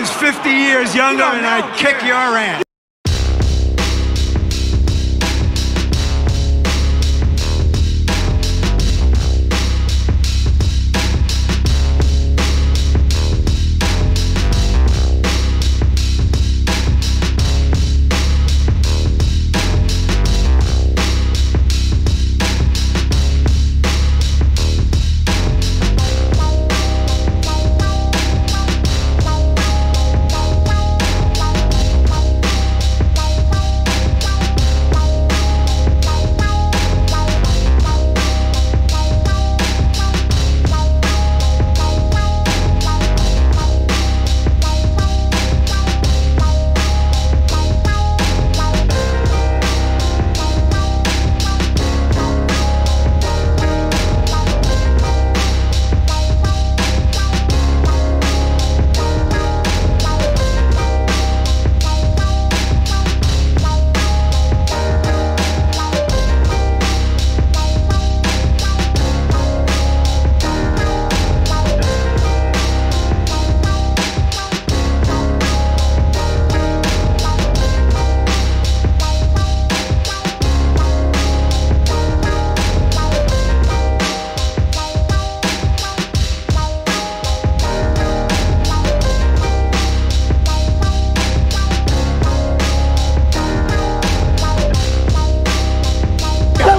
was 50 years younger and I'd kick your ass.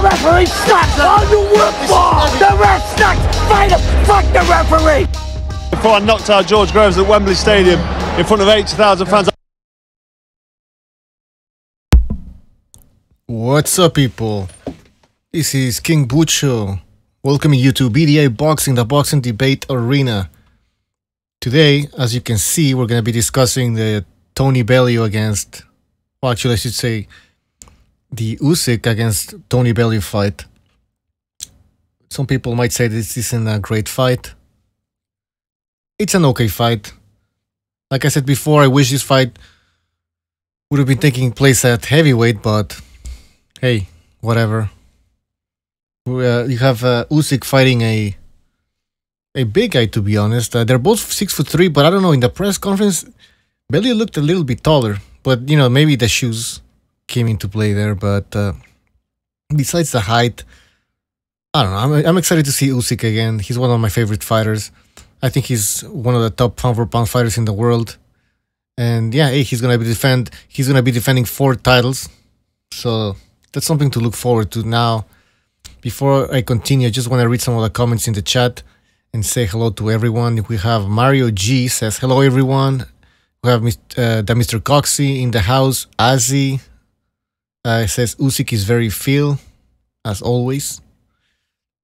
referee sucks! All you work for! The ref sucks! Fight him! Fuck the referee! Before I knocked out George Groves at Wembley Stadium in front of 80,000 fans. What's up, people? This is King Bucho, welcoming you to BDA Boxing, the boxing debate arena. Today, as you can see, we're going to be discussing the Tony Bellew against, well, actually I should say, the Usyk against Tony Bellew fight. Some people might say this isn't a great fight. It's an okay fight. Like I said before, I wish this fight would have been taking place at heavyweight, but hey, whatever. You have Usyk fighting a big guy, to be honest. They're both 6'3", but I don't know, in the press conference, Bellew looked a little bit taller. But, you know, maybe the shoes came into play there. But besides the height, I don't know. I'm excited to see Usyk again. He's one of my favorite fighters. I think he's one of the top pound-for-pound fighters in the world. And yeah, hey, he's gonna be defending 4 titles. So that's something to look forward to. Now, before I continue, I just want to read some of the comments in the chat and say hello to everyone. We have Mario G says, hello everyone. We have the Mr. Coxey in the house. Azzy says, Usyk is very Phil, as always.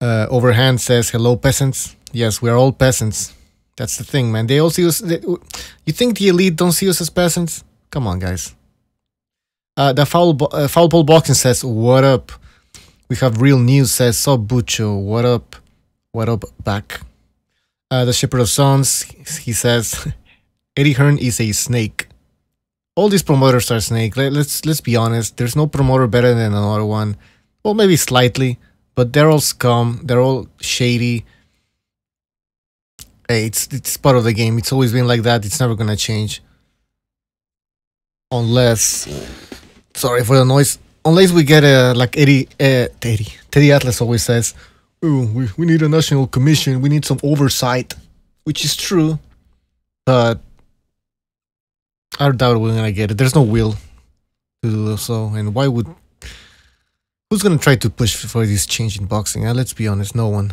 Overhand says, hello peasants. Yes, we are all peasants. That's the thing, man. They all see us. You think the elite don't see us as peasants? Come on, guys. The Foul Ball Boxing says, what up? We have Real News says, so Bucho, what up? What up, back? The Shepherd of Sons, he says, Eddie Hearn is a snake. All these promoters are snake. Let's be honest. There's no promoter better than another one. Well, maybe slightly, but they're all scum. They're all shady. Hey, it's part of the game. It's always been like that. It's never gonna change. Unless, sorry for the noise. Unless we get like Teddy Atlas always says, oh, we need a national commission. We need some oversight, which is true, but I doubt we're gonna get it. There's no will to do so, and why would? Who's gonna try to push for this change in boxing? Let's be honest, no one.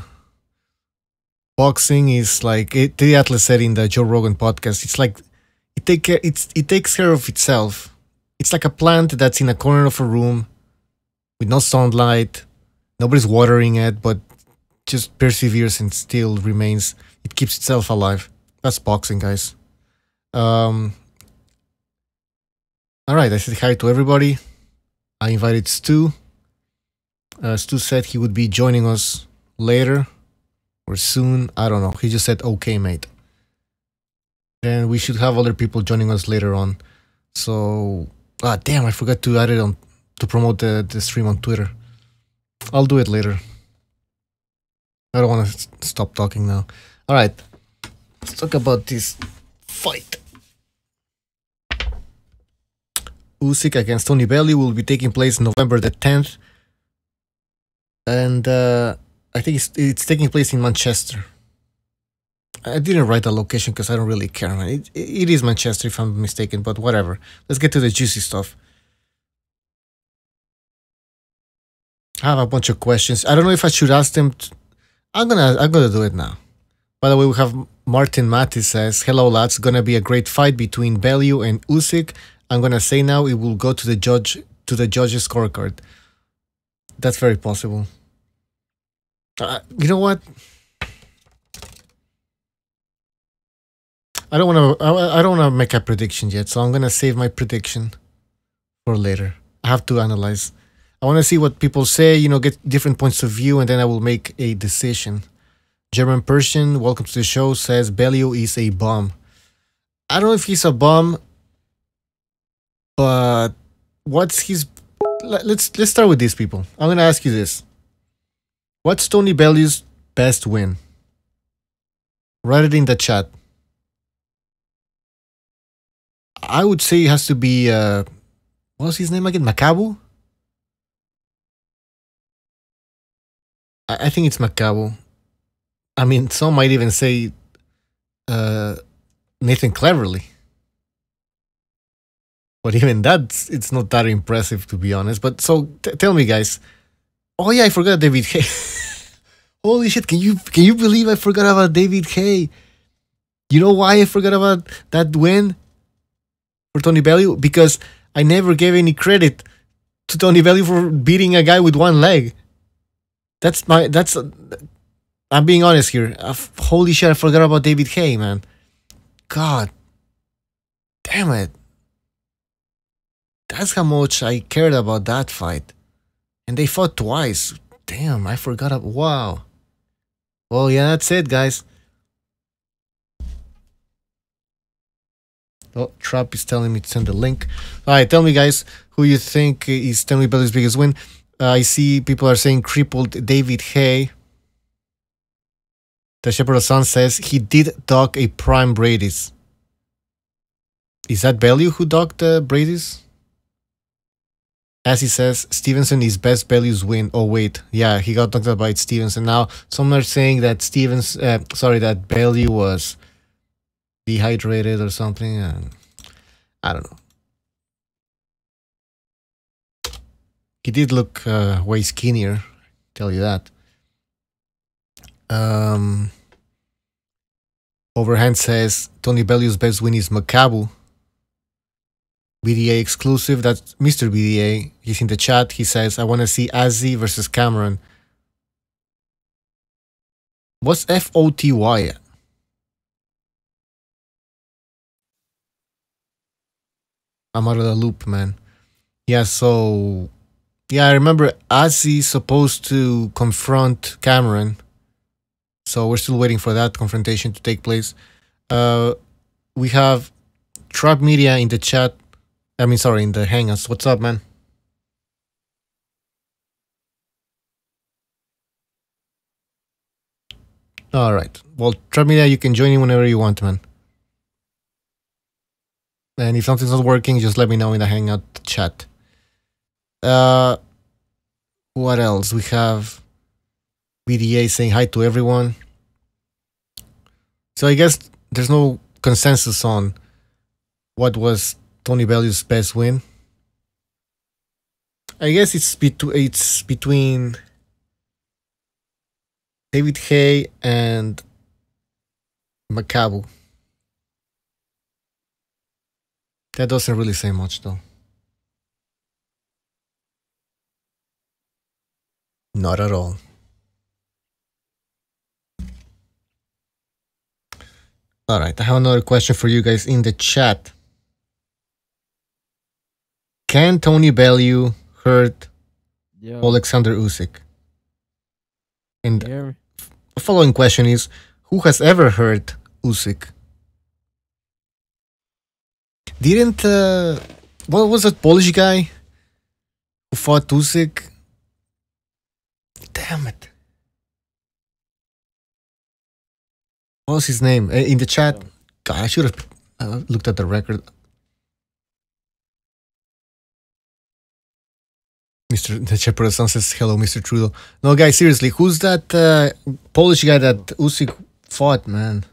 Boxing is like Teddy Atlas said in the Joe Rogan podcast. It's like it takes care of itself. It's like a plant that's in a corner of a room with no sunlight. Nobody's watering it, but just perseveres and still remains. It keeps itself alive. That's boxing, guys. All right, I said hi to everybody. I invited Stu. Stu said he would be joining us later or soon. I don't know. He just said, okay, mate. Then we should have other people joining us later on. So, damn, I forgot to add it on to promote the stream on Twitter. I'll do it later. I don't want to stop talking now. All right, let's talk about this fight. Usyk against Tony Bellew will be taking place November the 10th. And I think it's taking place in Manchester. I didn't write the location because I don't really care, man. It is Manchester if I'm mistaken, but whatever. Let's get to the juicy stuff. I have a bunch of questions. I don't know if I should ask them. I'm gonna do it now. By the way, we have Martin Matias says, "Hello lads, gonna be a great fight between Bellew and Usyk. I'm gonna say now it will go to the judge's scorecard." That's very possible. You know what? I don't wanna make a prediction yet, so I'm gonna save my prediction for later. I have to analyze. I want to see what people say, you know, get different points of view, and then I will make a decision. German Persian, welcome to the show, says Bellew is a bum. I don't know if he's a bum, but what's his... Let's start with these people. I'm going to ask you this. What's Tony Bellew's best win? Write it in the chat. I would say it has to be... what was his name again? Makabu? I think it's Makabu. I mean, some might even say Nathan Cleverly. But even that, it's not that impressive, to be honest. But so, tell me, guys. Oh yeah, I forgot David Hay. Holy shit, can you believe I forgot about David Hay? You know why I forgot about that win for Tony Bellew? Because I never gave any credit to Tony Bellew for beating a guy with one leg. I'm being honest here. Holy shit, I forgot about David Hay, man. God. Damn it. That's how much I cared about that fight. And they fought twice. Damn, I forgot. Wow. Well, yeah, that's it, guys. Oh, Trap is telling me to send the link. Alright, tell me, guys, who you think is Tony Bellew's biggest win. I see people are saying crippled David Hay. The Shepherd of Sun says he did dog a prime Brady's. Is that Bellew who dogged the Brady's? As he says, Stevenson is best Bellew's win. Oh wait, yeah, he got knocked out by Stevenson. Now some are saying that that Bellew was dehydrated or something. I don't know. He did look way skinnier, tell you that. Overhand says Tony Bellew's best win is Makabu. BDA exclusive, that's Mr. BDA. He's in the chat. He says, I want to see Azzy versus Cameron. What's FOTY? I'm out of the loop, man. Yeah, so... Yeah, I remember Azzy supposed to confront Cameron. So we're still waiting for that confrontation to take place. We have Trap Media in the chat. I mean, sorry, in the Hangouts. What's up, man? All right. Well, Trap Media, you can join in whenever you want, man. And if something's not working, just let me know in the Hangout chat. What else? We have BDA saying hi to everyone. So I guess there's no consensus on what was Tony Bellew's best win. I guess it's between David Hay and Makabu. That doesn't really say much, though. Not at all. Alright, I have another question for you guys in the chat. Can Tony Bellew hurt Alexander Usyk? And the following question is, who has ever hurt Usyk? Didn't, what was that Polish guy who fought Usyk? Damn it. What was his name? In the chat. God, I should have looked at the record. Mr. The Shepherd Sun says, hello, Mr. Trudeau. No, guys, seriously, who's that Polish guy that Usyk fought, man?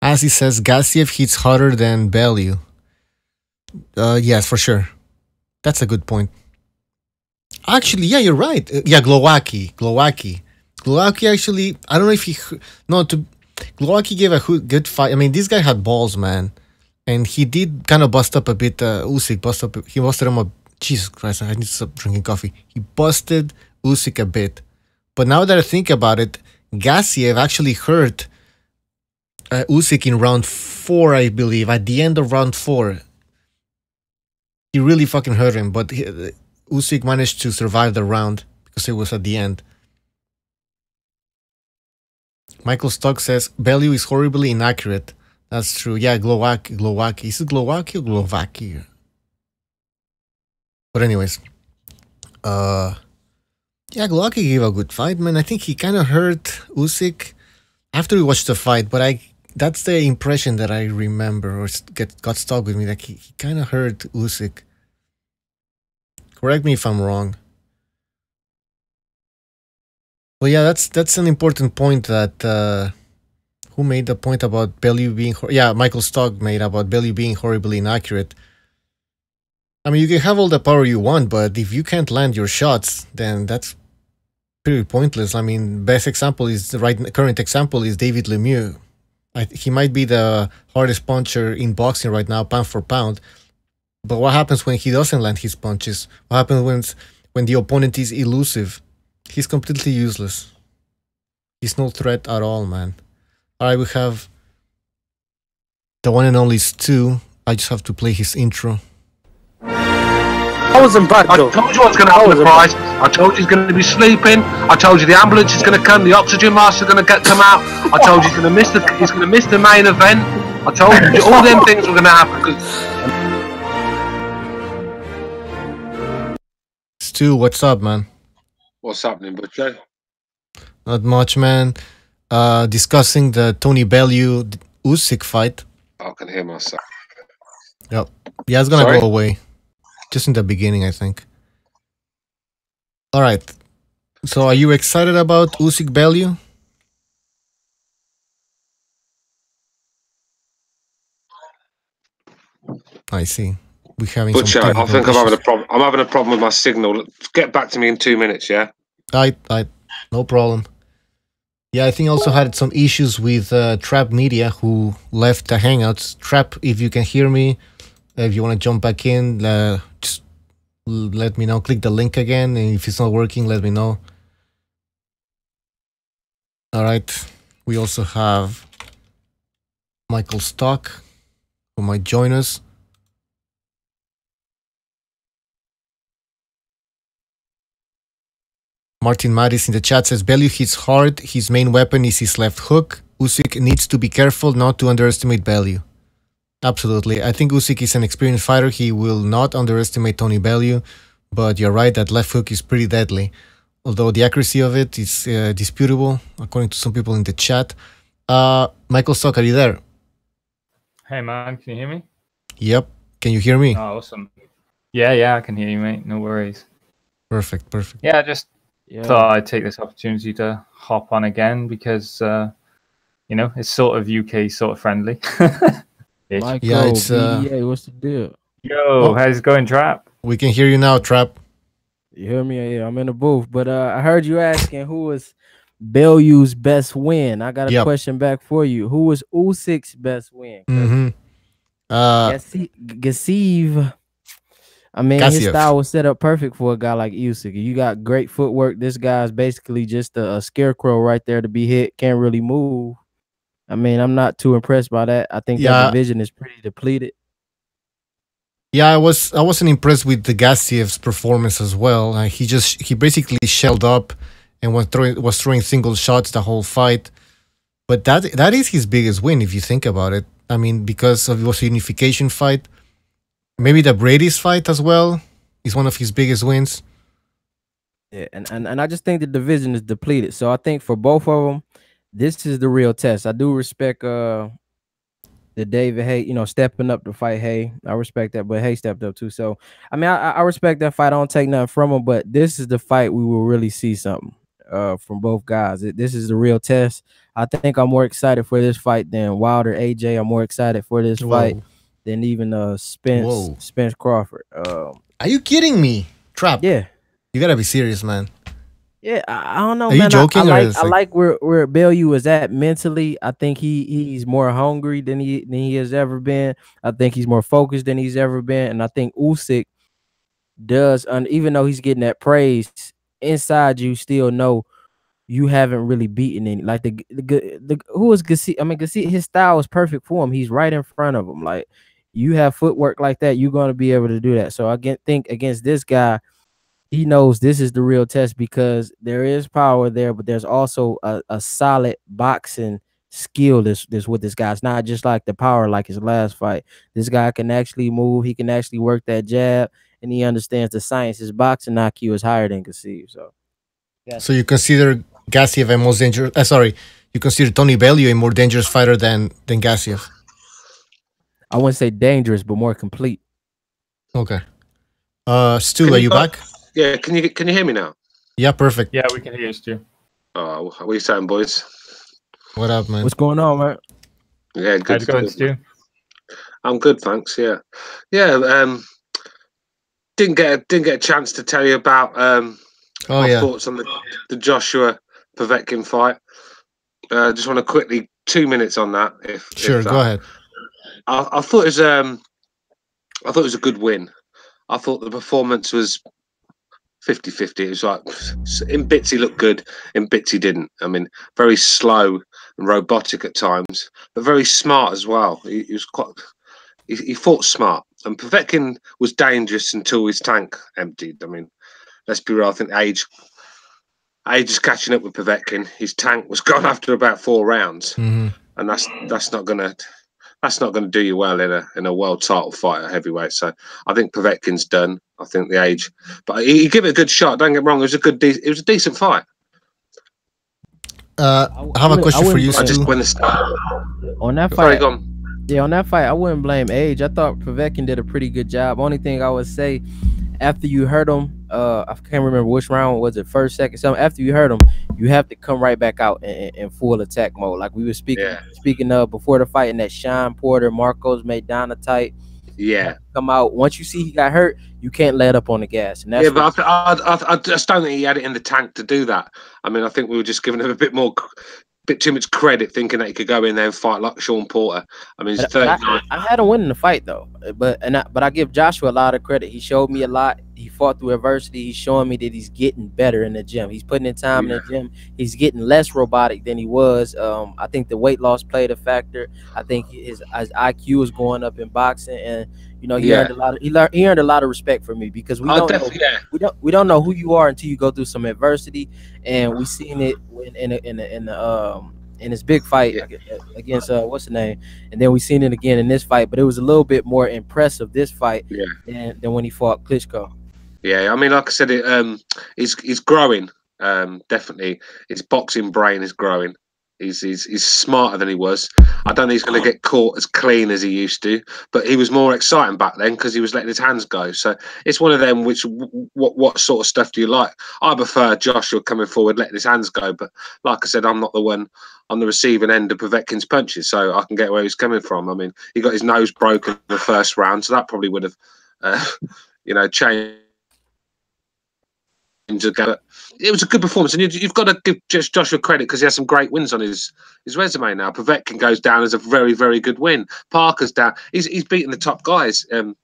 As he says, Gassiev hits harder than Bellew. Yes, for sure. That's a good point. Actually, yeah, you're right. Yeah, Glowacki. Glowacki actually, I don't know if he... No, Glowacki gave a good fight. I mean, this guy had balls, man. And he did kind of bust up a bit. Usyk he busted him up. Jesus Christ, I need to stop drinking coffee. He busted Usyk a bit. But now that I think about it, Gassiev actually hurt Usyk in round 4, I believe. At the end of round 4. He really fucking hurt him. But Usyk managed to survive the round because it was at the end. Michael Stock says, Bellew is horribly inaccurate. That's true. Yeah, Glowacki. Is it Glowacki or Glowacki? But anyways. Yeah, Glowacki gave a good fight, man. I think he kind of hurt Usyk after we watched the fight, but that's the impression that I remember or got stuck with me. Like he kind of hurt Usyk. Correct me if I'm wrong. But yeah, that's an important point that who made the point about Bellew being... Yeah, Michael Stock made about Bellew being horribly inaccurate. I mean, you can have all the power you want, but if you can't land your shots, then that's pretty pointless. I mean, best example is... current example is David Lemieux. He might be the hardest puncher in boxing right now, pound for pound. But what happens when he doesn't land his punches? What happens when the opponent is elusive? He's completely useless. He's no threat at all, man. Alright, we have the one and only Stu. I just have to play his intro. I wasn't bad, I told you what's going to happen to Price. I told you he's going to be sleeping. I told you the ambulance is going to come. The oxygen mask is going to come out. I told you he's going to miss the main event. I told you all them things were going to happen. Stu, what's up, man? What's happening, Butcher? Not much, man. Discussing the Tony Bellew Usyk fight. I can hear myself. Yep. Yeah, it's gonna go away. Just in the beginning, I think. Alright. So are you excited about Usyk Bellew? I see. We're having Butcher, some I think I'm having a problem. I'm having a problem with my signal. Get back to me in 2 minutes, yeah? No problem. Yeah, I think I also had some issues with Trap Media, who left the Hangouts. Trap, if you can hear me, if you want to jump back in, just let me know. Click the link again, and if it's not working, let me know. Alright, we also have Michael Stock, who might join us. Martin Maris in the chat says, Bellew hits hard. His main weapon is his left hook. Usyk needs to be careful not to underestimate Bellew. Absolutely. I think Usyk is an experienced fighter. He will not underestimate Tony Bellew. But you're right, that left hook is pretty deadly. Although the accuracy of it is disputable, according to some people in the chat. Michael Stock, are you there? Hey, man. Can you hear me? Yep. Can you hear me? Oh, awesome. Yeah, I can hear you, mate. No worries. Perfect. Yeah, just thought I'd take this opportunity to hop on again because, you know, it's sort of UK sort of friendly. Michael, yeah, it's BDA, what's the deal? Yo, how's it going, Trap? We can hear you now, Trap. You hear me? Yeah, I'm in the booth. But I heard you asking who was Bellew's best win. I got a question back for you. Who was Usyk's best win? Gassiev. I mean, his style was set up perfect for a guy like Usyk. You got great footwork. This guy's basically just a scarecrow right there to be hit. Can't really move. I mean, I'm not too impressed by that. I think that division is pretty depleted. Yeah, I wasn't impressed with the Gassiev's performance as well. He basically shelled up and was throwing single shots the whole fight. But that is his biggest win if you think about it. I mean, because it was a unification fight. Maybe the Brady's fight as well is one of his biggest wins. Yeah, and I just think the division is depleted. So I think for both of them, this is the real test. I do respect David Hay, you know, stepping up to fight Hay. I respect that, but Hay stepped up too. So I mean, I respect that fight. I don't take nothing from him, but this is the fight we will really see something from both guys. This is the real test. I think I'm more excited for this fight than Wilder AJ. I'm more excited for this fight than even Spence Crawford. Are you kidding me? Trap. Yeah. You gotta be serious, man. Yeah, I don't know. Are you joking? I like where Bellew is at mentally. I think he's more hungry than he has ever been. I think he's more focused than he's ever been, and I think Usyk does. Even though he's getting that praise, inside you still know you haven't really beaten any. Like who is Gassi? I mean, Gassi, his style is perfect for him. He's right in front of him. Like you have footwork like that, you're going to be able to do that. So I think against this guy, he knows this is the real test because there is power there, but there's also a solid boxing skill this with this guy. It's not just like the power like his last fight. This guy can actually move. He can actually work that jab, and he understands the science. His boxing IQ is higher than Gassiev. So you consider Gassiev a most dangerous? You consider Tony Bellew a more dangerous fighter than Gassiev? I wouldn't say dangerous, but more complete. Okay. Stu, are you back? Yeah, can you hear me now? Yeah, perfect. Yeah, we can hear you, Stu. Oh, what are you saying, boys? What up, man? What's going on, man? Yeah, good. How's it going, Stu? I'm good, thanks. Yeah. Didn't get a chance to tell you about my thoughts on the Joshua Povetkin fight. Just want to quickly 2 minutes on that. Sure, go ahead. I thought it was a good win. I thought the performance was 50-50. It was like in bits he looked good, in bits he didn't. I mean, very slow and robotic at times, but very smart as well. He was quite. He fought smart, and Povetkin was dangerous until his tank emptied. I mean, let's be real. I think age is catching up with Povetkin. His tank was gone after about 4 rounds, and that's not gonna do you well in a world title fight at heavyweight. So I think Povetkin's done. I think the age, but he gave it a good shot. Don't get me wrong. It was a decent fight. I have a question for you, Stu. I just win the start. On that fight, yeah, on that fight, I wouldn't blame age. I thought Povetkin did a pretty good job. Only thing I would say, after you hurt him, I can't remember which round was it, first, second, something. After you hurt him, you have to come right back out in full attack mode, like we were speaking of before the fight. In that Sean Porter, Marcos Maidana type. Yeah, come out once you see he got hurt, you can't let up on the gas. And that's but I just don't think he had it in the tank to do that. I mean, I think we were just giving him a bit too much credit, thinking that he could go in there and fight like Sean Porter. I mean, he's 39. I had him winning the fight though, but I give Joshua a lot of credit. He showed me a lot. He fought through adversity. He's showing me that he's getting better in the gym. He's putting in time in the gym. He's getting less robotic than he was. I think the weight loss played a factor. I think his IQ is going up in boxing, and you know he earned a lot. He earned a lot of respect from me because we don't know who you are until you go through some adversity, and we seen it in his big fight against what's the name, and then we seen it again in this fight. But it was a little bit more impressive this fight than when he fought Klitschko. Yeah, I mean, like I said, he's growing. Definitely, his boxing brain is growing. He's smarter than he was. I don't think he's going to get caught as clean as he used to, but he was more exciting back then because he was letting his hands go. So it's one of them. What sort of stuff do you like? I prefer Joshua coming forward, letting his hands go. But like I said, I'm not the one on the receiving end of Povetkin's punches, so I can get where he's coming from. I mean, he got his nose broken in the first round, so that probably would have, changed. It was a good performance, and you've got to give Joshua credit because he has some great wins on his resume now. Povetkin goes down as a very, very good win. Parker's down. He's beaten the top guys in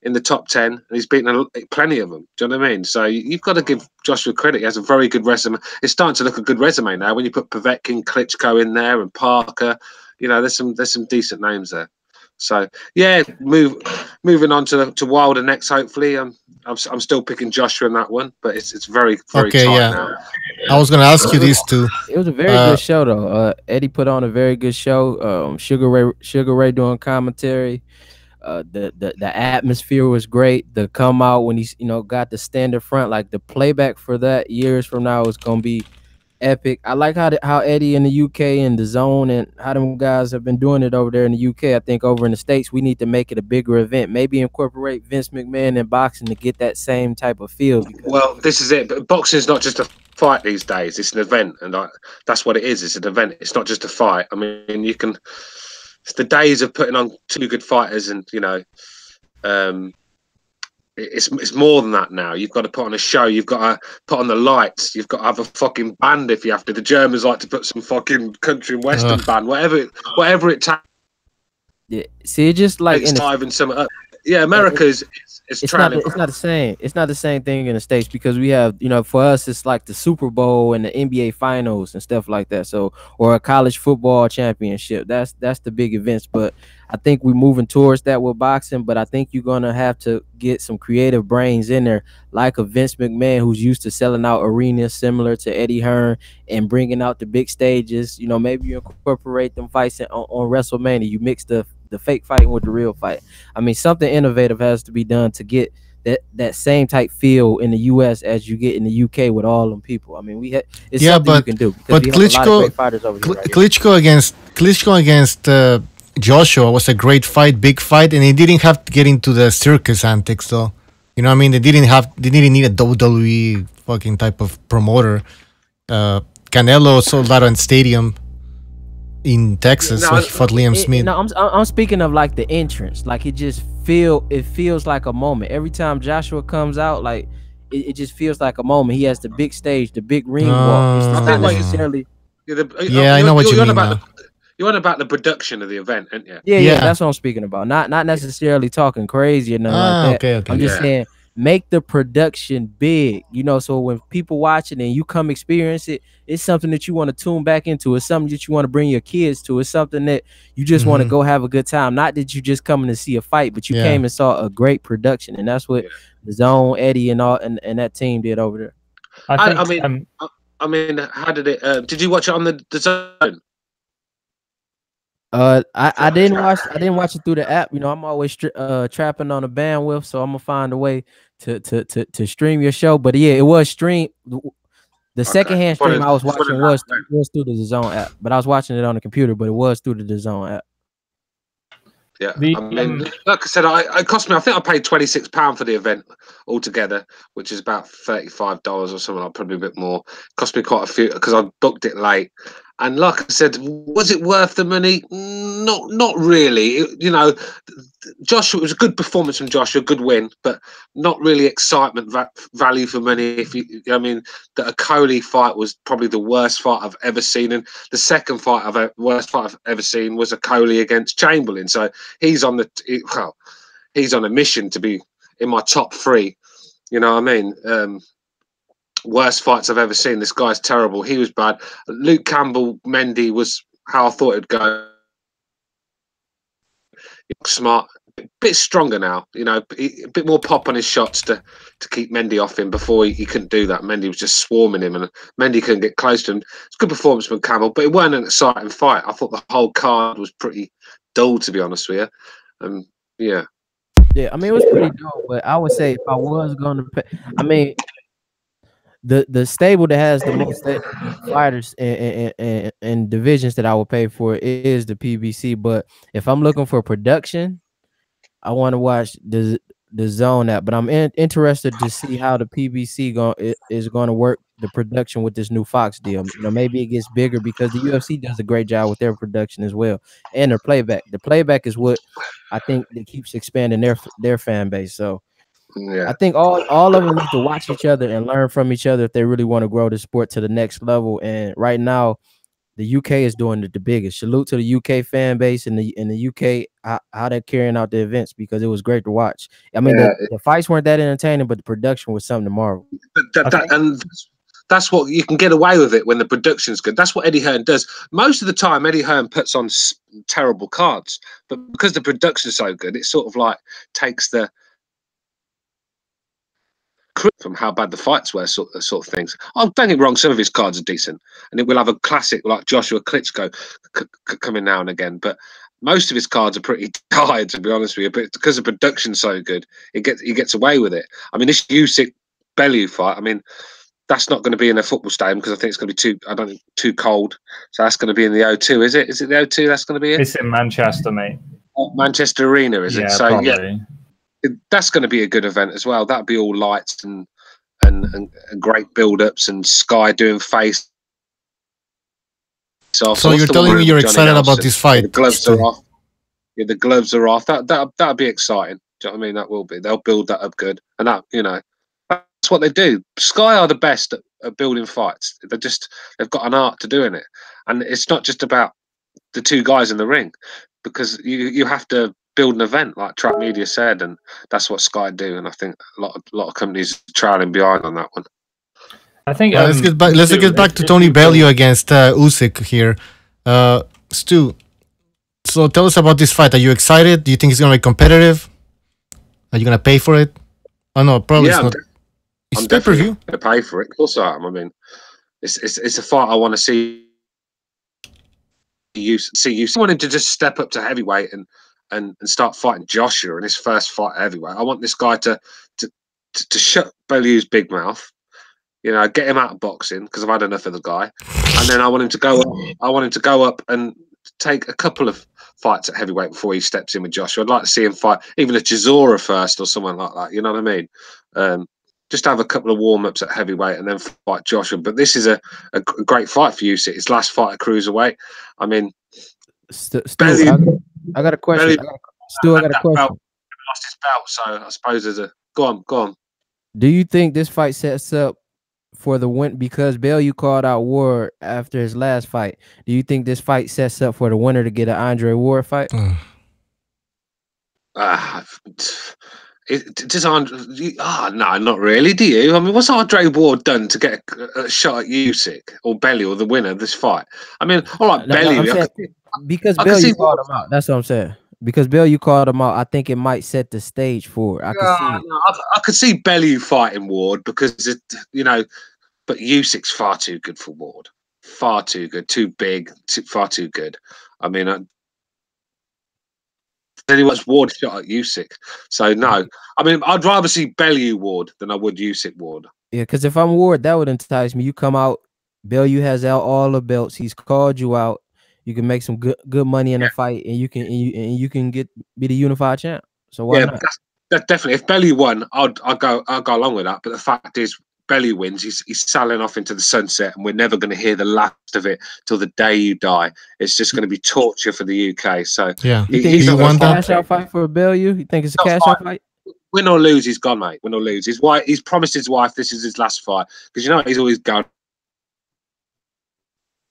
the top 10, and he's beaten plenty of them. Do you know what I mean? So you've got to give Joshua credit. He has a very good resume. It's starting to look a good resume now when you put Povetkin, Klitschko in there, and Parker. You know, there's some decent names there. So yeah, moving on to Wilder next. Hopefully, I'm still picking Joshua in that one, but it's very tight now. I was gonna ask you these two. It was a very good show though. Eddie put on a very good show. Sugar Ray doing commentary. The atmosphere was great. The come out when he got the stand in front, like the playback for that years from now is gonna be epic. I like how Eddie in the UK and the Zone and how them guys have been doing it over there in the UK. I think over in the States we need to make it a bigger event. Maybe incorporate Vince McMahon in boxing to get that same type of feel. Well, this is it. But boxing is not just a fight these days. It's an event, and that's what it is. It's an event. It's not just a fight. I mean, you can. It's the days of putting on 2 good fighters, and you know, it's more than that now. You've got to put on a show. You've got to put on the lights. You've got to have a fucking band if you have to. The Germans like to put some fucking country and western band, whatever it takes. Yeah, see, it just like in some. Yeah, America is. It's not the same. It's not the same thing in the States because we have, you know, for us it's like the Super Bowl and the NBA finals and stuff like that. So, or a college football championship. That's the big events. But I think we're moving towards that with boxing. But I think you're gonna have to get some creative brains in there, like a Vince McMahon who's used to selling out arenas similar to Eddie Hearn and bringing out the big stages. You know, maybe you incorporate them fights on WrestleMania. You mix the fake fighting with the real fight. I mean, something innovative has to be done to get that same type feel in the US as you get in the UK with all them people. I mean, it's something you can do. But Klitschko against Joshua was a great fight, big fight, and he didn't have to get into the circus antics though. You know what I mean? They didn't need a WWE fucking type of promoter. Canelo sold out on stadium in Texas when he fought Liam Smith. No, I'm speaking of like the entrance. Like it feels like a moment. Every time Joshua comes out, like it just feels like a moment. He has the big stage, the big ring walk. It's not necessarily. I know what you mean. You're on about the production of the event, aren't you? Yeah, that's what I'm speaking about. Not necessarily talking crazy or nothing like that. Okay. I'm just saying make the production big, you know, so when people watch it and you come experience it, it's something that you want to tune back into. It's something that you want to bring your kids to. It's something that you just want to go have a good time. Not that you just coming to see a fight, but you came and saw a great production, and that's what the Zone, Eddie, and all and that team did over there. I mean, how did it? Did you watch it on the Zone? I didn't watch it through the app. You know, I'm always trapping on a bandwidth, so I'm gonna find a way to stream your show. But yeah, it was streamed. The secondhand stream I was watching was through the DAZN app, but I was watching it on the computer. But it was through the DAZN app. Yeah, I mean, like I said, it cost me. I think I paid £26 for the event altogether, which is about $35 or something. Probably a bit more. It cost me quite a few because I booked it late. And like I said, was it worth the money? Not really. You know, Joshua, it was a good performance from Joshua, a good win, but not really excitement value for money. If I mean, the Okolie fight was probably the worst fight I've ever seen, and the second worst fight I've ever seen was Okolie against Chamberlain. So he's on a mission to be in my top 3. You know what I mean? Worst fights I've ever seen. This guy's terrible. He was bad. Luke Campbell, Mendy was how I thought it'd go. Smart, a bit stronger now. You know, a bit more pop on his shots to keep Mendy off him. Before he couldn't do that. Mendy was just swarming him, and Mendy couldn't get close to him. It's a good performance from Campbell, but it weren't an exciting fight. I thought the whole card was pretty dull, to be honest with you. Yeah, I mean, it was pretty dull, but I would say if I was going to pay, I mean, the stable that has the most fighters and divisions that I would pay for is the PBC. But if I'm looking for production, I want to watch the Zone app. But I'm interested to see how the PBC is going to work the production with this new Fox deal. You know, maybe it gets bigger because the UFC does a great job with their production as well, and their playback. The playback is what I think that keeps expanding their fan base. So. Yeah. I think all of them need to watch each other and learn from each other if they really want to grow the sport to the next level. And right now, the UK is doing the biggest. Salute to the UK fan base in the UK, how they're carrying out the events, because it was great to watch. I mean, the fights weren't that entertaining, but the production was something to marvel. And that's what you can get away with it when the production's good. That's what Eddie Hearn does. Most of the time, Eddie Hearn puts on terrible cards, but because the production's so good, it sort of like takes the from how bad the fights were, sort of things. Oh, don't get me wrong, some of his cards are decent, and it will have a classic like Joshua Klitschko coming now and again, but most of his cards are pretty tired, to be honest with you. But because the production's so good, he gets away with it. I mean, this Usyk Bellew fight, I mean, That's not going to be in a football stadium because I think it's going to be too cold. So that's going to be in the O2, is it? Is it the O2 that's going to be in? It's in Manchester, mate. Manchester Arena, is it? So probably. Yeah, that's going to be a good event as well. That'll be all lights and great build-ups and Sky doing face. So you're telling me you're excited about this fight? The gloves are off. Yeah, the gloves are off. That'll be exciting. Do you know what I mean? That will be. They'll build that up good, and that, you know, that's what they do. Sky are the best at building fights. They've got an art to doing it, and it's not just about the two guys in the ring, because you have to build an event like Track Media said, and that's what Sky do. And I think a lot of companies are trailing behind on that one. I think let's get back to Tony Bellew against Usyk here. Stu, so tell us about this fight. Are you excited? Do you think it's going to be competitive? Are you going to pay for it? Oh no, probably it's not. It's pay-per-view. I'm going to pay for it. Of course I am. I mean, it's a fight I want to see. You wanted to just step up to heavyweight and start fighting Joshua in his first fight at heavyweight. I want this guy to shut Bellew's big mouth. You know, get him out of boxing because I've had enough of the guy. And then I want him to go up. I want him to go up and take a couple of fights at heavyweight before he steps in with Joshua. I'd like to see him fight even a Chisora first or someone like that. You know what I mean? Just have a couple of warm-ups at heavyweight and then fight Joshua. But this is a great fight for Usyk. His last fight at cruiserweight. I mean, I got a question. Stu, I got a question. Lost his belt, so I suppose there's a go on. Do you think this fight sets up for the win? Because Bellew called out Ward after his last fight. Do you think this fight sets up for the winner to get an Andre Ward fight? No, not really. Do you? I mean, what's Andre Ward done to get a shot at Usyk or Bellew or the winner of this fight? I mean, all right, Bellew. Because Bellew called him out. That's what I'm saying. Because Bellew called him out, I think it might set the stage for it. I could see Bellew fighting Ward because but Usyk's far too good for Ward. Far too good, too big, far too good. I mean, then he was Ward shot at Usyk. So no, I mean, I'd rather see Bellew Ward than I would Usyk Ward. Yeah, because if I'm Ward, that would entice me. You come out, Bellew has out all the belts. He's called you out. You can make some good money in a fight, and you can be the unified champ. So why not? That's definitely. If Bellew won, I'll go along with that. But the fact is, Bellew wins. He's sailing off into the sunset, and we're never going to hear the last of it till the day you die. It's just going to be torture for the UK. So yeah, he's a cash out fight for Bellew. You think it's a cash out fight? Win or lose, he's gone, mate. Win or lose, he's promised his wife this is his last fight because he's always going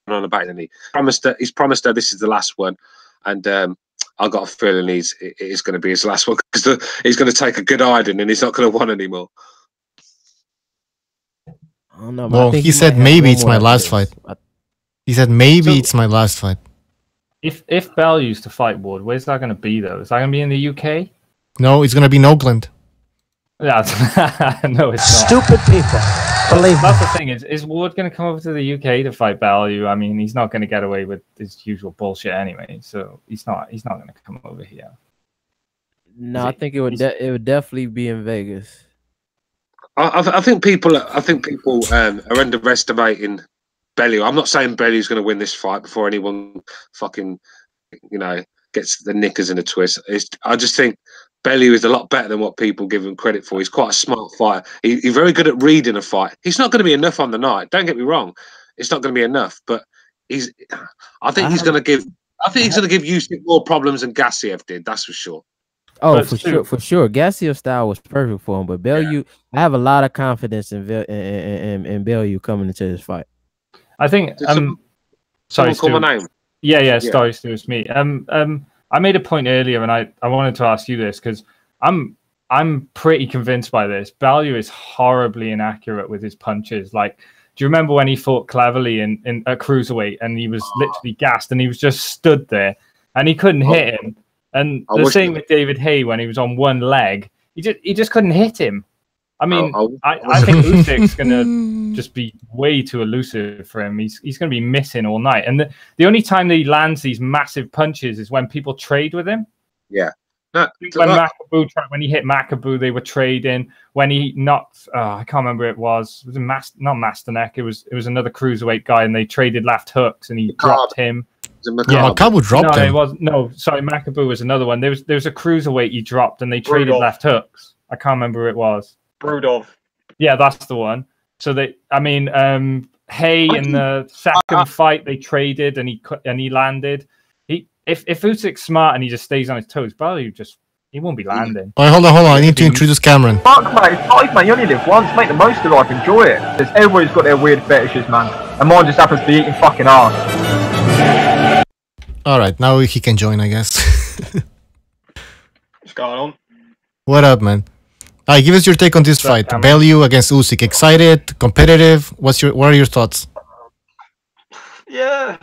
on about it, and he's promised her this is the last one, and I got a feeling it is going to be his last one because he's going to take a good hiding and he's not going to want anymore. I don't know. Well, he said maybe it's my last fight. He said maybe it's my last fight. If Bellew used to fight Ward, where's that going to be though? Is that going to be in the UK? No, it's going to be in Oakland. Yeah, no, it's not. Stupid people. Believe That's the thing. Is Ward going to come over to the UK to fight Bellew? I mean, he's not going to get away with his usual bullshit anyway. So he's not going to come over here. No, I think it would definitely be in Vegas. I think people are underestimating Bellew. I'm not saying Bellew's going to win this fight before anyone fucking gets the knickers in a twist. I just think Bellew is a lot better than what people give him credit for. He's quite a smart fighter. He's very good at reading a fight. He's not going to be enough on the night. Don't get me wrong. It's not going to be enough, but I think he's going to give Usyk more problems than Gassiev did. That's for sure. Oh, for sure. Gassiev's style was perfect for him, but Bellew, I have a lot of confidence in Bellew coming into this fight. I think. Sorry, call my name. Yeah. Sorry, Stu, it's me. I made a point earlier, and I wanted to ask you this because I'm pretty convinced by this. Bellew is horribly inaccurate with his punches. Like, do you remember when he fought Cleverly at cruiserweight, and he was literally gassed, and he was just stood there, and he couldn't hit him. And the same with David Haye when he was on one leg, he just couldn't hit him. I mean, I think Usyk's going to just be way too elusive for him. He's going to be missing all night. And the only time that he lands these massive punches is when people trade with him. Yeah. No, when he hit Makabu, they were trading. When he knocked, I can't remember who it was. It was not Masterneck. It was another cruiserweight guy, and they traded left hooks, and he dropped him. Makabu dropped him. It was sorry, Makabu was another one. There was a cruiserweight he dropped, and they traded left hooks. I can't remember who it was. Brudov. Yeah, that's the one. So Hay in the second fight they traded, and he landed. If Usyk's smart and he just stays on his toes, Bellew he won't be landing. All right, hold on. I need to introduce Cameron. Fuck, mate, it's life, man. You only live once. Make the most of life. Enjoy it. Because everybody's got their weird fetishes, man. And mine just happens to be eating fucking ass. All right, now he can join, I guess. What's going on? What up, man? All right, give us your take on this fight. Bellew against Usyk. Excited? Competitive? What are your thoughts? Yeah.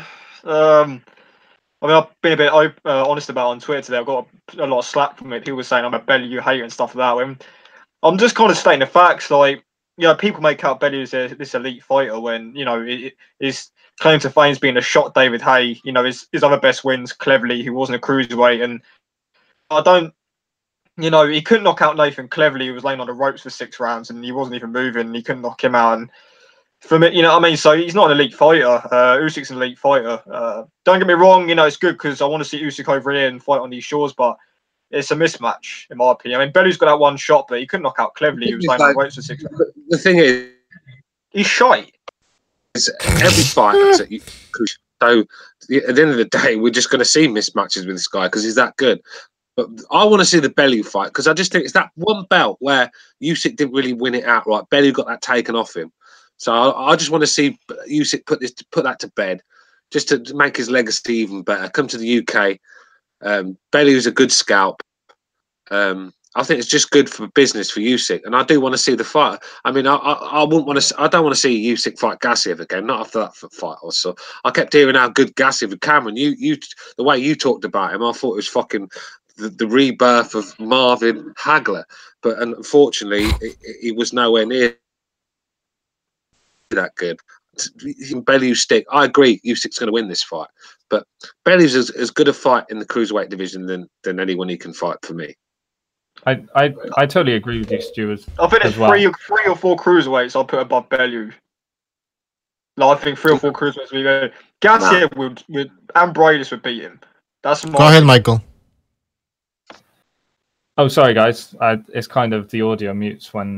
I mean, I've been a bit honest about it on Twitter today. I've got a lot of slack from it. People were saying I'm a Bellew hater and stuff like that. When I'm just kind of stating the facts. Like, people make out Bellew as this elite fighter when, his claim to fame is being a shot David Hay. His other best wins, Cleverly, who wasn't a cruiserweight. And I don't, he couldn't knock out Nathan Cleverly, who was laying on the ropes for 6 rounds and he wasn't even moving. And he couldn't knock him out. And from it, what I mean? So he's not an elite fighter. Usyk's an elite fighter. Don't get me wrong, it's good because I want to see Usyk over here and fight on these shores, but it's a mismatch, in my opinion. I mean, Bellew's got that one shot, but he couldn't knock out Cleverly. He was laying on ropes for 6 rounds. The thing is, he's shite. Every fight. So at the end of the day, we're just going to see mismatches with this guy because he's that good. But I want to see the Bellew fight because I just think it's that one belt where Usyk didn't really win it outright. Bellew got that taken off him. So I just want to see Usyk put that to bed, just to make his legacy even better. Come to the UK. Bellew's a good scalp. I think it's just good for business for Usyk, and I do want to see the fight. I mean, I wouldn't want to. I don't want to see Usyk fight Gassiev again. Not after that fight. Also, I kept hearing how good Gassiev. Cameron, the way you talked about him, I thought it was fucking the rebirth of Marvin Hagler. But unfortunately, he was nowhere near that good. Bellew stick. I agree. Usyk's going to win this fight, but Bellew's as good a fight in the cruiserweight division than anyone he can fight for me. I totally agree with you, Stuart. I think there's three or four cruiserweights I'll put above Bellew. Like, I think 3 or 4 cruiserweights we go. Gassiev would and Bradis would beat him. That's my. Go ahead, Michael. Oh, sorry, guys. It's kind of the audio mutes when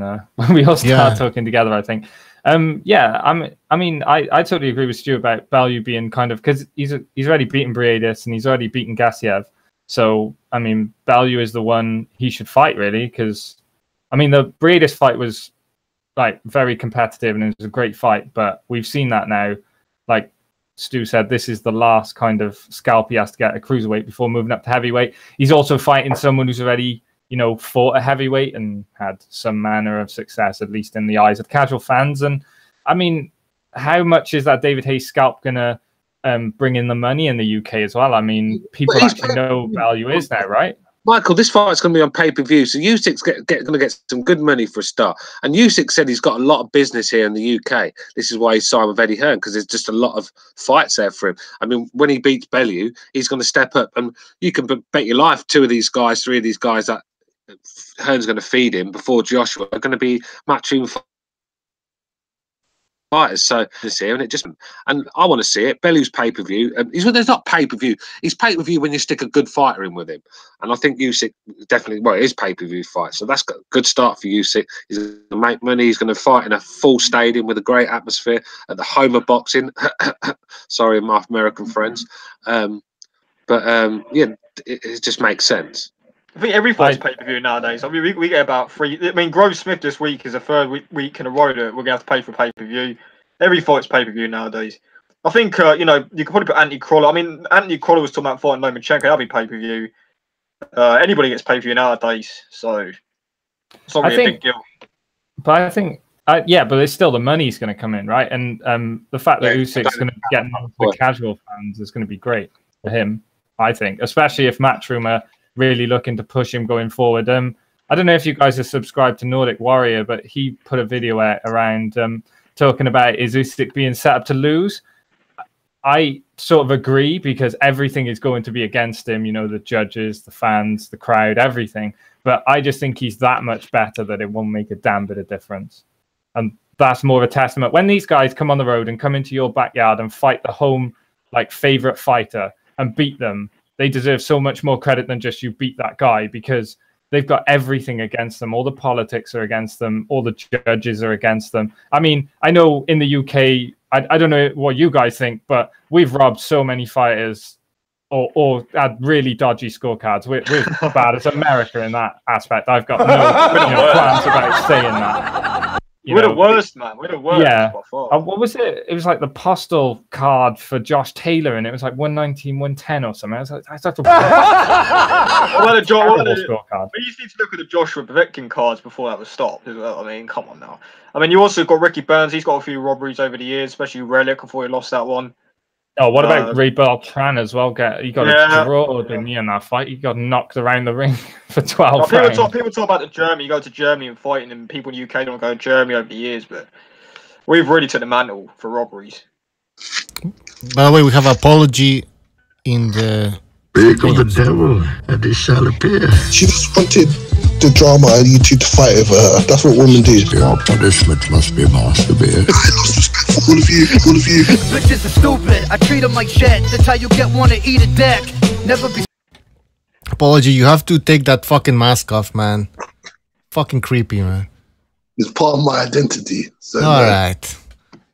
we all start talking together, I think. I mean, I totally agree with Stu about Bellew being kind of, because he's already beaten Bradis and he's already beaten Gassiev. So, I mean, Bellew is the one he should fight, really, because, I mean, the Bradis fight was, like, very competitive and it was a great fight, but we've seen that now. Like Stu said, this is the last kind of scalp he has to get a cruiserweight before moving up to heavyweight. He's also fighting someone who's already, fought a heavyweight and had some manner of success, at least in the eyes of casual fans. And I mean, how much is that David Hayes scalp gonna bring in the money in the UK as well? I mean, people actually know who Bellew is now, right? Michael, this fight's going to be on pay-per-view, so Usyk's going to get some good money for a start. And Usyk said he's got a lot of business here in the UK. This is why he signed with Eddie Hearn, because there's just a lot of fights there for him. I mean, when he beats Bellew, he's going to step up, and you can bet your life 3 of these guys that Hearn's going to feed him before Joshua are going to be matchroom fighters. So and I want to see it. Bellew's pay-per-view. There's not pay-per-view. He's pay-per-view when you stick a good fighter in with him. And I think Usyk definitely, it is pay-per-view fight. So that's got a good start for Usyk. He's going to make money. He's going to fight in a full stadium with a great atmosphere at the home of boxing. Sorry, my American friends. It just makes sense. I think every fight's pay-per-view nowadays. I mean, we get about 3. I mean, Grove Smith this week is a 3rd week in a row that we're going to have to pay for pay-per-view. Every fight's pay-per-view nowadays. I think, you could probably put Anthony Crawler. I mean, Anthony Crawler was talking about fighting Lomachenko. That'll be pay-per-view. Anybody gets pay-per-view nowadays. So, it's not really a big deal. But I think, but it's still the money's going to come in, right? And the fact that Usyk's going to get the casual fans is going to be great for him, I think. Especially if Matchroom are really looking to push him going forward. I don't know if you guys are subscribed to Nordic Warrior, but he put a video out around talking about is Usyk being set up to lose. I sort of agree because everything is going to be against him. You know, the judges, the fans, the crowd, everything. But I just think he's that much better that it won't make a damn bit of difference. And that's more of a testament. When these guys come on the road and come into your backyard and fight the home, like, favorite fighter and beat them, they deserve so much more credit than just you beat that guy, because they've got everything against them. All the politics are against them. All the judges are against them. I mean, I know in the UK, I don't know what you guys think, but we've robbed so many fighters or had really dodgy scorecards. We're bad as America in that aspect. I've got no plans about saying that. We're the worst, man. We're the worst. Yeah. What was it? It was like the postal card for Josh Taylor, and it was like 119, 110 or something. I was like, that's a terrible scorecard. We used to look at the Joshua Povetkin cards before that was stopped as well. I mean, come on now. I mean, you also got Ricky Burns. He's got a few robberies over the years, especially Relic before he lost that one. Oh, what about Ray Beltran as well? He got a draw, didn't he, in that fight? He got knocked around the ring for 12 rounds. People talk about Germany. You go to Germany and fighting, and people in the UK don't go to Germany over the years, but we've really took the mantle for robberies. By the way, we have an apology in the... Big of the devil, and it shall appear. She just wanted the drama and you two to fight over her. That's what women do. Your punishment must be master beer. I lost respect for all of you. Bitches are stupid. I treat them like shit. That's how you get one to eat a dick. Never be. Apology, you have to take that fucking mask off, man. Fucking creepy, man. It's part of my identity. So Alright.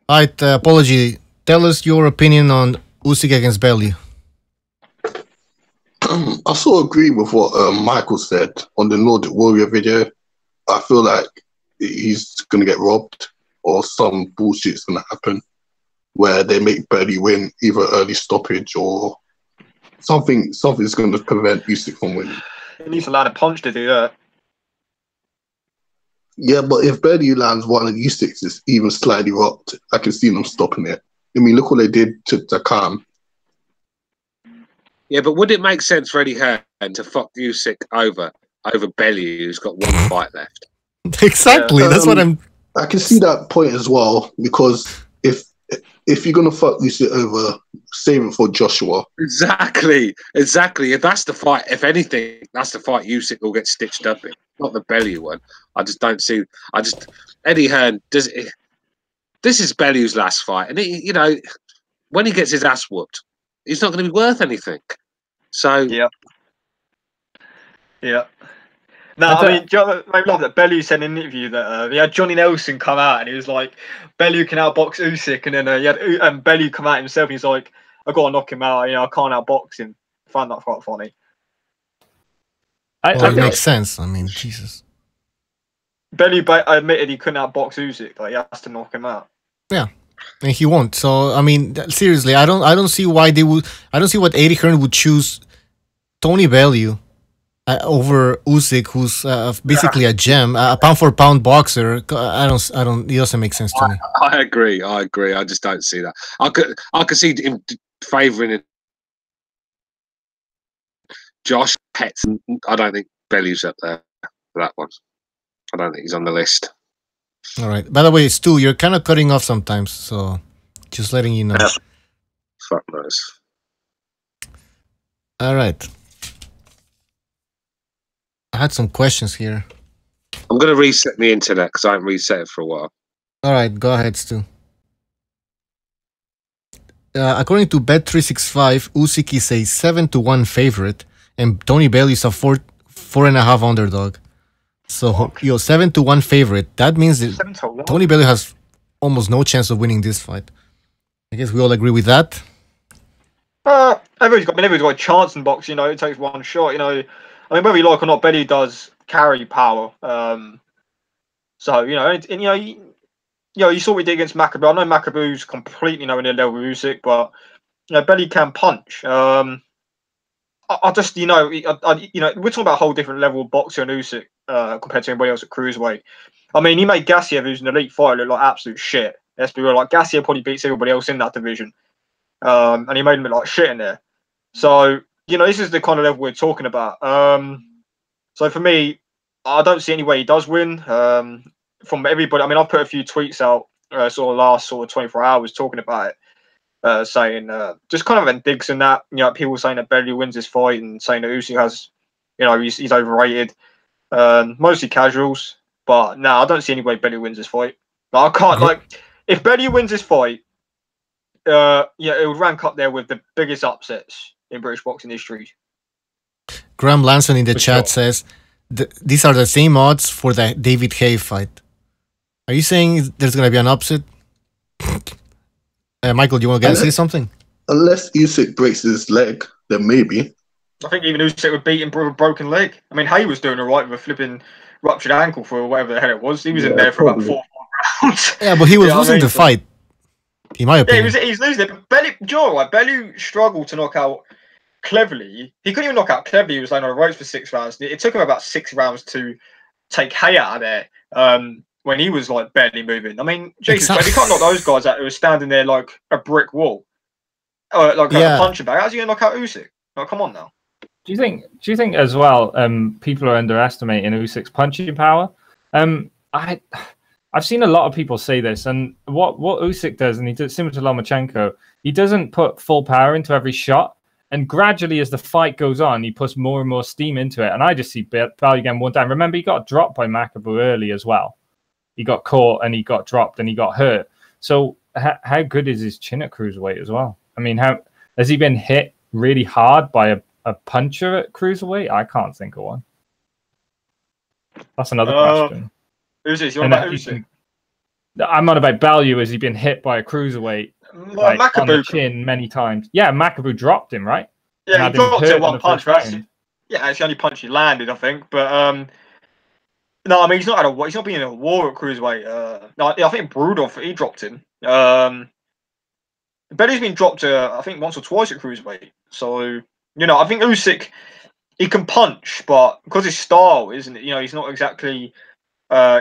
Alright, Apology, tell us your opinion on Usyk against Bellew. I sort of agree with what Michael said on the Nordic Warrior video. I feel like he's going to get robbed, or some bullshit's going to happen where they make Bellew win, either early stoppage or something's going to prevent Usyk from winning. He needs to land a punch to do that. Yeah, but if Bellew lands one and Usyk is even slightly rocked, I can see them stopping it. I mean, look what they did to Takam. Yeah, but would it make sense for Eddie Hearn to fuck Usyk over Bellew, who's got one fight left? Exactly, that's what I'm... I can see that point as well, because if you're going to fuck Usyk over, save it for Joshua. Exactly. If that's the fight, if anything, that's the fight Usyk will get stitched up in, not the Bellew one. I just don't see... Eddie Hearn, this is Bellew's last fight, and you know, when he gets his ass whooped, he's not going to be worth anything. So yeah. No, I mean, I love that Bellew said in an interview that he had Johnny Nelson come out and he was like, Bellew can outbox Usyk, and then he had Bellew come out himself. And he's like, I got to knock him out. You know, I can't outbox him. I found that quite funny. It makes sense. I mean, Jesus. Bellew admitted he couldn't outbox Usyk. Like, he has to knock him out. Yeah. And he won't. So I mean, seriously, I don't see why they would. I don't see what Eddie Hearn would choose Tony Bellew over Usyk, who's basically a gem, a pound for pound boxer. I don't. It doesn't make sense to me. I agree. I just don't see that. I could see him favouring Josh Pets. I don't think Bellew's up there for that one. I don't think he's on the list. All right. By the way, Stu, you're kind of cutting off sometimes, so just letting you know. Yeah. Fuck knows. All right. I had some questions here. I'm going to reset the internet because I haven't reset it for a while. All right, go ahead, Stu. According to Bet365, Usyk is a 7-1 favorite, and Tony Bellew is a 4.5 underdog. So, 7-1 favorite. That means that Tony Bellew has almost no chance of winning this fight. I guess we all agree with that. Everybody's got a chance in boxing. You know, it takes one shot. You know, I mean, whether you like or not, Bellew does carry power. So you know, you saw what he did against Macaboo. I know Macaboo's completely nowhere near level with Usyk, but you know, Bellew can punch. I just, you know, we're talking about a whole different level of boxer and Usyk compared to anybody else at cruiserweight. I mean, he made Gassiev, who's an elite fighter, look like absolute shit. Let's be real. Like, Gassiev probably beats everybody else in that division, and he made him look like shit in there. So, you know, this is the kind of level we're talking about. So for me, I don't see any way he does win. From everybody, I mean, I've put a few tweets out sort of last 24 hours talking about it. saying just kind of in digs and that. You know, people saying that Bellew wins this fight and saying that Usyk has, you know, he's overrated. Mostly casuals, but no, I don't see any way Bellew wins this fight. Like, I can't like if Bellew wins this fight. Yeah, it would rank up there with the biggest upsets in British boxing history. Graham Lanson in the chat says these are the same odds for the David Haye fight. Are you saying there's going to be an upset? Michael, do you want to say something? Unless Usyk breaks his leg, then maybe. I think even Usyk would beat him with a broken leg. I mean, Haye was doing all right with a flipping ruptured ankle for whatever the hell it was. He was in there for about 4 rounds. Yeah, but he was losing the fight. In my opinion. Yeah, he's losing it. But Bellew, do you know what? Bellew struggled to knock out cleverly. He couldn't even knock out cleverly. He was laying on the ropes for 6 rounds. It took him about 6 rounds to take Haye out of there when he was like barely moving. I mean, Jesus, but you can't knock those guys out who are standing there like a brick wall, like a punching bag. How's he gonna knock out Usyk? Oh, come on now. Do you think as well? People are underestimating Usyk's punching power. I've seen a lot of people say this, and what Usyk does, and he does similar to Lomachenko, he doesn't put full power into every shot, and gradually as the fight goes on, he puts more and more steam into it. And I just see Bellew getting one down. Remember, he got dropped by Makabu early as well. He got caught and he got dropped and he got hurt. So how good is his chin at cruiserweight as well? I mean, how has he been hit really hard by a puncher at cruiserweight? I can't think of one. That's another question. Usyk, you're about Usyk. I'm not about Bellew. Has he been hit by a cruiserweight on the chin many times? Yeah, Makabu dropped him, right? Yeah, he dropped it one punch. Yeah, it's the only punch he landed, I think. But no, I mean he's not been in a war at cruiserweight. No, I think Brudov, he dropped him. Bellew's been dropped, I think once or twice at cruiserweight. So you know, I think Usyk, he can punch, but because his style isn't, you know, he's not exactly.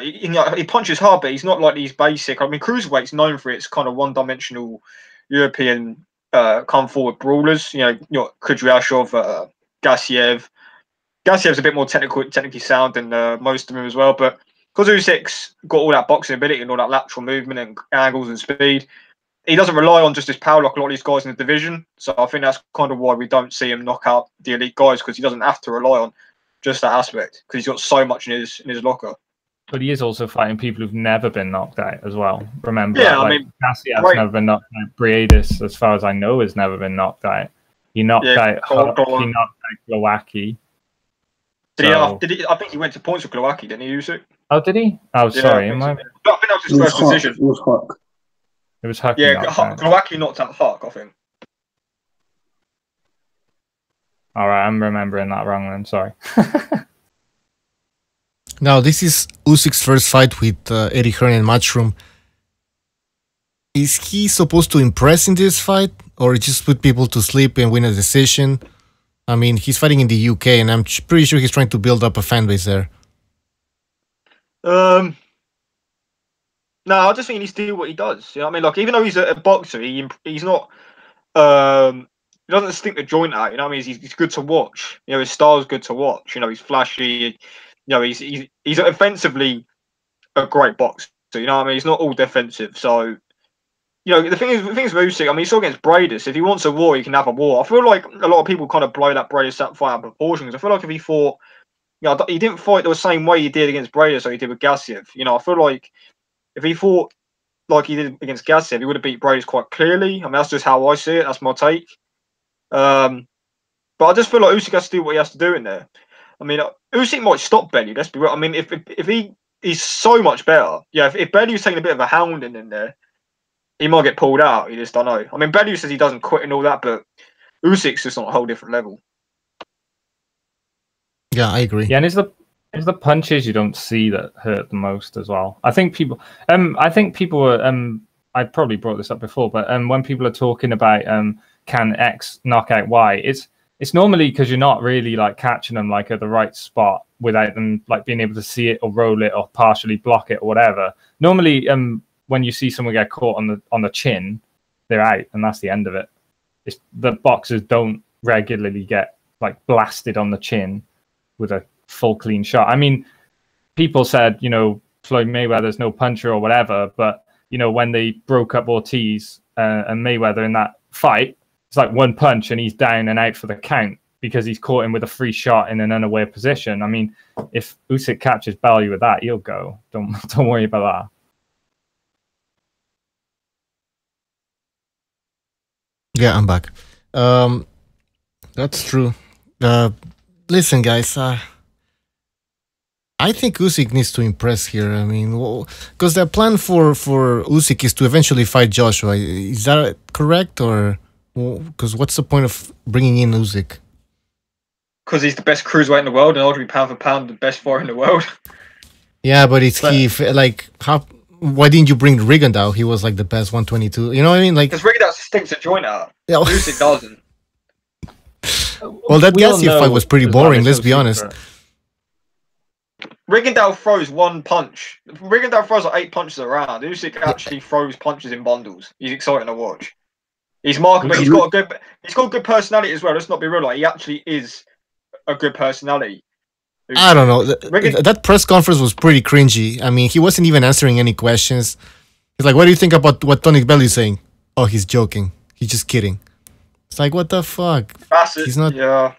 He punches hard, but he's not like these basic. I mean, cruiserweight's known for its kind of one-dimensional European come forward brawlers. You know, Kudryashov, Gassiev. Gassiev's a bit more technically sound than most of them as well. But because Usyk's got all that boxing ability and all that lateral movement and angles and speed, he doesn't rely on just his power like a lot of these guys in the division. So I think that's kind of why we don't see him knock out the elite guys, because he doesn't have to rely on just that aspect, because he's got so much in his locker. But he is also fighting people who've never been knocked out as well. Remember, yeah, I mean, Cassiat's never been knocked out. Briedis, as far as I know, has never been knocked out. He knocked out Glowacki. Did he? I think he went to points with Glowacki, didn't he, Usyk? Oh, did he? Oh, sorry. I think that was his first decision. It was Huck. It was Huck. Yeah, Glowacki knocked out Huck, I think. All right, I'm remembering that wrong then. Sorry. Now, this is Usyk's first fight with Eddie Hearn and Matchroom. Is he supposed to impress in this fight, or just put people to sleep and win a decision? I mean, he's fighting in the UK, and I'm pretty sure he's trying to build up a fan base there. No, I just think he needs to do what he does. You know what I mean? Like, even though he's a boxer, he's not. He doesn't stick the joint out. You know what I mean? He's good to watch. You know, his style's good to watch. You know, he's flashy. You know, he's offensively a great boxer. You know what I mean? He's not all defensive. So, you know, the thing is with Usyk, I mean, he's still against Briedis. If he wants a war, he can have a war. I feel like a lot of people kind of blow that Briedis fight out of proportions. I feel like if he fought, you know, he didn't fight the same way he did against Briedis or he did with Gassiev. You know, I feel like if he fought like he did against Gassiev, he would have beat Briedis quite clearly. I mean, that's just how I see it. That's my take. But I just feel like Usyk has to do what he has to do in there. I mean, Usyk might stop Bellew. Let's be real. I mean, if he's so much better, yeah. If Bellew's taking a bit of a hounding in there, he might get pulled out. You just don't know. I mean, Bellew says he doesn't quit and all that, but Usyk's just on a whole different level. Yeah, I agree. Yeah, and it's the punches you don't see that hurt the most as well. I think people. Were. I probably brought this up before, but when people are talking about can X knock out Y, it's normally because you're not really like catching them like at the right spot without them like being able to see it or roll it or partially block it or whatever. Normally, when you see someone get caught on the chin, they're out and that's the end of it. The boxers don't regularly get like blasted on the chin with a full clean shot. I mean, people said, you know, Floyd Mayweather's no puncher or whatever, but you know, when they broke up Ortiz and Mayweather in that fight, it's like one punch and he's down and out for the count because he's caught him with a free shot in an unaware position. I mean, if Usyk catches Bellew with that, he'll go. Don't worry about that. Yeah, I'm back. That's true. Listen, guys. I think Usyk needs to impress here. I mean, because the plan for Usyk is to eventually fight Joshua. Is that correct, or because what's the point of bringing in Usyk? Because he's the best cruiserweight in the world, and arguably pound for pound the best fighter in the world. Yeah, but why didn't you bring Rigondeaux? He was like the best 122. You know what I mean? Like, because Rigondeaux stinks a joint out. Yeah. Usyk doesn't. Well, that Gassiev fight was pretty boring. Let's be honest. Rigondeaux throws one punch. Rigondeaux throws like 8 punches around. Usyk actually throws punches in bundles. He's exciting to watch. He's marketable. He's got a good personality as well. Let's not be real. Like, he actually is a good personality. I don't know. That press conference was pretty cringy. I mean, he wasn't even answering any questions. He's like, "What do you think about what Tony Bellew is saying?" "Oh, he's joking. He's just kidding." It's like, what the fuck? He's not. Yeah.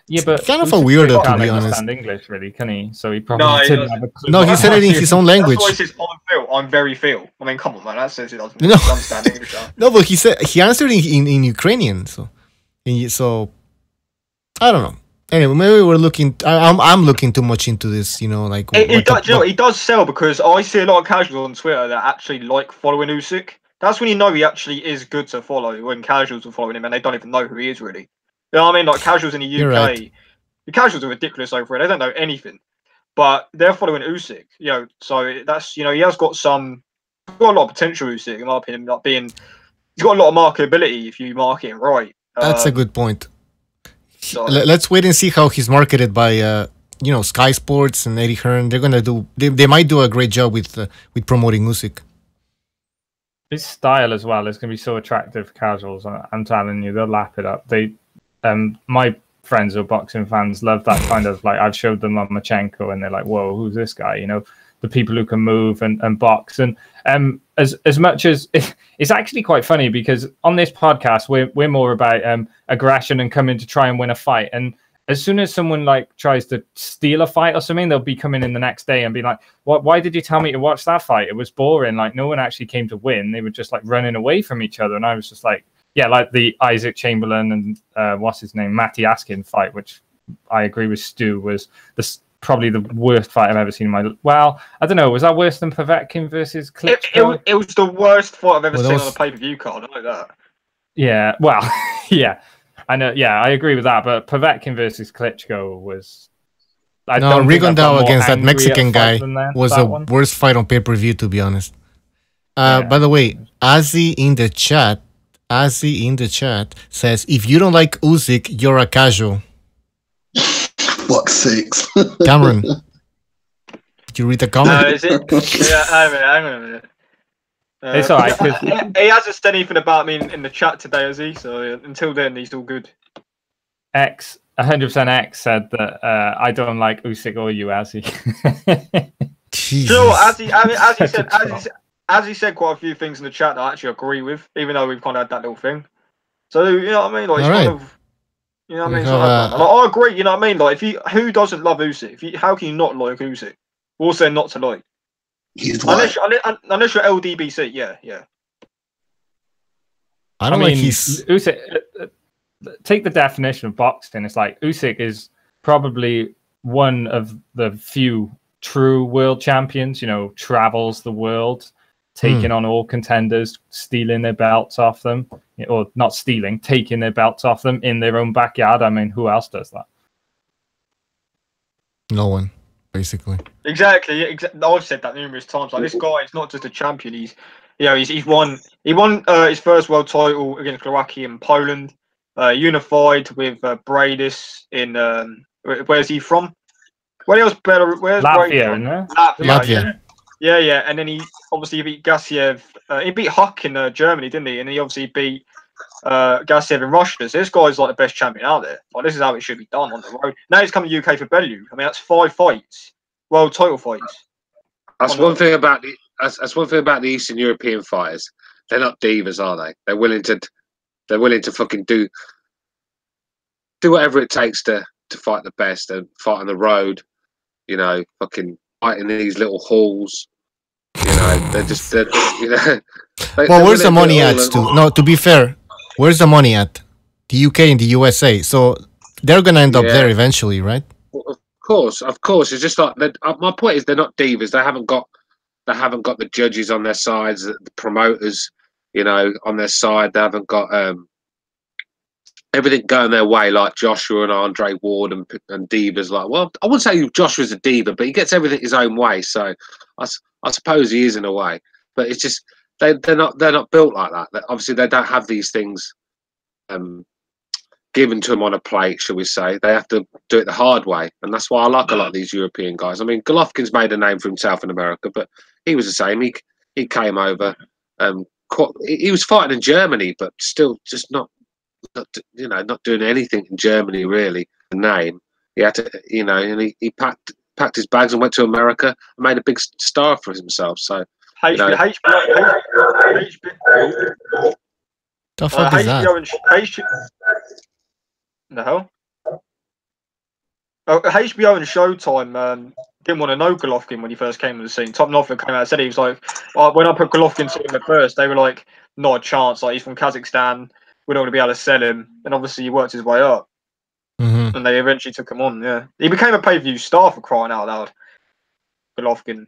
Yeah, but kind of a weirdo, to be honest. Understand English, really, can he? So he probably didn't have a clue. No, he said it in his own language. That's why he says, I'm very feel. I mean, come on, man. That says he doesn't understand English. No, but he answered in Ukrainian. So I don't know. Anyway, maybe we're looking. I'm looking too much into this. You know, like he does sell, because I see a lot of casuals on Twitter that actually like following Usyk. That's when you know he actually is good to follow, when casuals are following him and they don't even know who he is really. You know what I mean? Like, casuals in the UK, right. The casuals are ridiculous over it. They don't know anything, but they're following Usyk. You know, so that's, you know, he has got a lot of potential. Usyk, in my opinion, he's got a lot of marketability if you market him right. That's a good point. So, let's wait and see how he's marketed by Sky Sports and Eddie Hearn. They're gonna do. They might do a great job with promoting Usyk. His style as well is going to be so attractive for casuals. I'm telling you, they'll lap it up. My friends who are boxing fans love that kind of, like, I've showed them Lomachenko and they're like, whoa, who's this guy? You know, the people who can move and box. And as much as it's actually quite funny, because on this podcast, we're more about aggression and coming to try and win a fight. And as soon as someone like tries to steal a fight or something, they'll be coming in the next day and be like, why did you tell me to watch that fight? It was boring. Like, no one actually came to win. They were just like running away from each other. And I was just like, yeah, like the Isaac Chamberlain and what's his name, Matias fight, which I agree with Stu was probably the worst fight I've ever seen in my. Well, I don't know. Was that worse than Povetkin versus Klitschko? It was the worst fight I've ever seen on a pay-per-view card. I know that. Yeah. Well, yeah. I know. Yeah, I agree with that. But Povetkin versus Klitschko was. Rigondeaux against that Mexican guy was the worst fight on pay-per-view, to be honest. By the way, Azzy in the chat says, if you don't like Usyk, you're a casual. Fuck's sakes. Cameron, did you read the comment? Is it? Yeah, hang on a minute. It's alright. He hasn't said anything about me in the chat today, has he? So until then, he's all good. 100% X said that I don't like Usyk or you, Azzy. Sure, as he said quite a few things in the chat that I actually agree with, even though we've kind of had that little thing. So, you know what I mean? Like, it's kind of, you know what I mean? I agree, you know what I mean? Like, who doesn't love Usyk? How can you not like Usyk? Also, not to like. Unless you're LDBC, yeah. I mean, Usyk. Take the definition of boxing. It's like Usyk is probably one of the few true world champions. You know, travels the world, taking on all contenders, stealing their belts off them, or not stealing, taking their belts off them in their own backyard. I mean, who else does that? No one, basically. Exactly. I've said that numerous times. Like, this guy is not just a champion. He won his first world title against Golovkin in Poland. Unified with Bradis in where's he from? Where's Latvia, isn't it? Latvia. Yeah. And then he obviously beat Gassiev. He beat Huck in Germany, didn't he? And he obviously beat Gassiev in Russia. So this guy's like the best champion out there. Like, this is how it should be done on the road. Now he's coming to UK for Bellew. I mean, that's 5 fights, world title fights. That's one thing about that's one thing about the Eastern European fighters. They're not divas, are they? They're willing to fucking do whatever it takes to fight the best and fight on the road. You know, fucking fight in these little halls. You know, they're well, where's the money at, Stu? No, to be fair, where's the money at? The UK and the USA. So they're gonna end up there eventually, right? Well, of course. It's just like my point is they're not divas. They haven't got the judges on their sides, the promoters, you know, on their side. They haven't got everything going their way like Joshua and Andre Ward and divas. Like, well, I wouldn't say Joshua's a diva, but he gets everything his own way. So I suppose he is in a way. But it's just they're not built like that. Obviously, they don't have these things given to them on a plate, shall we say. They have to do it the hard way, and that's why I like a lot of these European guys. I mean, Golovkin's made a name for himself in America, but he was the same. He came over. He was fighting in Germany, but still just not doing anything in Germany really. The name he had to, you know, and he packed his bags and went to America and made a big star for himself. So the fuck is that? No. HBO and Showtime didn't want to know Golovkin when he first came to the scene. Tom Knopfler came out and said he was like, when I put Golovkin to him at first, they were like, not a chance. Like, he's from Kazakhstan. We're not going to be able to sell him. And obviously, he worked his way up. Mm-hmm. And they eventually took him on. Yeah, he became a pay-per-view star for crying out loud. Golovkin.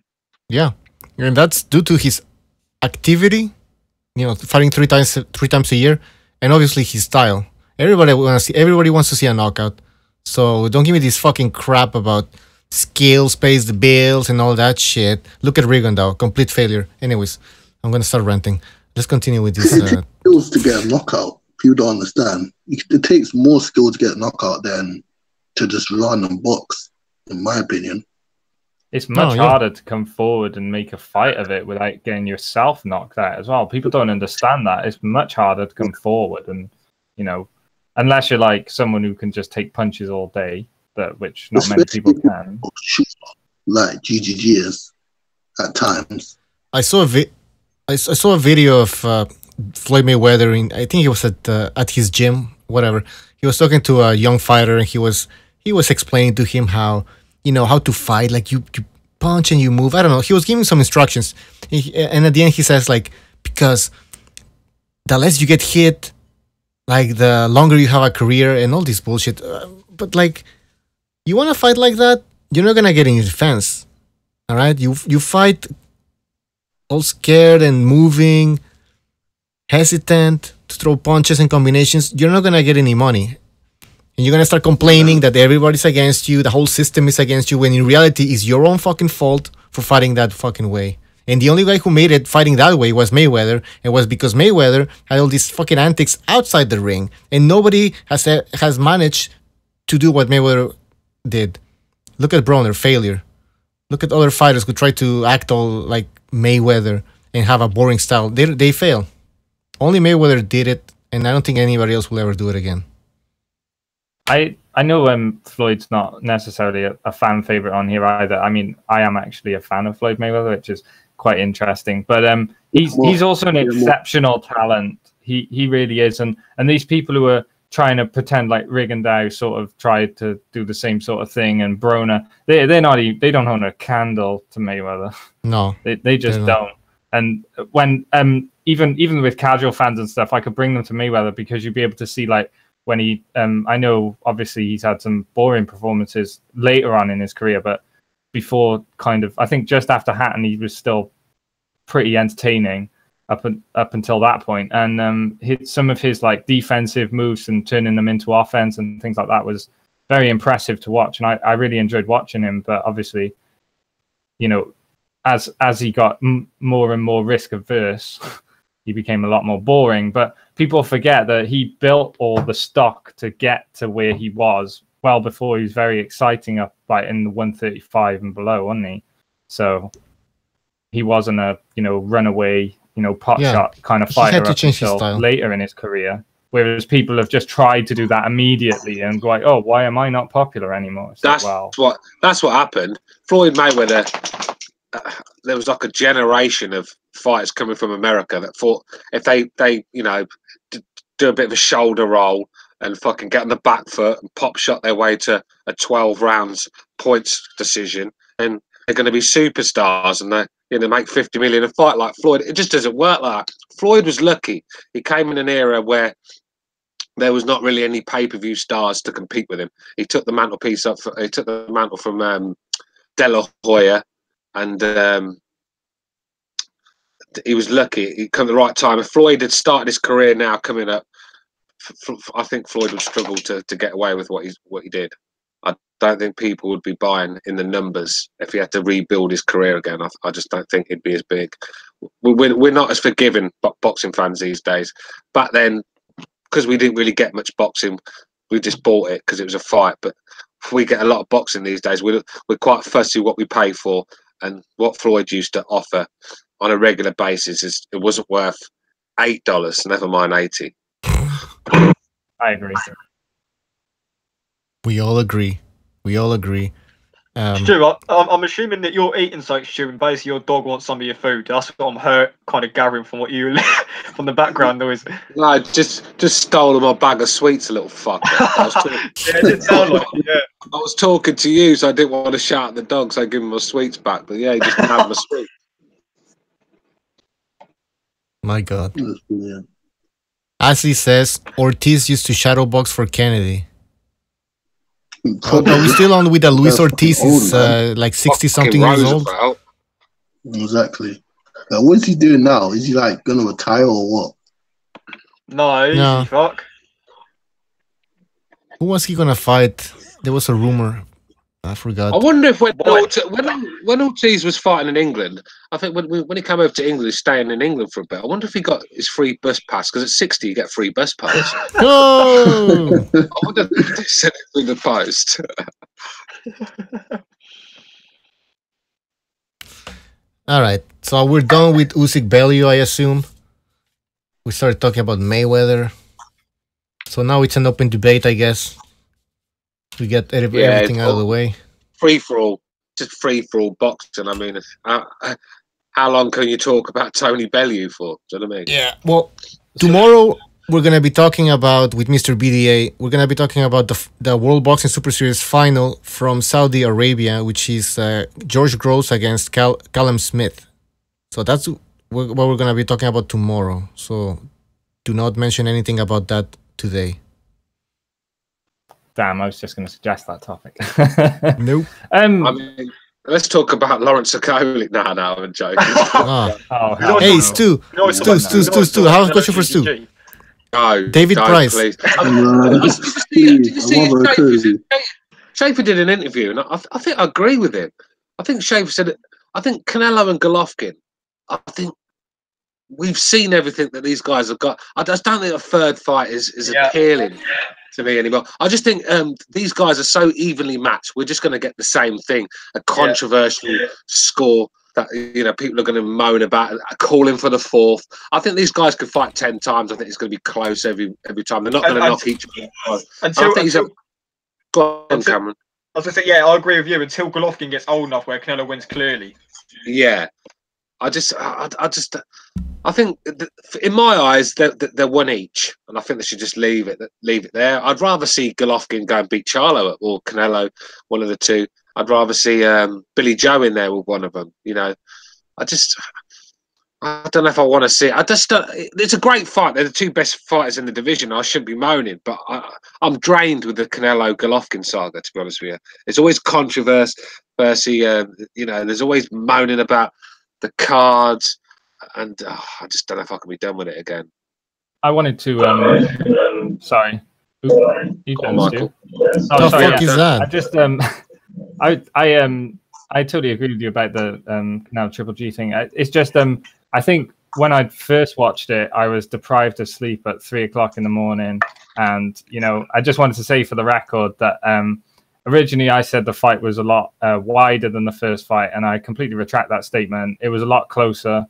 Yeah, and that's due to his activity. You know, fighting three times a year, and obviously his style. Everybody wants to see a knockout. So don't give me this fucking crap about skills, pays the bills, and all that shit. Look at Rigondeaux, complete failure. Anyways, I'm gonna start ranting. Let's continue with this. Skills to get a knockout. People don't understand. It takes more skill to get a knockout than to just run and box, in my opinion. It's much harder to come forward and make a fight of it without getting yourself knocked out as well. People don't understand that. It's much harder to come forward and, you know, unless you're like someone who can just take punches all day, which not many people can. Like GGGs at times. I saw a video of Floyd Mayweather. I think he was at his gym, whatever. He was talking to a young fighter, and he was explaining to him how, you know, how to fight. Like you punch and you move. I don't know. He was giving some instructions, and at the end he says like, because the less you get hit, like the longer you have a career and all this bullshit. But like, you want to fight like that, you're not gonna get any defense. All right, you fight all scared and moving, hesitant to throw punches and combinations. You're not gonna get any money, and you're gonna start complaining that everybody's against you, the whole system is against you, when in reality it's your own fucking fault for fighting that fucking way. And the only guy who made it fighting that way was Mayweather. It was because Mayweather had all these fucking antics outside the ring, and nobody has managed to do what Mayweather did. Look at Broner, failure. Look at other fighters who try to act all like Mayweather and have a boring style. They fail. Only Mayweather did it, and I don't think anybody else will ever do it again. I know Floyd's not necessarily a fan favorite on here either. I mean, I am actually a fan of Floyd Mayweather, which is quite interesting. But he's also an exceptional talent. He really is. And these people who are trying to pretend like Rigondeaux sort of tried to do the same sort of thing, and Broner, they don't own a candle to Mayweather. No, they just don't. And when even with casual fans and stuff, I could bring them to Mayweather because you'd be able to see like when he I know obviously he's had some boring performances later on in his career, but before kind of I think just after Hatton he was still pretty entertaining up until that point. And some of his like defensive moves and turning them into offense and things like that was very impressive to watch, and I really enjoyed watching him. But obviously, you know, as he got more and more risk averse, he became a lot more boring. But people forget that he built all the stock to get to where he was well before he was very exciting up like in the 135 and below, wasn't he? So he wasn't a, you know, runaway, you know, pot shot kind of fighter up until later in his career. Whereas people have just tried to do that immediately and go like, oh, why am I not popular anymore? It's that's like, well, that's what happened. Floyd Mayweather there was like a generation of fighters coming from America that thought if they you know do a bit of a shoulder roll and fucking get on the back foot and pop shot their way to a 12 rounds points decision, and they're going to be superstars and they make 50 million a fight like Floyd. It just doesn't work like that. Floyd was lucky. He came in an era where there was not really any pay-per-view stars to compete with him. He took the mantelpiece up. He took the mantle from De La Hoya, and he was lucky. He come at the right time. If Floyd had started his career now coming up, I think Floyd would struggle to get away with what he did. I don't think people would be buying in the numbers if he had to rebuild his career again. I just don't think he'd be as big. We're not as forgiving boxing fans these days. Back then, because we didn't really get much boxing, we just bought it because it was a fight. But we get a lot of boxing these days. We're quite fussy what we pay for, and what Floyd used to offer on a regular basis it wasn't worth $8, never mind 80. I agree. We all agree. Stu, I'm assuming that you're eating something, Stu, and basically your dog wants some of your food. That's what I'm kind of gathering from what you from the background noise. No, just stole my bag of sweets, a little fucker. Yeah, it didn't sound like it, yeah. I was talking to you, so I didn't want to shout at the dog, so I give him my sweets back. But yeah, he just didn't have my sweets. My God. Ashley says Ortiz used to shadow box for Kennedy. Are we still on with the Luis Ortiz? Is like 60-something years old. Exactly. What is he doing now? Is he like gonna retire or what? No. Fuck. Who was he gonna fight? There was a rumor. I forgot. I wonder if when Ortiz was fighting in England, I think when he came over to England, he's staying in England for a bit. I wonder if he got his free bus pass, because at 60 you get free bus pass. No! I wonder if he sent it through the post. All right, so we're done with Usyk Bellew, I assume. We started talking about Mayweather, so now it's an open debate, I guess. We get everything out of the way. Free for all, just free for all boxing. I mean, how long can you talk about Tony Bellew for? Do you know what I mean? Yeah. Well, tomorrow we're gonna be talking about with Mr. BDA. We're gonna be talking about the World Boxing Super Series final from Saudi Arabia, which is George Groves against Callum Smith. So that's what we're gonna be talking about tomorrow. So do not mention anything about that today. Damn, I was just going to suggest that topic. Nope. I mean, let's talk about Lawrence Okolic now. No, I'm joking. Hey, Stu. Stu. I have a question for Stu. No, David Price. Please. Schaefer did an interview, and I think I agree with him. I think Schaefer said, I think Canelo and Golovkin, I think we've seen everything that these guys have got. I just don't think a third fight is appealing to me anymore. I just think these guys are so evenly matched. We're just going to get the same thing, a controversial score that people are going to moan about, calling for the fourth. I think these guys could fight 10 times. I think it's going to be close every time. They're not going to knock each other. Go on, Cameron. I was going to say, yeah, I agree with you until Golovkin gets old enough where Canelo wins clearly. Yeah. I think in my eyes they're one each, and I think they should just leave it there. I'd rather see Golovkin go and beat Charlo or Canelo, one of the two. I'd rather see Billy Joe in there with one of them. I don't know if I want to see it. It's a great fight. They're the two best fighters in the division. I shouldn't be moaning, but I'm drained with the Canelo Golovkin saga. To be honest with you, it's always controversy. There's always moaning about the cards, and I just don't know if I can be done with it again. I wanted to sorry. You go on, Michael. Oh, sorry, fuck is that? I just I totally agree with you about the Canelo Triple G thing. It's just I think when I first watched it, I was deprived of sleep at 3 o'clock in the morning, and I just wanted to say for the record that originally, I said the fight was a lot wider than the first fight, and I completely retract that statement. It was a lot closer.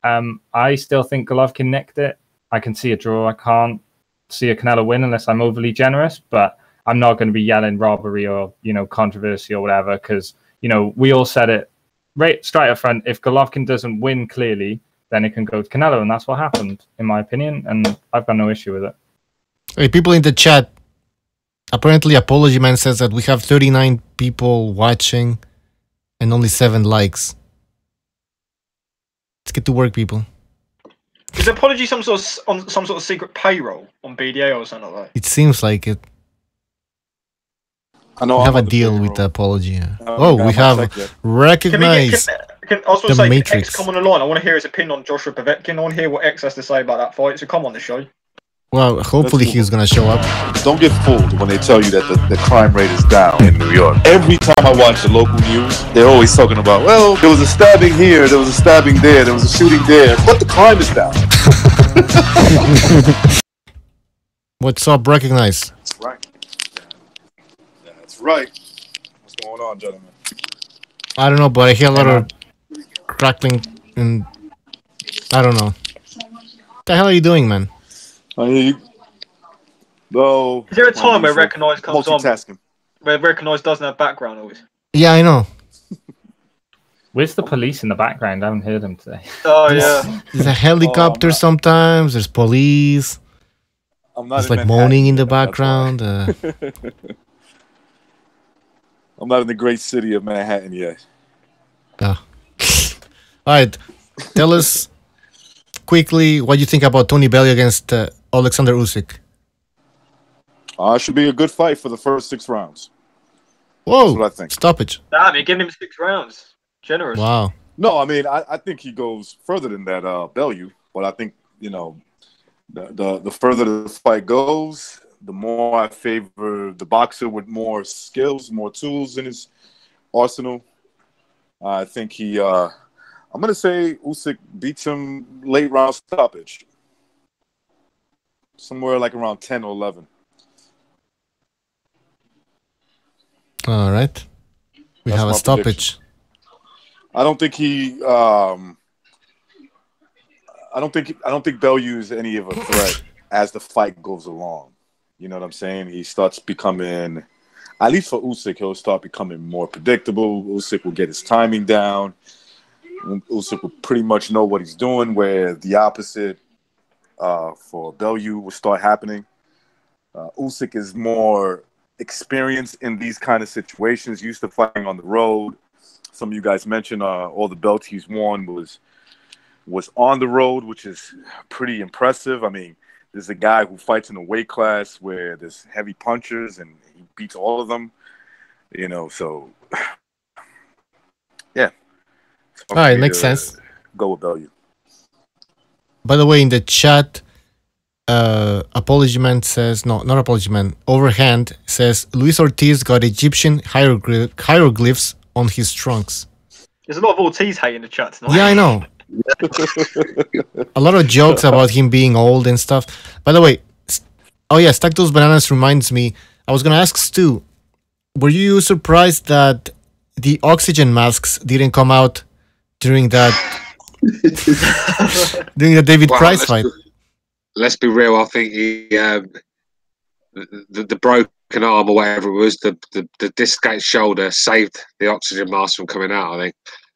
I still think Golovkin nicked it. I can see a draw. I can't see a Canelo win unless I'm overly generous, but I'm not going to be yelling robbery or, controversy or whatever, because, we all said it right straight up front, if Golovkin doesn't win clearly, then it can go to Canelo, and that's what happened, in my opinion, and I've got no issue with it. Hey, people in the chat, apparently Apology Man says that we have 39 people watching and only 7 likes. Let's get to work, people. Is Apology some sort of secret payroll on BDA or something like that? It seems like it. I know we have a deal with the Apology. Oh, we have recognized I was going to say, Matrix. X come on the line. I want to hear his opinion on Joshua Povetkin. I want to hear what X has to say about that fight. So come on the show. Well, hopefully he's going to show up. Don't get fooled when they tell you that the crime rate is down in New York. Every time I watch the local news, they're always talking about, well, there was a stabbing here, there was a stabbing there, there was a shooting there, but the crime is down. What's up, Recognize? That's right. That's right. What's going on, gentlemen? I don't know, but I hear a lot of crackling and I don't know. What the hell are you doing, man? Though. Is there a time where Recognize comes on? Multitasking. Where Recognize doesn't have background always? Yeah, I know. Where's the police in the background? I haven't heard them today. Oh, yeah. There's a helicopter sometimes. There's police. There's like moaning in the background. I'm not in the great city of Manhattan yet. All right. Tell us quickly what you think about Tony Bellew against Alexander Usyk. It should be a good fight for the first 6 rounds. Whoa. That's what I think. Stoppage. Damn, you're giving him 6 rounds. Generous. Wow. No, I mean, I think he goes further than that, Bellew. But I think, you know, the further the fight goes, the more I favor the boxer with more skills, more tools in his arsenal. I think he, I'm going to say Usyk beats him late round stoppage. Somewhere like around 10 or 11. All right. We have a stoppage. I don't think he, I don't think Bellew is any of a threat as the fight goes along. You know what I'm saying? He starts becoming, at least for Usyk, he'll start becoming more predictable. Usyk will get his timing down. Usyk will pretty much know what he's doing, where the opposite for Bellew will start happening. Usyk is more experienced in these kind of situations, used to fighting on the road. Some of you guys mentioned all the belts he's won was on the road, which is pretty impressive. I mean, there's a guy who fights in a weight class where there's heavy punchers and he beats all of them, you know, so yeah. All right, makes sense. Go with Bellew. By the way, in the chat, Apology Man says, no, not Apology Man, Overhand says, Luis Ortiz got Egyptian hieroglyphs on his trunks. There's a lot of Ortiz hate in the chat tonight. Yeah, I know. A lot of jokes about him being old and stuff. By the way, oh yeah, Stack Those Bananas reminds me, I was going to ask Stu, were you surprised that the oxygen masks didn't come out during that during the David Price fight? Let's be real. I think he, the broken arm or whatever it was, the dislocated shoulder saved the oxygen mask from coming out. I think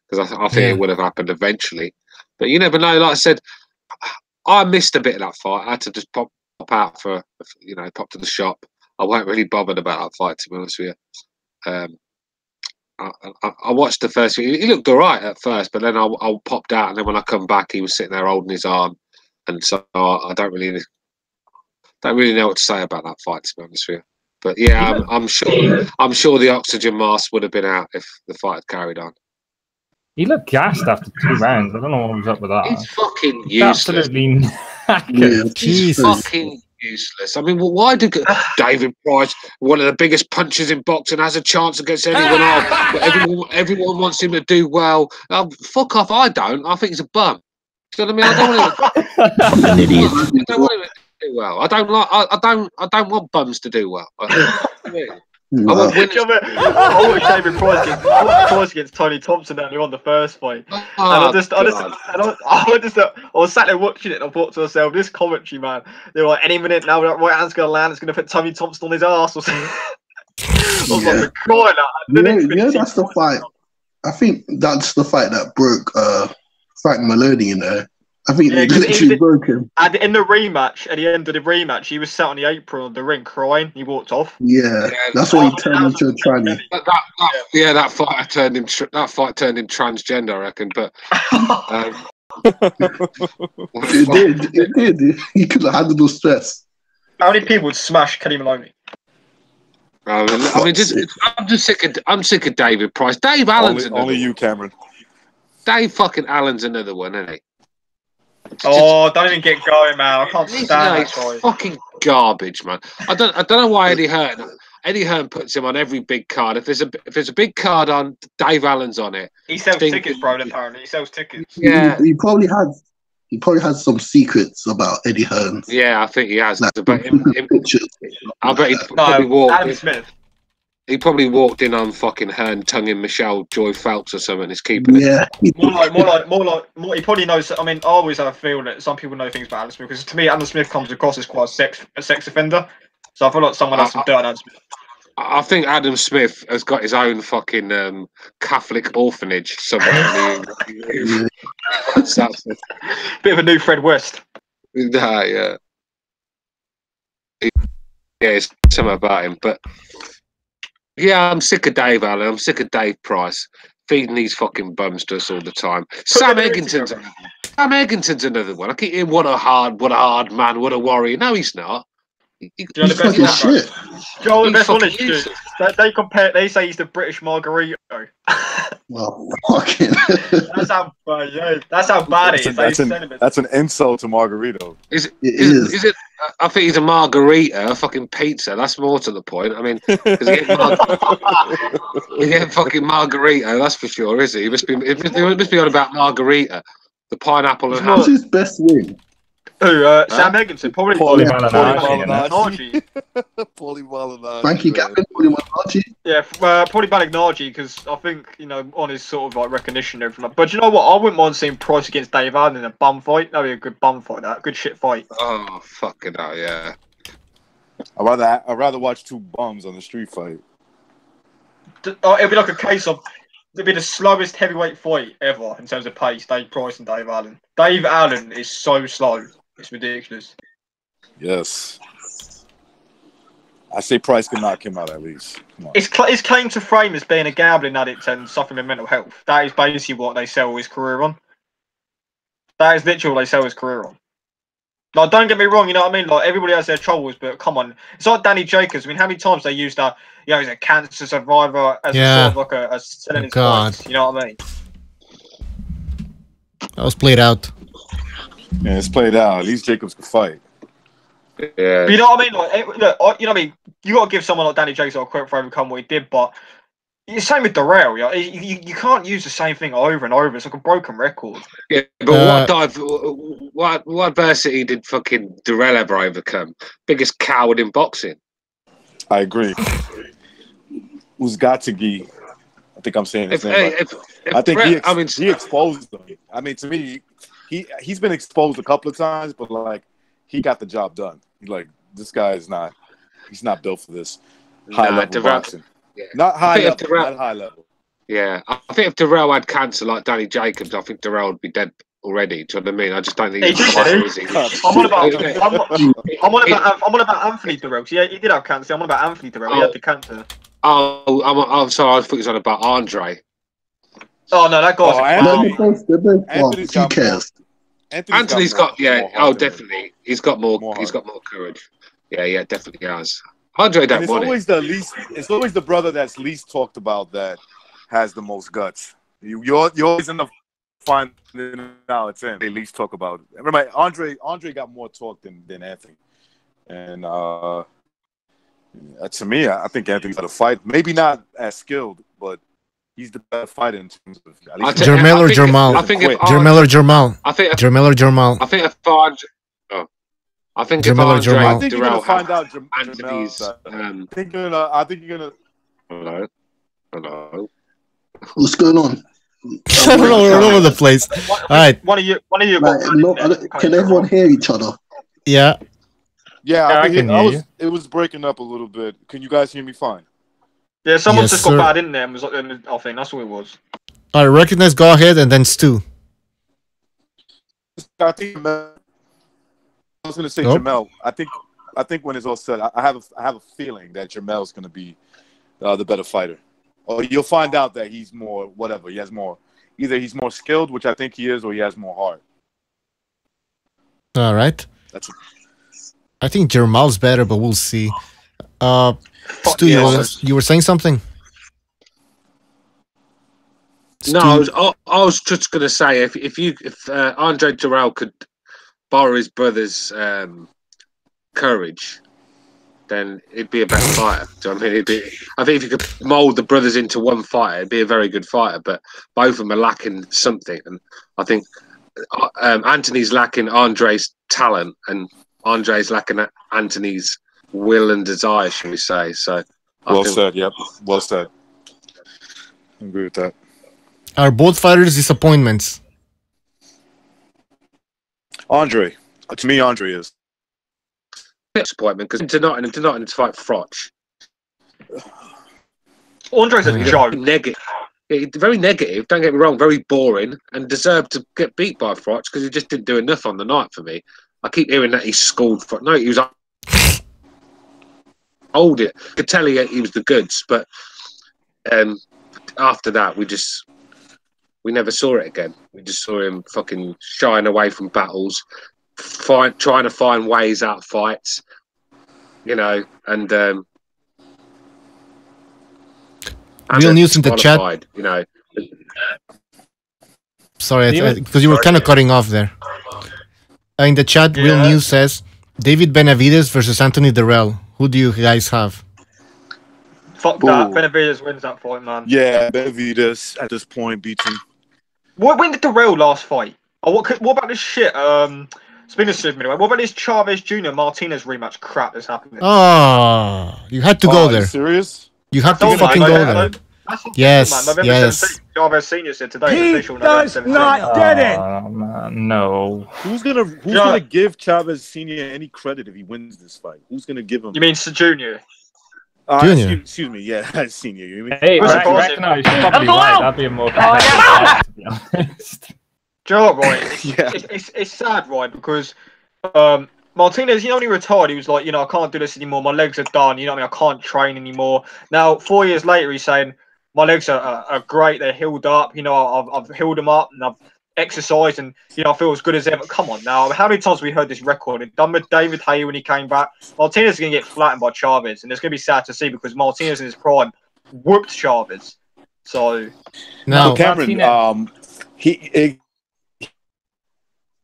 because I think it would have happened eventually, but you never know. Like I said, I missed a bit of that fight. I had to just pop out for, you know, pop to the shop. I weren't really bothered about that fight, to be honest with you. I watched the first. He looked all right at first, but then I popped out, and then when I come back, he was sitting there holding his arm. And so I don't really know what to say about that fight, to be honest with you. But yeah, I'm sure the oxygen mask would have been out if the fight had carried on. He looked gassed after 2 rounds. I don't know what was up with that. He's fucking useless. Absolutely knackered. He's fucking useless. I mean, well, why do David Price, one of the biggest punchers in boxing, has a chance against anyone else? But everyone wants him to do well. Fuck off! I don't. I think he's a bum. Do you know what I mean? I don't want him to do well. I don't want bums to do well. I want winners. I watched David Price against Tony Thompson earlier on the first fight. And I was sat there watching it and I thought to myself, this commentary, man, they were like, any minute now, that right hand's going to land, it's going to put Tony Thompson on his ass or something. I was like, crying out. Yeah, that's the fight. I think that's the fight that broke Frank Maloney in there. I think they 'cause literally broke him. In the rematch, at the end of the rematch, he was sat on the apron of the ring crying. He walked off. Yeah, that's why he turned into a tranny. That fight turned him. That fight turned him transgender, I reckon. But it did. He could have handled the stress. How many people would smash Kenny Maloney? I mean, I'm sick of David Price. Dave Allen's only you, Cameron. Dave fucking Allen's another one, isn't he? Don't even get going, man. I can't stand that guy. Fucking garbage, man. I don't know why Eddie Hearn puts him on every big card. If there's a big card on, Dave Allen's on it. He sells tickets, bro. Apparently, he sells tickets. Yeah, he probably has some secrets about Eddie Hearn. Yeah, I think he has. Like, about him. I bet he probably walked. Adam Smith. He probably walked in on fucking Hearn tonguing Michelle Joy Phelps or something. He's keeping it. Yeah. More like. He probably knows. I mean, I always have a feeling that some people know things about Adam Smith because to me, Adam Smith comes across as quite a sex offender. So I feel like someone has some dirt on Adam Smith. I think Adam Smith has got his own fucking Catholic orphanage somewhere. Bit of a new Fred West. Yeah. It's something about him, but. Yeah, I'm sick of Dave Allen. I'm sick of Dave Price feeding these fucking bums to us all the time. Sam Egginton's another one. I keep hearing what a hard man, what a warrior. No, he's not. He's fucking shit. Joe, the best one is they say he's the British Margarito. Well, fucking. That's how bad it is. That's an insult to Margarito. Is it? I think he's a margarita, a fucking pizza. That's more to the point. I mean, he's getting fucking margarita. That's for sure, is he? He must be on about margarita, the pineapple and ham. What's his best win? Sam Egginton, probably Paulie Malignaggi. Paulie Malignaggi. Frankie Gavin, Paulie Malignaggi. Yeah, probably Malignaggi because I think on his sort of like recognition and everything. But you know what? I wouldn't mind seeing Price against Dave Allen in a bum fight. That'd be a good bum fight. That good shit fight. Oh fucking hell, yeah. I'd rather watch two bums on the street fight. It'd be like a case of. It'd be the slowest heavyweight fight ever in terms of pace. Dave Price and Dave Allen. Dave Allen is so slow. It's ridiculous. Yes. I say Price can knock him out at least. His claim to fame as being a gambling addict and suffering with mental health. That is basically what they sell his career on. That is literally what they sell his career on. Like, don't get me wrong, you know what I mean? Like, everybody has their troubles, but come on. It's like Danny Jacobs. I mean, how many times they used that, he's a cancer survivor as a sort of like a selling his points, you know what I mean? That was played out. Yeah, it's played out. At least Jacobs could fight. Yeah. But you know what I mean? Like, look, you know what I mean? You got to give someone like Danny Jacobs a credit for overcoming what he did, but the same with Darrell. You can't use the same thing over and over. It's like a broken record. Yeah, but what adversity did fucking Darrell ever overcome? Biggest coward in boxing. I agree. Uzgatigi. I think I'm saying his name. I think he exposed them. I mean, to me, he's been exposed a couple of times, but like he got the job done. This guy is not. He's not built for this high level boxing. Yeah. Not high level. Not high level. Yeah, I think if Darrell had cancer like Danny Jacobs, I think Darrell would be dead already. Do you know what I mean? I just don't think he's I'm on about Anthony Darrell. Yeah, he did have cancer. I'm on about Anthony Darrell. He had the cancer. I'm sorry. I thought it was on about Andre. Oh no, that guy's who cares? Anthony's got definitely. He's got more. He's got more courage. Yeah, definitely has. Andre don't want it. It's always the brother that's least talked about that has the most guts. You're always in the finding out it's him. They least talk about it. Remember, Andre got more talk than Anthony. And to me, I think Anthony's got a fight. Maybe not as skilled, but he's the best fighter in terms of Jermel or Jermal. Jermel or Jermal. Jermel or Jermal. I think if Andre. I think if I think you're gonna find out Anthony's. I think you're gonna. Hello. What's going on? All over the place. All right. One of you. Can everyone hear each other? Yeah. Yeah, I can hear you. It was breaking up a little bit. Can you guys hear me fine? Yeah, someone just got bad in there and was like, I think that's what it was. All right, recognize. Go ahead, and then Stu. I think I was going to say Jamel. I think when it's all said, I have a feeling that Jamel's going to be the better fighter. Or you'll find out that he's more whatever. He has more. Either he's more skilled, which I think he is, or he has more heart. All right. I think Jamal's better, but we'll see. Stu, you were saying something? No, I was just going to say if Andre Terrell could borrow his brother's courage, then it'd be a better fighter. Do you know what I mean? I think if you could mould the brothers into one fighter, it'd be a very good fighter. But both of them are lacking something, and I think Anthony's lacking Andre's talent, and Andre's lacking Anthony's will and desire, shall we say? So, well said. Yep, well said. I agree with that. Are both fighters disappointments? Andre, to me, Andre is disappointment because to not to fight Froch. Andre's a joke. Negative. Very negative. Don't get me wrong. Very boring and deserved to get beat by Froch because he just didn't do enough on the night for me. I keep hearing that he schooled Froch. No, he was old. It could tell he was the goods, but after that we never saw it again. We just saw him fucking shying away from battles, trying to find ways out of fights, you know, and real news in the chat. You know, sorry, because you were kind of cutting off there. In the chat, real news says David Benavidez versus Anthony Dirrell. Who do you guys have? Fuck that. Benavidez wins that fight, man. Yeah, Benavidez at this point beats him. When did Dirrell last fight? Oh, what about this shit? Speaking of Super Middleweight, what about this Chavez Jr. Martinez rematch crap that's happening? Oh, you had to go there. Are you serious? You have to fucking go there. Yes, yes. Chavez Sr. said today. He does not get it. Man, no. Who's gonna give Chavez Sr. any credit if he wins this fight? Who's gonna give him? You mean Sir Junior? Junior. Excuse me. Yeah, Senior. You mean? Hey, recognize you're probably right. That'd be a more competitive fight, to be honest. Do you know what, right? It's sad, right? Because Martinez, you know, when he retired, he was like, you know, I can't do this anymore. My legs are done. You know what I mean? I can't train anymore. Now, 4 years later, he's saying, my legs are great. They're healed up. You know, I've healed them up and I've exercised and, you know, I feel as good as ever. Come on now. How many times have we heard this record? It done with David Haye when he came back. Martinez is going to get flattened by Chavez. And it's going to be sad to see because Martinez in his prime whooped Chavez. So, now, Cameron, he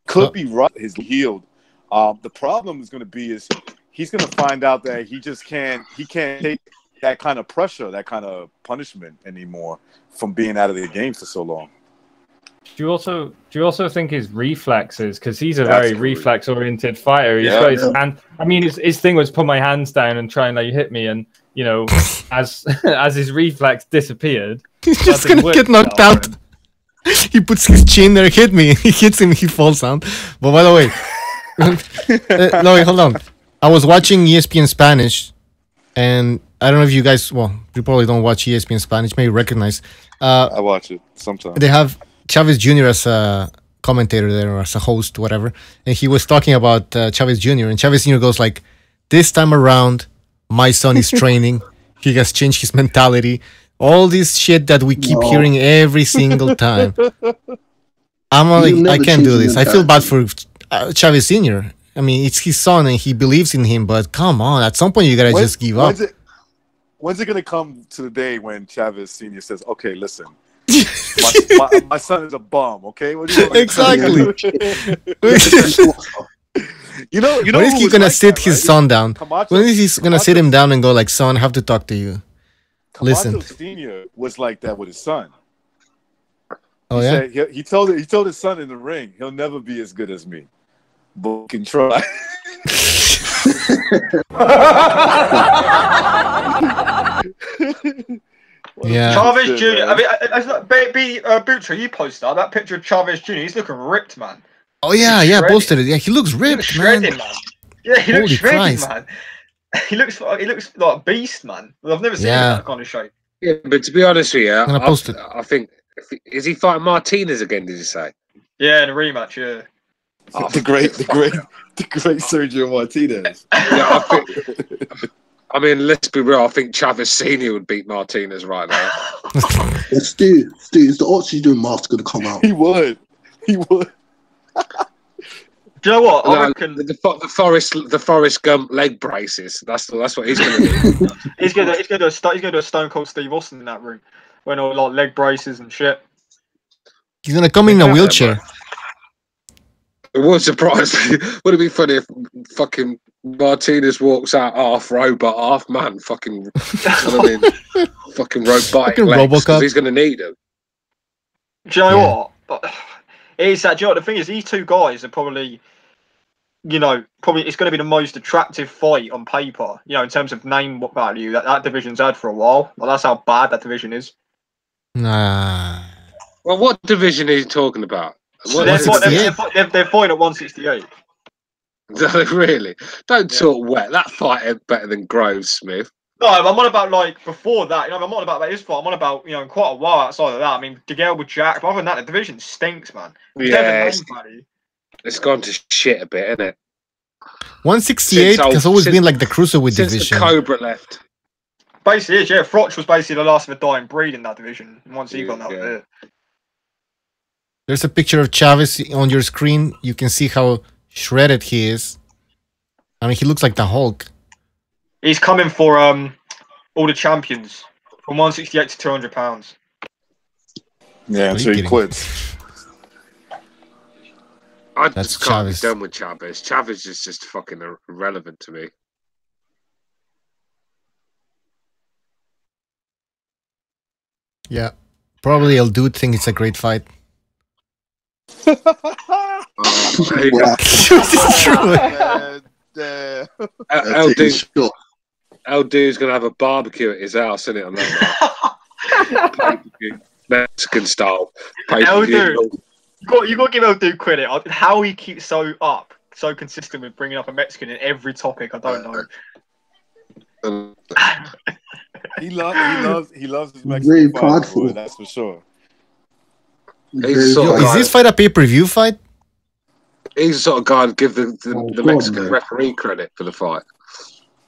could be right. He's healed. The problem is going to be is he's going to find out that he can't take that kind of pressure, that kind of punishment anymore from being out of the game for so long. Do you also think his reflexes, because he's a very reflex-oriented fighter. He's got his hand. I mean, his thing was put my hands down and try and let you hit me, and you know, as his reflex disappeared, he's just gonna get knocked out. He puts his chin there, hit me. He hits him, he falls down. But by the way, no, wait, hold on. I was watching ESPN Spanish, and I don't know if you guys, well, you probably don't watch ESPN Spanish, maybe recognize. I watch it sometimes. They have Chavez Jr. as a commentator there, or as a host, whatever. And he was talking about Chavez Jr. And Chavez Jr. goes like, this time around, my son is training. He has changed his mentality. All this shit that we keep hearing every single time. I'm like, I can't do this. I feel bad for Chavez Sr. I mean, it's his son and he believes in him, but come on, at some point you gotta just give up. When's it gonna come to the day when Chavez Sr. says, okay, listen, my son is a bum, okay? What do you exactly. you know when is he gonna sit his son down? When is he gonna sit him down and go like, son, I have to talk to you? Listen. Senior was like that with his son. Oh, yeah? He told his son in the ring, he'll never be as good as me, but can try. Yeah. Chavez Jr. I mean, Butcher, you posted that picture of Chavez Jr. He's looking ripped, man. Oh yeah, yeah, posted it. Yeah, he looks ripped, man. Yeah, he looks shredded, man. He looks like a beast, man. I've never seen that kind of shape. Yeah, but to be honest with you, I think Is he fighting Martinez again? Did you say? Yeah, in a rematch. Yeah. Oh, the great Sergio Martinez. Yeah, I mean, let's be real. I think Chavez Sr. would beat Martinez right now. Stu, is the oxygen mask going to come out? He would. Do you know what? I reckon the Forrest Gump leg braces. That's what he's going to do. he's going to do a Stone Cold Steve Austin in that ring, wearing all like leg braces and shit. He's going to come in a wheelchair. It would surprise me. Would it be funny if fucking Martinez walks out half robot, half man, fucking fucking robotic legs, because he's going to need them. Do you know what? Is that, do you know what the thing is? These two guys are probably, probably it's going to be the most attractive fight on paper, in terms of name value that division's had for a while. Well, that's how bad that division is. Nah. Well, what division are you talking about? They're fighting at 168. Really? Don't talk wet. That fight ain't better than Groves Smith. No, I'm on about like before that. I'm on about this fight. I'm on about in quite a while outside of that. I mean, DeGale with Jack. But other than that, the division stinks, man. Yeah, it's gone to shit a bit, isn't it? 168 has always been like the cruiserweight division. Since the Cobra left. Basically, yeah. Froch was basically the last of a dying breed in that division. Once he got out there. There's a picture of Chavez on your screen. You can see how shredded he is. I mean, he looks like the Hulk. He's coming for all the champions from 168 to 200 pounds. Yeah, so he quits. I just can't be done with Chavez. Chavez is just fucking irrelevant to me. Yeah, probably ElDude think it's a great fight. ElDude's gonna have a barbecue at his house, isn't it? On that Mexican style. ElDude, you got to give ElDude credit. How he keeps so consistent with bringing up a Mexican in every topic. I don't know. He loves his Mexican fight, that's for sure. Is this fight a pay-per-view fight? He's the sort of guy to give the Mexican referee credit for the fight.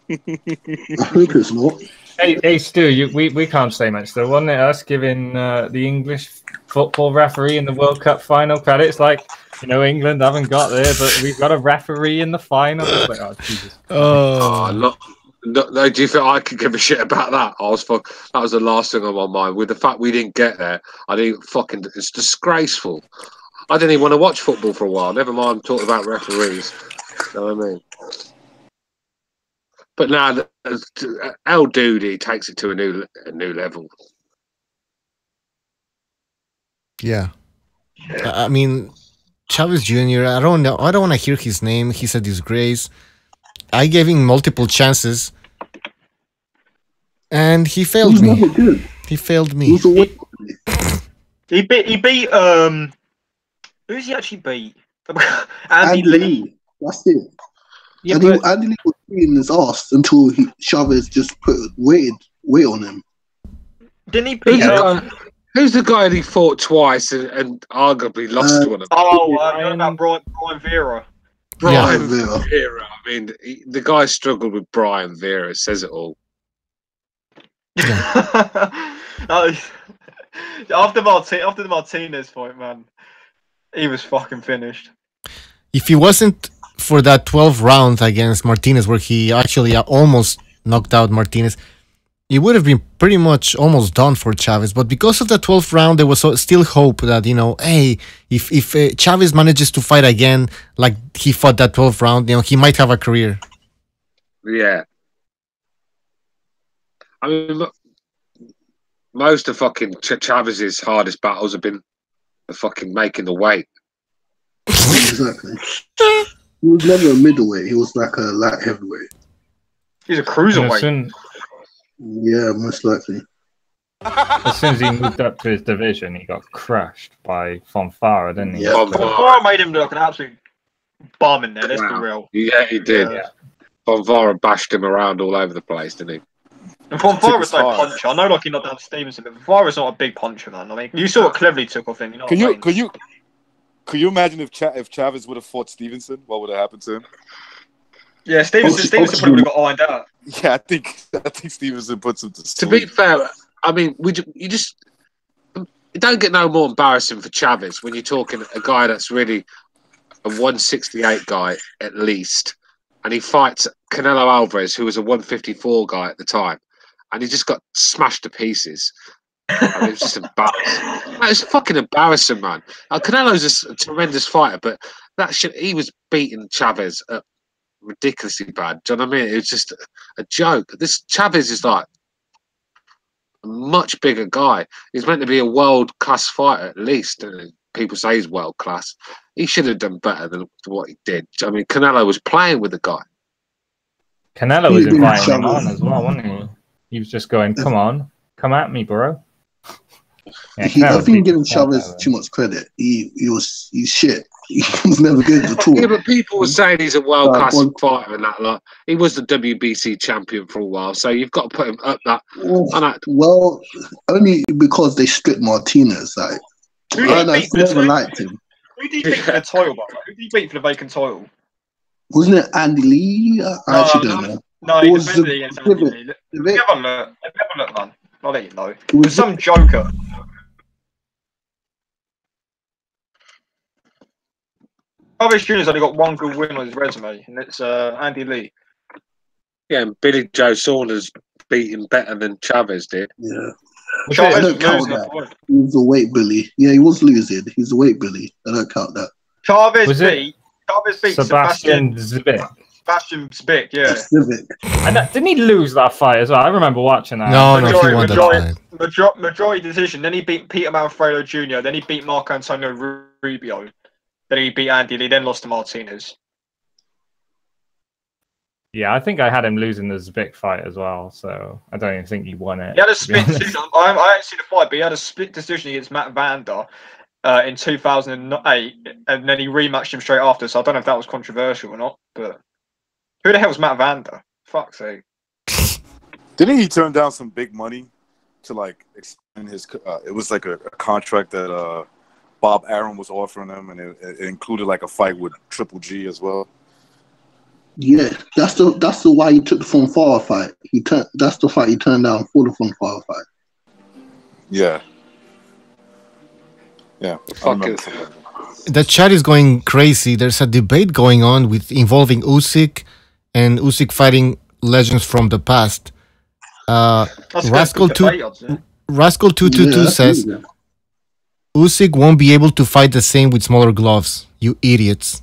I hope it's not. Hey Stu, we can't say much though. Wasn't it us giving the English football referee in the World Cup final credits? Like, England haven't got there, but we've got a referee in the final. It's like, oh Jesus. No, do you think I could give a shit about that? That was the last thing on my mind. With the fact we didn't get there, it's disgraceful. I didn't even want to watch football for a while. Never mind talking about referees. You know what I mean? But now, ElDude takes it to a new level. Yeah. I mean, Chavez Jr. I don't know. I don't want to hear his name. He's a disgrace. I gave him multiple chances, and he failed me. He failed me. He beat who's he actually beat? Andy Lee. That's it. Yeah, Andy Lee was beating his ass until Chavez just put weight on him. Didn't he beat Who's the guy that he fought twice and arguably lost one of them? Oh, about Brian Vera. Brian Vera. I mean, the guy struggled with Brian Vera. It says it all. After the Martinez fight, man, he was fucking finished. If he wasn't for that 12th round against Martinez, where he actually almost knocked out Martinez, it would have been pretty much almost done for Chavez. But because of the 12th round, there was still hope that, hey, if Chavez manages to fight again, like he fought that 12th round, he might have a career. Yeah. I mean, most of fucking Chavez's hardest battles have been the fucking making the weight. Exactly. He was never a middleweight. He was like a light heavyweight. He's a cruiserweight. Yeah, most likely. As soon as he moved up to his division, he got crushed by Fonfara, didn't he? Yeah. Fonfara made him look an absolute bomb in there. Let's be real. Yeah, he did. Fonfara bashed him around all over the place, didn't he? And Fonfara's no puncher. I know, like, he's not down to Stevenson, but Fonfara's not a big puncher, man. I mean, you saw what Cleverly took off him. You know Could you imagine if Chavez would have fought Stevenson? What would have happened to him? Yeah, Stevenson probably would have got ironed out. Yeah, I think Stevenson puts him to sleep. To be fair, I mean, you don't get no more embarrassing for Chavez when you're talking a guy that's really a 168 guy at least, and he fights Canelo Alvarez, who was a 154 guy at the time, and he just got smashed to pieces. I mean, it's just embarrassing. It's fucking embarrassing, man. Canelo's a tremendous fighter, but that shit, he was beating Chavez up ridiculously bad. Do you know what I mean? It was just a joke. This Chavez is like a much bigger guy. He's meant to be a world-class fighter at least. People say he's world-class. He should have done better than what he did. I mean, Canelo was playing with the guy. Canelo was inviting him on as well, wasn't he? He was just going, come on, come at me, bro. Yeah, I think giving Chavez too much credit. He's shit. He was never good at all. Yeah, but people were saying he's a world-class fighter and that lot. He was the WBC champion for a while, so you've got to put him up that. Well, only because they stripped Martinez. Like, I never liked him. Who did he beat for the title? Who did he beat for the vacant title? Wasn't it Andy Lee? I actually don't know. No, he defended against Andy Lee. Let me have a look, man. I'll let you know. It was some joker. Chavez Jr.'s only got one good win on his resume, and it's Andy Lee. Yeah, and Billy Joe Saunders beat him better than Chavez did. Yeah. Chavez was losing. He was a weight bully. Yeah, he was losing. He's a weight bully. I don't count that. Chavez beat Sebastian Zbik. Sebastian Zbik, yeah. And didn't he lose that fight as well? I remember watching that. No, he won that fight. Majority decision. Then he beat Peter Manfredo Jr. Then he beat Marco Antonio Rubio. Then he beat Andy Lee. Then lost to Martinez. Yeah, I think I had him losing the Zbik fight as well, so I don't even think he won it. He had a split decision. I haven't seen the fight, but he had a split decision against Matt Vander in 2008, and then he rematched him straight after. So I don't know if that was controversial or not. But who the hell was Matt Vander? Fuck's sake! Didn't he turn down some big money to like extend his? It was like a contract that Bob Arum was offering him, and it included like a fight with Triple G as well. Yeah, that's the why he took the Fonfara fight. That's the fight he turned down for the Fonfara fight. Yeah. The chat is going crazy. There's a debate going on involving Usyk and Usyk fighting legends from the past. Rascal 222 says Usyk won't be able to fight the same with smaller gloves. You idiots.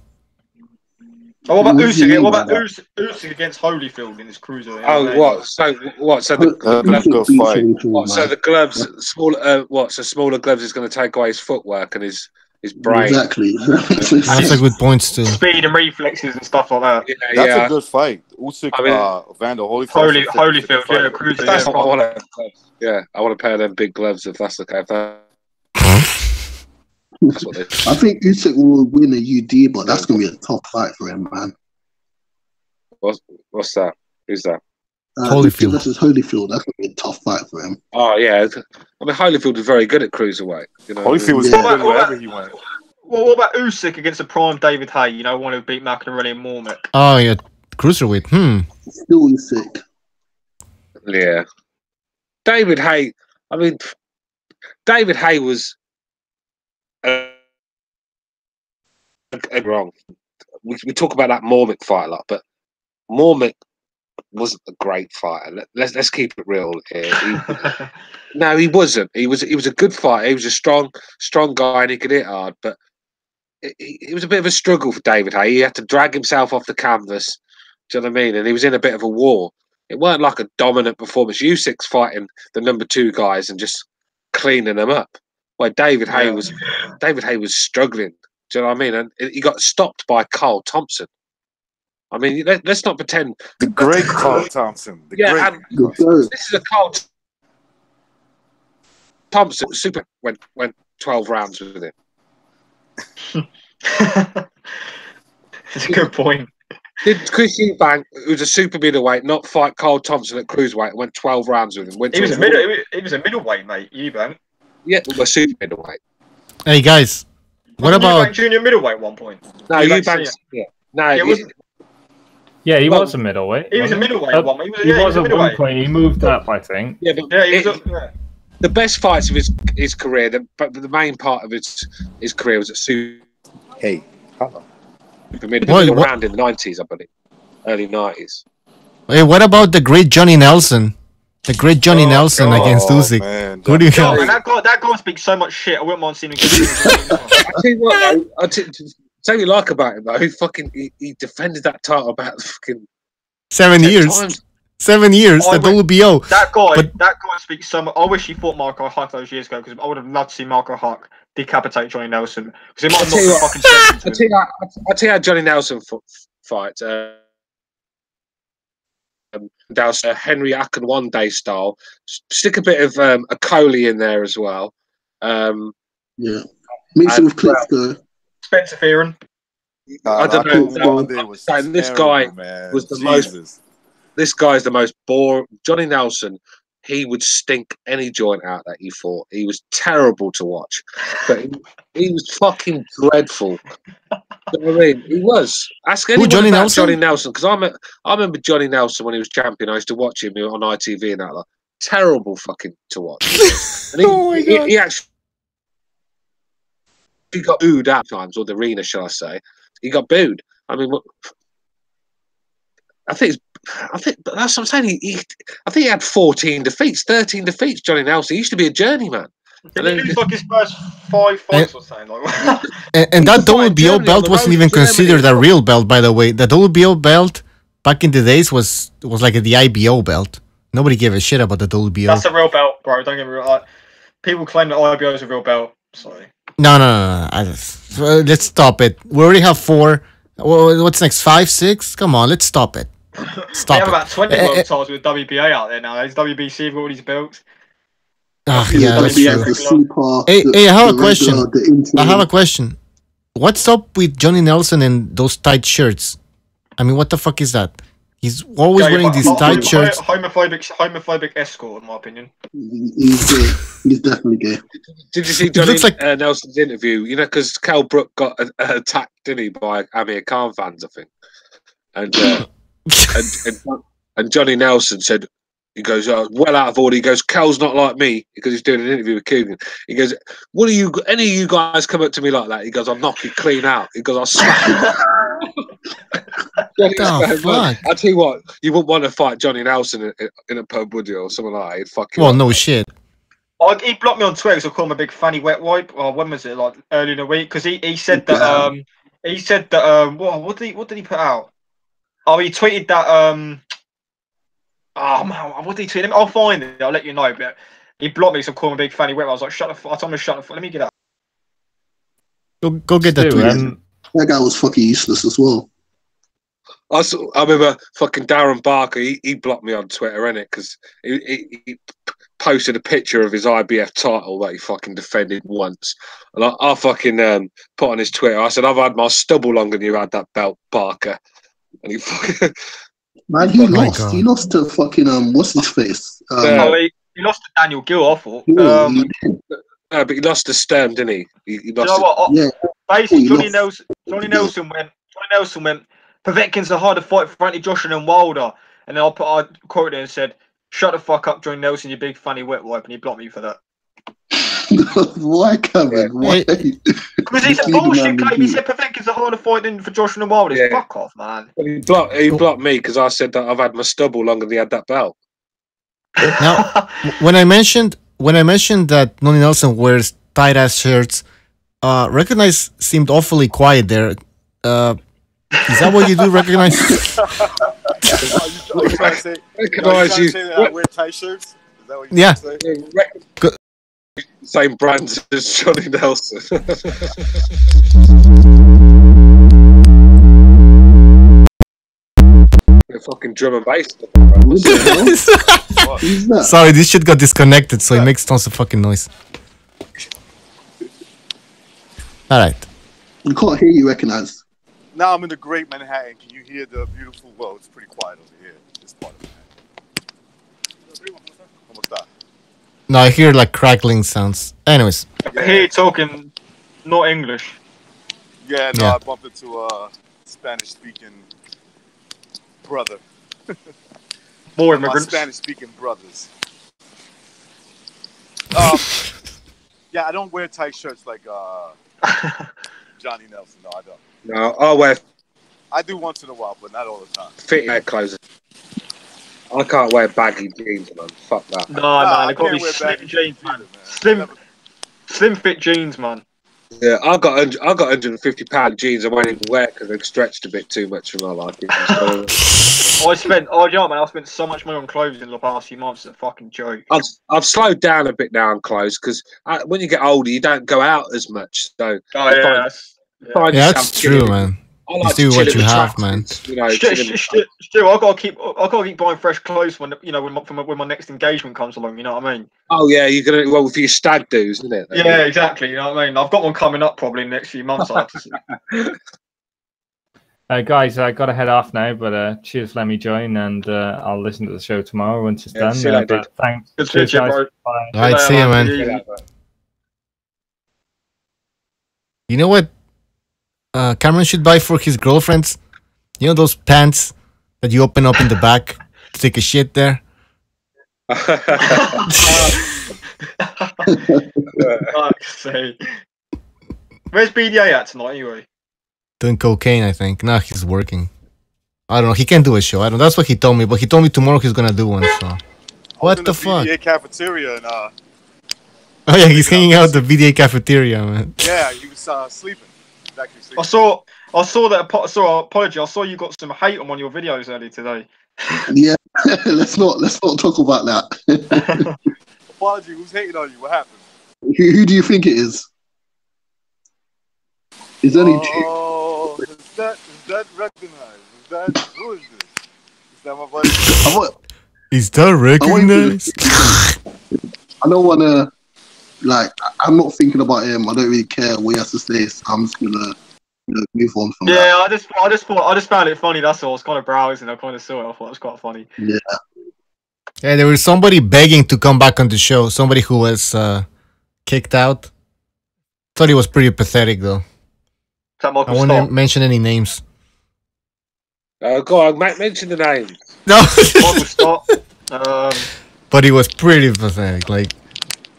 Oh, what about Usyk? What about Usyk against Holyfield in his cruiser? Oh, what? So what? So the gloves, smaller. So smaller gloves is going to take away his footwork and his brain. Exactly. That's a good point too. Speed and reflexes and stuff like that. Yeah, that's a good fight. Usyk, Vander Holyfield. Holyfield, yeah, cruiser. That's what I want to. Yeah, I want to pair them big gloves if that's okay. I think Usyk will win a UD, but that's going to be a tough fight for him, man. What's that? Who's that? Holyfield versus Holyfield. That's going to be a tough fight for him. Oh, yeah. I mean, Holyfield was very good at cruiserweight. You know, Holyfield was good wherever he went. Well, what about Usyk against a prime David Haye? You know, one who beat McInerney and Mormick. Oh, yeah. Cruiserweight. Still Usyk. Yeah. David Haye. I mean, David Haye was... wrong. We talk about that Mormick fight a lot, but Mormick wasn't a great fighter. Let's keep it real here. No, he wasn't. He was a good fighter. He was a strong guy, and he could hit hard. But it was a bit of a struggle for David Haye. He had to drag himself off the canvas. Do you know what I mean? And he was in a bit of a war. It weren't like a dominant performance. Usyk's fighting the number 2 guys and just cleaning them up. Well, David Haye was struggling. Do you know what I mean? And he got stopped by Carl Thompson. I mean, let's not pretend. The great Carl Thompson. This is a Carl Thompson. Super went 12 rounds with him. That's a good point. Did Chris Eubank, who's a super middleweight, not fight Carl Thompson at cruiserweight and went 12 rounds with him? He was a middleweight, mate. Eubank. Yeah, well, a super middleweight. Hey guys, what about Eubank junior middleweight at one point? No, Eubank. Yeah, no, he was a middleweight. He was a middleweight at one. He was at one point. He moved up, I think. Yeah, but the best fights of his career, but the main part of his career was at super. Hey, hello. Around in the 90s, I believe, early 90s. Hey, what about the great Johnny Nelson? The great Johnny Nelson against Usyk. Who do you have? That guy speaks so much shit. I wouldn't mind seeing him. I tell you what, though, tell you like about him though. He defended that title about fucking 7 years. times. 7 years. The WBO. That guy speaks so much. I wish he fought Marco Huck those years ago because I would have loved to see Marco Huck decapitate Johnny Nelson because it might have not fucking sense. I'll tell you how Johnny Nelson fights. That was Henry Akin one day style. Stick a bit of a Coley in there as well. Yeah, mix it with Klitschko. Spencer Fearon. I don't know. This guy was the most. This guy's the most boring. Johnny Nelson. He would stink any joint out that he fought. He was terrible to watch, but he was fucking dreadful. You know what I mean? He was. Ask anyone Johnny about Nelson? Johnny Nelson because I remember Johnny Nelson when he was champion. I used to watch him on ITV and that. Like, terrible fucking to watch. And he actually got booed at times, or the arena, shall I say? He got booed. I mean, I think that's what I'm saying. I think he had 13 defeats. Johnny Nelson. He used to be a journeyman. Did he lose like his first 5 fights or something? Like and that WBO belt wasn't even considered a real belt, by the way. The WBO belt back in the days was like the IBO belt. Nobody gave a shit about the WBO. That's a real belt, bro. Don't get me wrong. People claim that IBO is a real belt. Sorry. No. Let's stop it. We already have 4. What's next? 5, 6? Come on, let's stop it. They have about 20 world titles with WBA out there now. There's WBC have got all these belts. Yeah, that's true. Hey, I have a question. What's up with Johnny Nelson and those tight shirts? I mean, what the fuck is that? He's always wearing these tight shirts. Homophobic escort, in my opinion. He's gay. He's definitely gay. Did you see Johnny Nelson's interview? You know, because Cal Brook got attacked, didn't he, by Amir Khan fans, I think. And Johnny Nelson said, he goes, well out of order. He goes, Cal's not like me, because he's doing an interview with Coogan. He goes, any of you guys come up to me like that? He goes, I'll knock you clean out. He goes, I'll smack you. I tell you what, you wouldn't want to fight Johnny Nelson in a pub, would you, or something like that? Well, no shit. He blocked me on Twitter because I called him a big fanny wet wipe. When was it? Like early in the week? Because he said that what did he put out? Oh, he tweeted that oh man, what did he tweet? I'll find it. I'll let you know. But he blocked me because I called him a big fanny wet. I was like, shut the fuck. I told him to shut the fuck. Let me get that. Go get that tweet. That guy was fucking useless as well. I remember fucking Darren Barker. He blocked me on Twitter, innit? Because he posted a picture of his IBF title that he fucking defended once, and I fucking put on his Twitter. I said, "I've had my stubble longer than you had that belt, Barker." And he fucking man, he lost. He lost to fucking what's his face? He lost to Daniel Gill, I thought. But he lost to Sturm, didn't he? He lost. You know what? Yeah. Basically, Johnny Nelson went. Povetkin's a harder fight for Anthony Joshua than Wilder. And then I quoted it and said, shut the fuck up, Johnny Nelson, you big funny wet wipe. And he blocked me for that. Why, Cameron? Why? Because he's a bullshit claim. He said Povetkin's a harder fight than for Joshua than Wilder. Yeah. Fuck off, man. He blocked me because I said that I've had my stubble longer than he had that belt. Now, when I mentioned that Johnny Nelson wears tight ass shirts, Recognize seemed awfully quiet there. Is that what you do, Recognize? Recognize you. I wear tight shirts? Is that what you say? Same brand as Johnny Nelson. Fucking drum and bass. Sorry, this shit got disconnected, so it makes tons of fucking noise. Alright. We can't hear you, Recognize. Now I'm in the great Manhattan. Can you hear the beautiful? Well, it's pretty quiet over here. This part of Manhattan. Almost done. No, I hear like crackling sounds. Anyways. I hear you talking not English. Yeah, no, I bumped into a Spanish-speaking brother. More immigrants. Spanish-speaking brothers. Yeah, I don't wear tight shirts like Johnny Nelson. No, I don't. No, I do once in a while, but not all the time. Fitting clothes. I can't wear baggy jeans, man. Fuck that. No, man, I got these slim jeans, man. Slim fit jeans, man. Yeah, I got £150 jeans. I won't even wear because they've stretched a bit too much for my liking. So, I spent so much money on clothes in the past few months. It's a fucking joke. I've slowed down a bit now on clothes because when you get older, you don't go out as much. So that's true, man. Like do what you have, man. You know, Stu, I gotta keep buying fresh clothes when when my next engagement comes along. You know what I mean? Oh yeah, you're gonna for your stag do's, isn't it? Yeah, exactly. You know what I mean? I've got one coming up probably in the next few months. I have to see. Guys, I got to head off now, but cheers for letting me join, and I'll listen to the show tomorrow once it's done. Thanks. Good to see you, bro. All right, see you, man. You know what? Cameron should buy for his girlfriends. You know those pants that you open up in the back to take a shit there? Where's BDA at tonight anyway? Doing cocaine, I think. Nah, he's working. I don't know. He can't do a show. I don't. That's what he told me. But he told me tomorrow he's gonna do one. So, what the fuck? BDA cafeteria and Oh yeah, he's hanging out at the BDA cafeteria, man. Yeah, he was sleeping. I saw that. Apology. I saw you got some hate on one of your videos earlier today. Yeah, let's not talk about that. Apology. Who's hating on you? What happened? Who do you think it is? Is any? Oh, is that recognized? Who is this? Is that my buddy? Is that recognized? I don't want to. Like, I'm not thinking about him. I don't really care what he has to say. So I'm just gonna move on from that. Yeah, I just found it funny. That's all. I was kind of browsing. I kind of saw it. I thought it was quite funny. Yeah. Yeah, there was somebody begging to come back on the show. Somebody who was kicked out. Thought it was pretty pathetic, though. I won't mention any names. Go on, mention the name. No. But it was pretty pathetic. Like,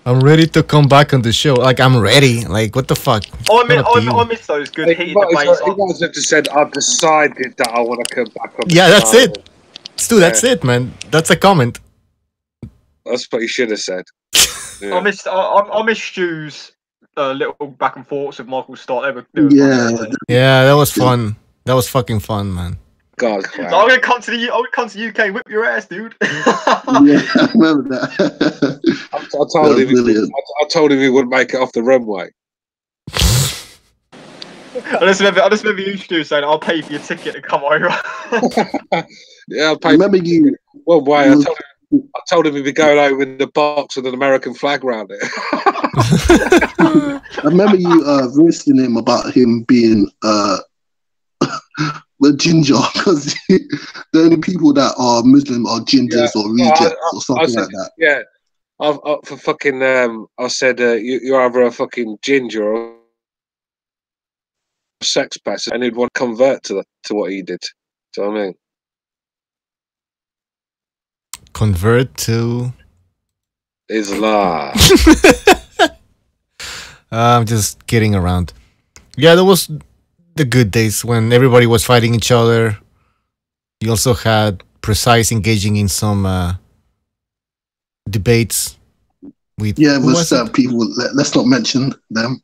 I'm ready to come back on the show. Like, I'm ready. Like, what the fuck? I miss those good heated debates. He might have just said, I've decided that I want to come back on the show. Yeah, that's it. Stu, that's it, man. That's a comment. That's what you should have said. Yeah. I miss Stu's little back and forths with Michael Stott. Yeah, that was fun. That was fucking fun, man. God, I'm gonna come to the UK and whip your ass, dude. Yeah, I remember that. I told him he wouldn't make it off the runway. I just remember you, Stu, saying, "I'll pay for your ticket to come over." Yeah, I'll pay. Remember you? Well, why? I told him he'd be going over with the box with an American flag around it. I remember you roasting him about him being the ginger, because the only people that are Muslim are gingers or rejects or something like that. Yeah, for fucking I said you're either a fucking ginger or a sex pest, and he'd want to convert to what he did. Do you know what I mean? Convert to Islam. I'm just kidding around. Yeah, that was the good days when everybody was fighting each other. You also had Precise engaging in some debates with with people. Let's not mention them.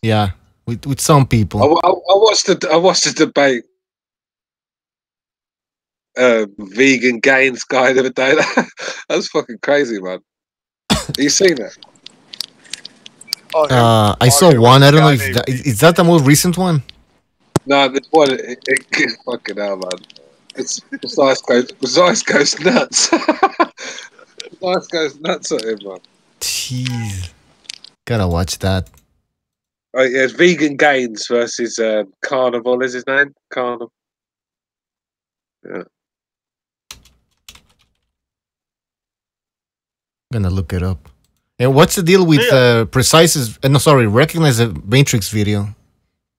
Yeah, with some people. I watched the debate. Vegan gains guy the other day. That was fucking crazy, man. Have you seen it? I saw one. I don't know if is that the most recent one. No, this one. It fucking hell, man. It's Ice goes nuts. Ice goes nuts at him, man. Jeez, gotta watch that. Right, yeah, it's Vegan Gains versus Carnival. Is his name? Carnival. Yeah. I'm gonna look it up. And what's the deal with Precise's? No, sorry, Recognize the Matrix video.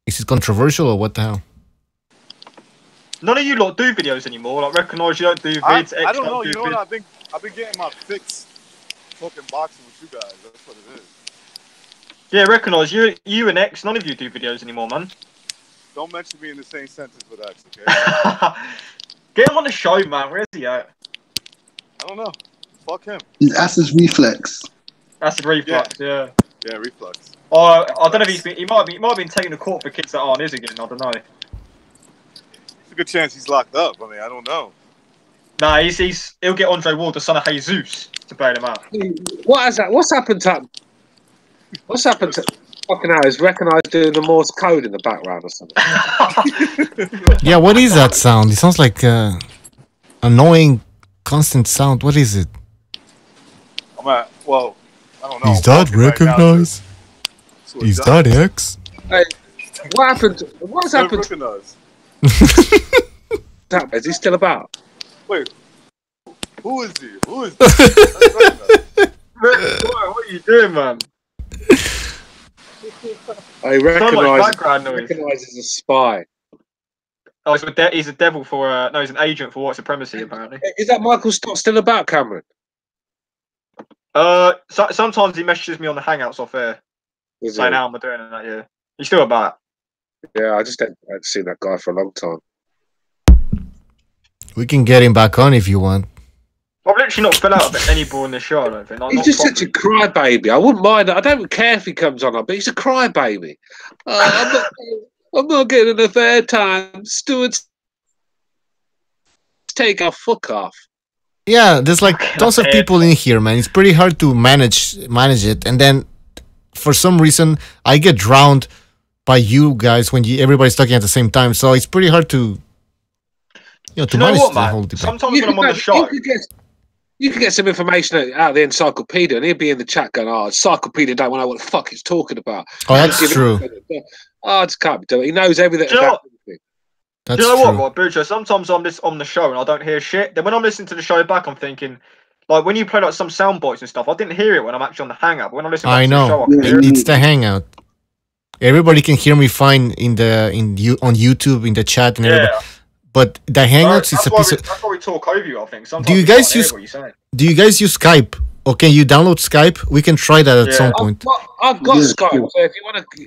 Is it controversial or what the hell? None of you lot do videos anymore. Like, Recognize you don't do vids. I don't know. You know what? I've been getting my fix talking boxing with you guys. That's what it is. Yeah, Recognize you and X. None of you do videos anymore, man. Don't mention me in the same sentence with X, okay? Get him on the show, man. Where's he at? I don't know. Fuck him. His acid reflex. Acid reflux, yeah. Yeah, reflux. Oh, I don't know if he might have been taken to court for kids that aren't his again. I don't know. It's a good chance he's locked up. I mean, I don't know. Nah, he'll get Andre Ward, the son of Jesus, to bail him out. What is that? What's happened to fucking hell? Is Recognize doing the Morse code in the background or something? Yeah, what is that sound? It sounds like annoying, constant sound. What is it? Well, I don't know. Is that Recognize? Is that X? Hey, what happened? What's happened? Is he still about? Wait, who is he? Who is What are you doing, man? I Recognize as a spy. Oh, he's a devil for no, he's an agent for white supremacy apparently. Is that Michael Stott still about, Cameron? Sometimes he messages me on the Hangouts off air, saying how am I doing and that. Yeah, he's still about. Yeah, I just haven't seen that guy for a long time. We can get him back on if you want. I've literally not fell out of any ball in this show. I don't think. He's just such a crybaby. I wouldn't mind. I don't care if he comes on, but he's a crybaby. I'm not getting enough airtime. Stuart's take our fuck off. Yeah, there's like tons of people in here, man. It's pretty hard to manage it, and then for some reason I get drowned by you guys when everybody's talking at the same time. So it's pretty hard to manage the whole debate. Sometimes when I'm on the show, you can get some information out of the encyclopedia, and he'll be in the chat going, "Oh, encyclopedia don't know what the fuck it's talking about." Oh, that's true. Oh, I just can't do it. He knows everything. Do you know That's what, Butcher? Sometimes I'm just on the show and I don't hear shit. Then when I'm listening to the show back, I'm thinking, like when you play like some sound bites and stuff, I didn't hear it when I'm actually on the Hangout. But when I listen to the show, I can hear it. It's the Hangout. Everybody can hear me fine on YouTube in the chat and everything. But the Hangouts is a piece of. That's why we talk over you. I think. Sometimes Do you guys use Skype? Or can you download Skype? We can try that at some point. I've got Skype. So if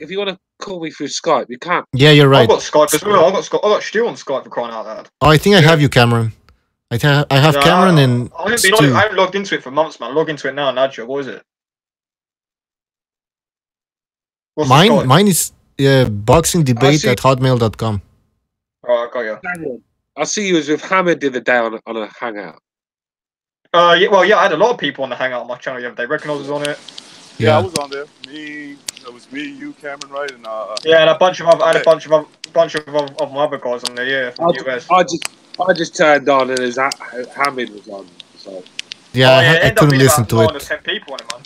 you want to call me through Skype, you can. Yeah, you're right. I've got Skype as well. I got Stu on Skype for crying out loud. Oh, I think I have you, Cameron. I have Cameron and Stu. I haven't logged into it for months, man. Log into it now, Nadja. What is it? Mine is boxingdebate@hotmail.com. Oh, I got you. I see you was with Hamid the other day on a Hangout. Yeah, well, yeah, I had a lot of people on the Hangout on my channel the other day. Recognize was on it. Yeah, I was on there. It was me, you, Cameron, right? And yeah, and a bunch of other my other guys on there. Yeah, from the US. I just turned on and Hamid was on. So yeah, I couldn't listen to it. 10 people on it, man.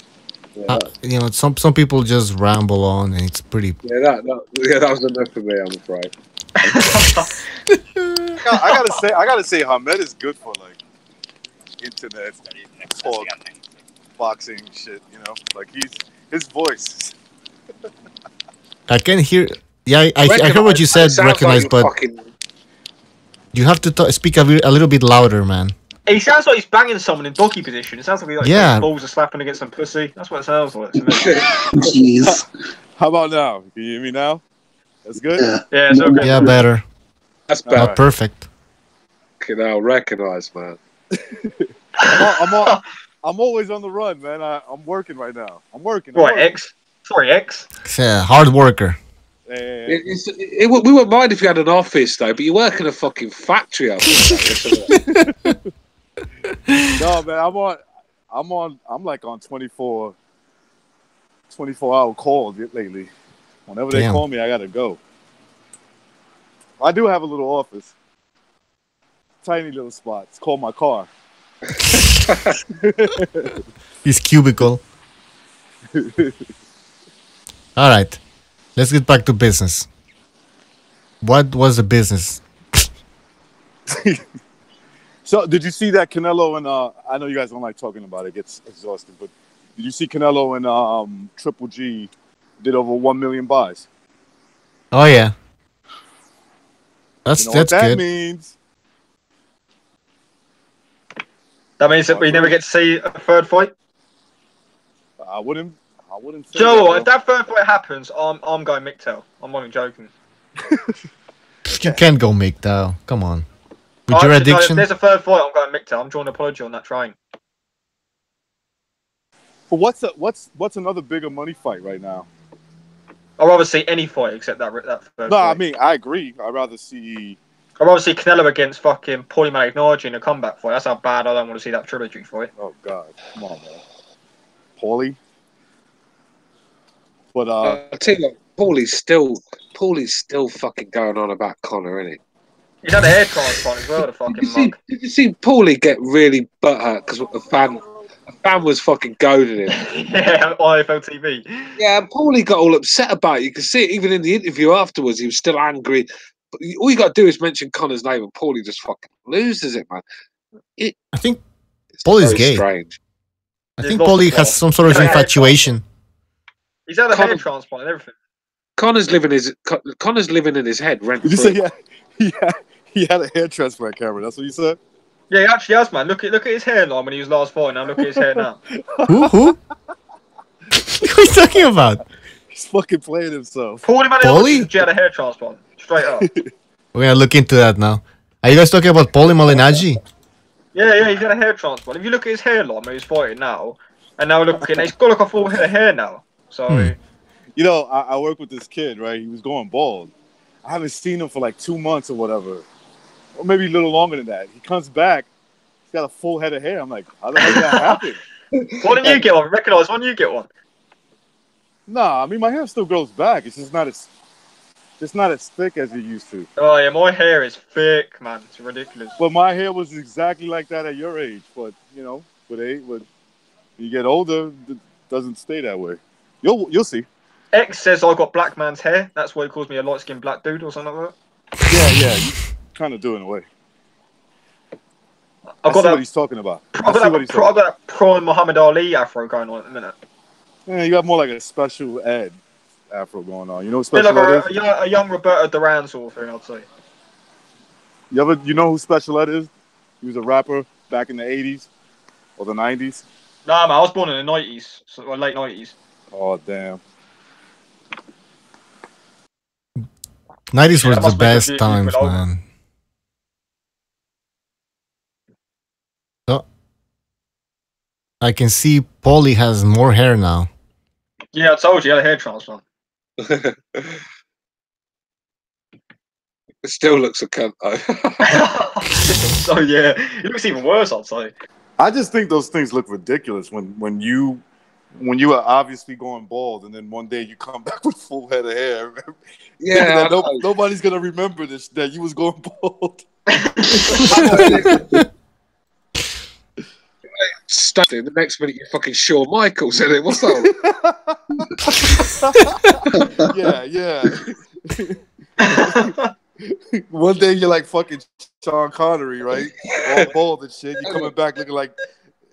Yeah. Some people just ramble on, and it's pretty. Yeah, that was enough for me, I'm afraid. I gotta say, Hamed is good for like internet talk, boxing shit. Like his voice. I can hear. Yeah, I heard what you said. Recognize, but you have to speak a little bit louder, man. He sounds like he's banging someone in doggy position. It sounds like his balls are slapping against some pussy. That's what it sounds like to me. Jeez. How about now? Can you hear me now? That's good? Yeah, it's okay. Yeah, better. That's better. Not perfect. I'll recognize, man. I'm always on the run, man. I'm working right now. I'm working. What, X? Sorry, X? Hard worker. We wouldn't mind if you had an office, though, but you work in a fucking factory. No, man, I'm like on 24-hour calls lately. Whenever they call me, I gotta go. I do have a little office. Tiny little spot. It's called my car. His cubicle. All right. let's get back to business. What was the business? So, did you see that Canelo and I know you guys don't like talking about it; it gets exhausting. But did you see Canelo and Triple G did over 1 million buys? Oh yeah, that's You know what that good. means? That means that we never get to see a third fight. I wouldn't. Say Joe, that, if that third fight happens, I'm going MGTOW. I'm not even joking. You can't go MGTOW. Come on. With your No, addiction. if there's a third fight, I'm going MGTOW. I'm drawing an apology on that train. But what's another bigger money fight right now? I'd rather see any fight except that third No, fight. I mean I agree. I'd rather see. I'd rather see Canelo against fucking Paulie Malignaggi in a comeback fight. That's how bad I don't want to see that trilogy fight. Oh God, come on, man. Paulie. But I tell you what, Paulie's still fucking going on about Conor, isn't he? He's had a hair transplant as well, the fucking mug. Did you see Paulie get really butthurt because a fan was fucking goading him? Yeah, on IFL TV. Yeah, and Paulie got all upset about it. You can see it even in the interview afterwards. He was still angry. But all you got to do is mention Conor's name, and Paulie just fucking loses it, man. I think Paulie's gay. Strange. I think Paulie has some sort of infatuation. He's had a hair transplant and everything. Connor's living in his head rent Did you free. say he had a hair transplant, Cameron? That's what you said? Yeah, he actually has, man. Look at his hairline when he was last fighting. Now look at his hair now. Who? What are you talking about? He's fucking playing himself. Paulie had a hair transplant. Straight up. We're gonna look into that now. Are you guys talking about Paulie Malignaggi? Yeah, he's had a hair transplant. If you look at his hairline when he's fighting now, and now looking, he's got like a full head of hair now. So, You know, I work with this kid, right? He was going bald. I haven't seen him for like 2 months or whatever. Or maybe a little longer than that. He comes back, he's got a full head of hair. I'm like, how the hell did that happen? Why didn't you get one? Recognize one, you get one. Nah, I mean, my hair still grows back. It's just not as thick as it used to. Oh, yeah, my hair is thick, man. It's ridiculous. But my hair was exactly like that at your age. But, you know, when you get older, it doesn't stay that way. You'll see. X says I got black man's hair. That's why he calls me a light-skinned black dude or something like that. Yeah, you kind of do in a way. I see what he's talking about. I've got that prime Muhammad Ali afro going on at the minute. Yeah, you got more like a special ed afro going on. You know what special ed is? A young Roberto Duran sort of thing, I'd say. You know who Special Ed is? He was a rapper back in the 80s or the 90s. Nah, man, I was born in the 90s, so late 90s. Oh, damn. 90s were the best times, man. So, I can see Paulie has more hair now. Yeah, I told you, he had a hair transplant. It still looks a cunt, though. So, yeah, it looks even worse, I'd say. I just think those things look ridiculous when you are obviously going bald and then one day you come back with full head of hair. Yeah, nobody's gonna remember this that you was going bald. Stunning. The next minute you fucking Shawn Michaels in it. What's that? Yeah. One day you're like fucking Sean Connery, right? All bald and shit. You're coming back looking like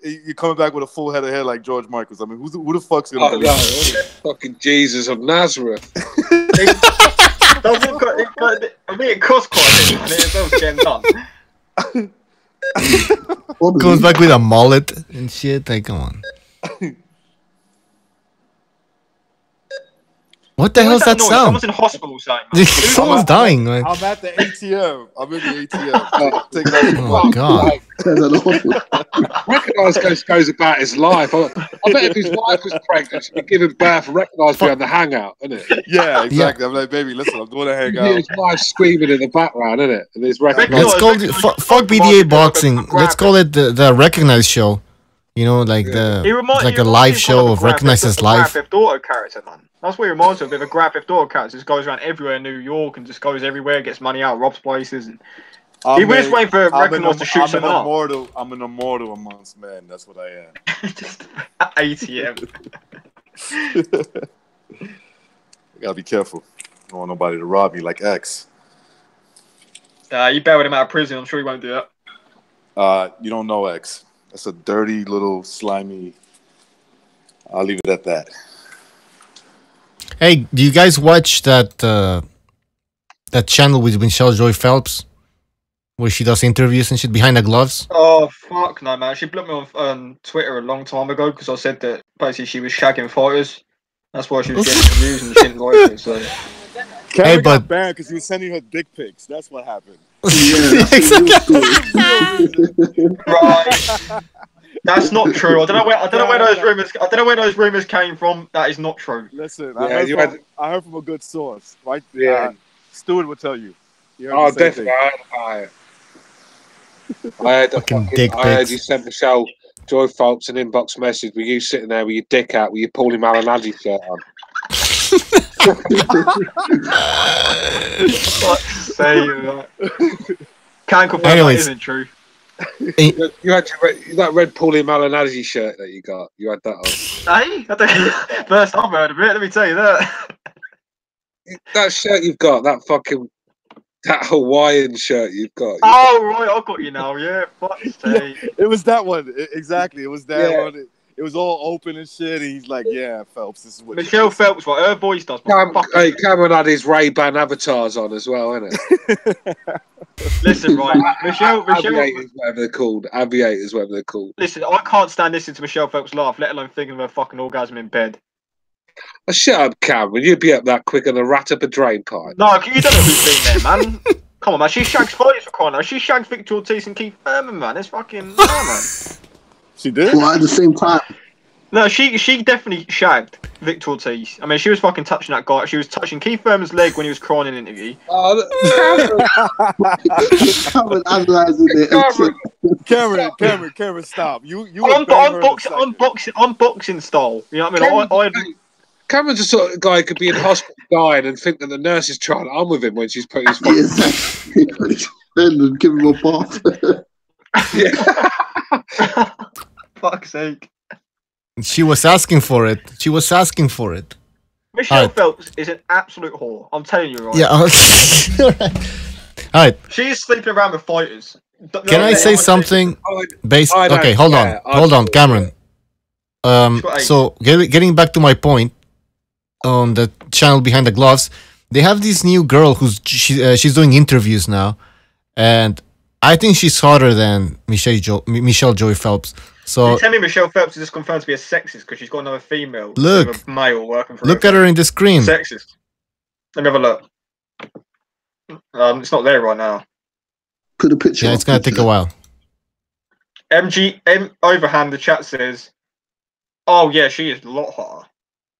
you're coming back with a full head of hair like George Michaels. I mean, who the fuck's gonna believe that? Fucking Jesus of Nazareth. I mean, it costs quite a bit, and it's all getting done. Goes back with a mullet and shit. Like, come on. What the hell's that sound? Someone's in hospital saying. Someone's dying, man. I'm at the ATM. I'm in the ATM. Oh my god. Recognise goes about his life. I bet if his wife was pregnant, she'd be giving birth. Recognise behind the hangout, isn't it? Yeah, exactly. I'm like, baby, listen, I'm doing a hangout. His wife screaming in the background, isn't it? And his Let's call it fuck BDA Boxing. Let's call it the Recognize show. You know, like a live show of Recognizes life. Grand Theft Auto character, man. That's what he reminds me of. A Grand Theft Auto character just goes around everywhere in New York and just goes everywhere, gets money out, robs places, and he was just waiting for Recognize to shoot someone up. I'm an immortal amongst men. That's what I am. Just ATM. gotta be careful. I don't want nobody to rob me like X. You bailed him out of prison. I'm sure he won't do that. You don't know X. That's a dirty little slimy. I'll leave it at that. Hey, do you guys watch that that channel with Michelle Joy Phelps, where she does interviews and shit behind the gloves? Oh fuck no, man! She blocked me on Twitter a long time ago because I said that basically she was shagging fighters. That's why she was getting interviews and she didn't like it. So. Cameron got banned because he was sending her dick pics. That's what happened. Right. That's not true. I don't know where those rumors came from. That is not true. Listen, I heard from a good source, right? Yeah. Stuart will tell you. Oh, definitely. I heard you sent Michelle Joy Phelps an inbox message with you sitting there with your dick out with your Paulie Malignaggi shirt on. Can't confirm that isn't true. You had that red Paulie Malignaggi shirt that you got. You had that on. Hey, first I've heard of it. Let me tell you that. That shirt you've got, that Hawaiian shirt you've got. Oh right, I got you now. Yeah, fuck's sake. It was that one exactly. It was that one. It was all open and shit. And he's like, "Yeah, Phelps, this is what." Michelle Phelps, what her voice does. Cameron had his Ray-Ban avatars on as well, innit? Listen, right, Michelle, Aviators, whatever they're called. Aviators, whatever they're called. Listen, I can't stand listening to Michelle Phelps laugh, let alone thinking of her fucking orgasm in bed. Oh, shut up, Cameron. You'd be up that quick on a rat up a drain pipe. No, you don't know who's been there, man. Come on, man. She shags fighters for crying out. She shags Victor Ortiz and Keith Thurman, man. It's fucking man. She did? Well, at the same time. No, she definitely shagged Victor Ortiz. I mean, she was fucking touching that guy. She was touching Keith Thurman's leg when he was crying in an interview. Cameron analyzing it. Cameron, stop. You I'm boxing style. You know what I mean? Cameron's the sort of guy who could be in hospital dying and think that the nurse is trying on with him when she's putting his Then give him a bath. Fuck's sake. She was asking for it. Michelle Phelps is an absolute whore. I'm telling you, right? Yeah. Okay. All right. She's sleeping around with fighters. Can I say something? Okay, hold on, Cameron. So getting back to my point on the channel behind the gloves, they have this new girl she's doing interviews now, and I think she's hotter than Michelle Joy Phelps. So you tell me Michelle Phelps is just confirmed to be a sexist because she's got another female, male working for her. Look at her in the screen. Sexist. Let me have a look. It's not there right now. Put a picture. Yeah, it's gonna take a while. Overhand, the chat says, "Oh yeah, she is a lot hotter."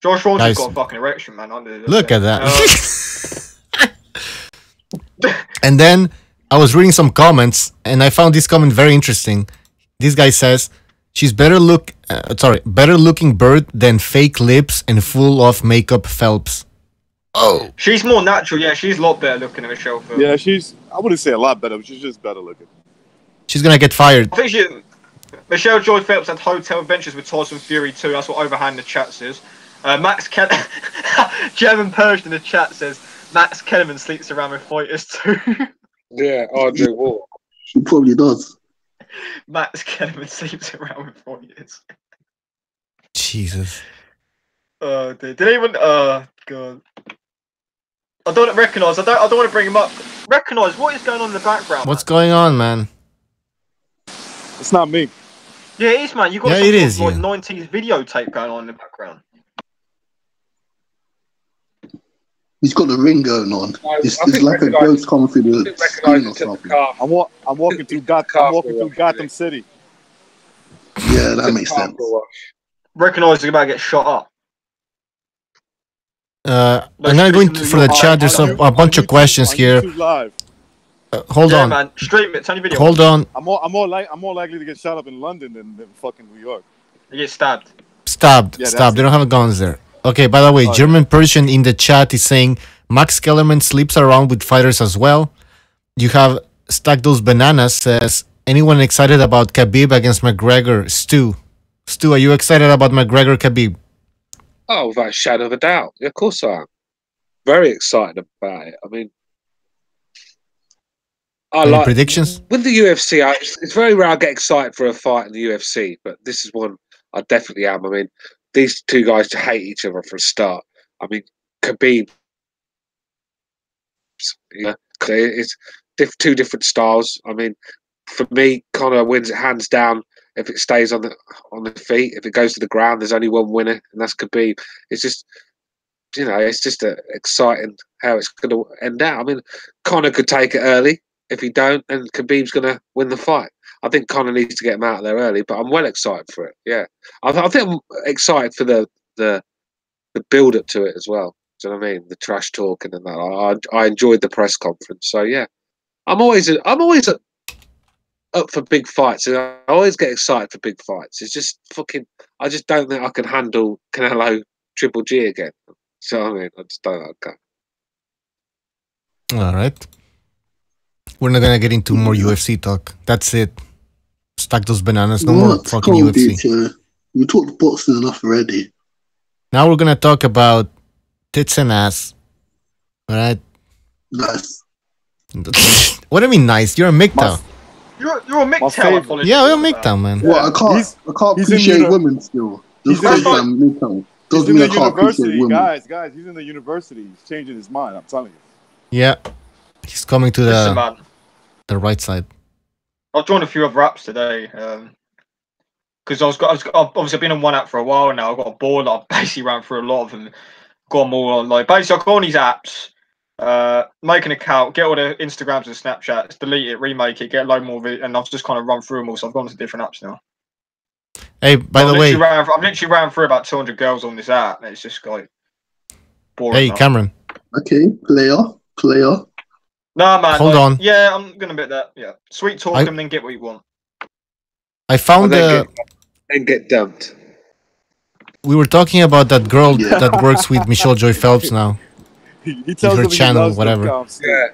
Josh Rawls's got a fucking erection, man. Look at that. And then I was reading some comments, and I found this comment very interesting. This guy says, "She's better looking bird than fake lips and full of makeup Phelps." Oh, she's more natural. Yeah, she's a lot better looking than Michelle Phelps. Yeah, I wouldn't say a lot better, but she's just better looking. She's gonna get fired. I think Michelle Joy Phelps had hotel adventures with Tyson Fury too. That's what Overhand in the chat says. German Persian in the chat says Max Kellerman sleeps around with fighters too. Yeah, Andre Ward. She probably does. Max Kellerman sleeps around with fighters. Jesus. Oh, dude. Did anyone? Oh, God. I don't recognise. I don't want to bring him up. Recognise what is going on in the background. What's going on, man? It's not me. Yeah, it is, man. You got some like 90s videotape going on in the background. He's got the ring going on. It's like a ghost coming through the screen or something. I'm walking through Gotham City. Yeah, that makes sense. Recognise he's about to get shot up. I'm gonna go into for the chat. There's a bunch of questions here. Hold on. Man. Stream it. Turn your video. Hold on. I'm more likely to get shot up in London than fucking New York. You get stabbed. Stabbed. They don't have guns there. Okay, by the way, German Persian in the chat is saying Max Kellerman sleeps around with fighters as well. You have Stack Those Bananas says, anyone excited about Khabib against McGregor? Stu, are you excited about McGregor Khabib? Oh, without a shadow of a doubt. Yeah, of course I am. very excited about it. I mean, Any predictions? With the UFC, it's very rare I get excited for a fight in the UFC, but this is one I definitely am. I mean, these two guys hate each other for a start. I mean, Khabib, it's two different styles. I mean, for me, Conor wins it hands down if it stays on the feet. If it goes to the ground, there's only one winner, and that's Khabib. It's just, it's just exciting how it's going to end out. I mean, Conor could take it early. If he don't, and Khabib's going to win the fight. I think Conor needs to get him out of there early, but I'm well excited for it. Yeah, I think I'm excited for the build up to it as well. Do you know what I mean? The trash talking and that. I enjoyed the press conference. So yeah, I'm always up for big fights, and I always get excited for big fights. It's just fucking. I just don't think I can handle Canelo Triple G again. So I mean, I just don't. Okay. All right. We're not gonna get into more UFC talk. That's it. Stack those bananas. No more fucking UFC. We talked boxing enough already. Now we're gonna talk about tits and ass. All right. Nice. What do you mean nice? You're a MGTOW. You're a MGTOW. Yeah, you're a MGTOW, man. Well, I can't appreciate women still. Just because I'm MGTOW. He's in the university, guys. He's in the university. He's changing his mind. I'm telling you. Yeah, he's coming to the right side. I've joined a few other apps today because I've obviously been on one app for a while now. I've got a board that I've basically ran through a lot of them. Got them all on, basically I go on these apps, make an account, get all the Instagrams and Snapchats, delete it, remake it, get a load more of it, and I've just kind of run through them all. So I've gone to different apps now. Hey, by the way, I've literally ran through about 200 girls on this app, and it's just like boring. Hey, Cameron. Okay, player. Nah, man. Hold on. Yeah, I'm gonna admit that. Yeah, sweet talk and then get what you want. I found and get dumped. We were talking about that girl that works with Michelle Joy Phelps now. He tells her them channel, whatever. Yeah.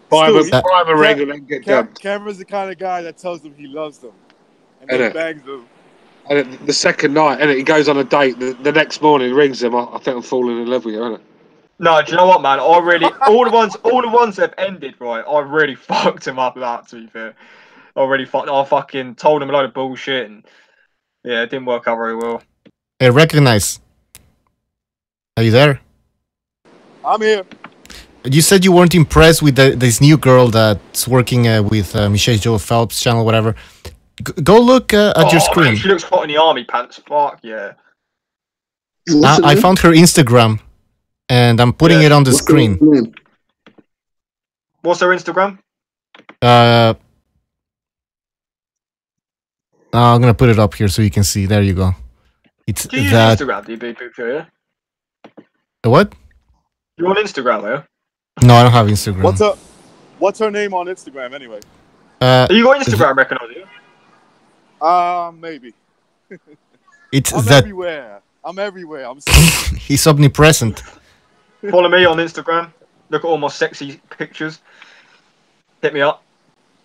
Buy him a ring and then get dumped. Cameron's the kind of guy that tells them he loves them and then bangs them. And the second night, and he goes on a date. The next morning, rings him. I think I'm falling in love with you, innit? No, do you know what, man? I really all the ones that have ended, right? I really fucked him up with that. To be fair, I fucking told him a load of bullshit, and yeah, it didn't work out very well. Hey, recognize. Are you there? I'm here. You said you weren't impressed with this new girl that's working with Michelle Joy Phelps channel, whatever. Go look at your screen. She looks hot in the army pants. Fuck yeah. I found her Instagram. And I'm putting it on the screen. What's her Instagram? I'm gonna put it up here so you can see. There you go. It's do you use Instagram? Do you be yeah? What? You're on Instagram, yeah? No, I don't have Instagram. What's her name on Instagram anyway? You got Instagram, reckon, do you? Maybe. I'm everywhere. I'm He's omnipresent. Follow me on Instagram. Look at all my sexy pictures. Hit me up.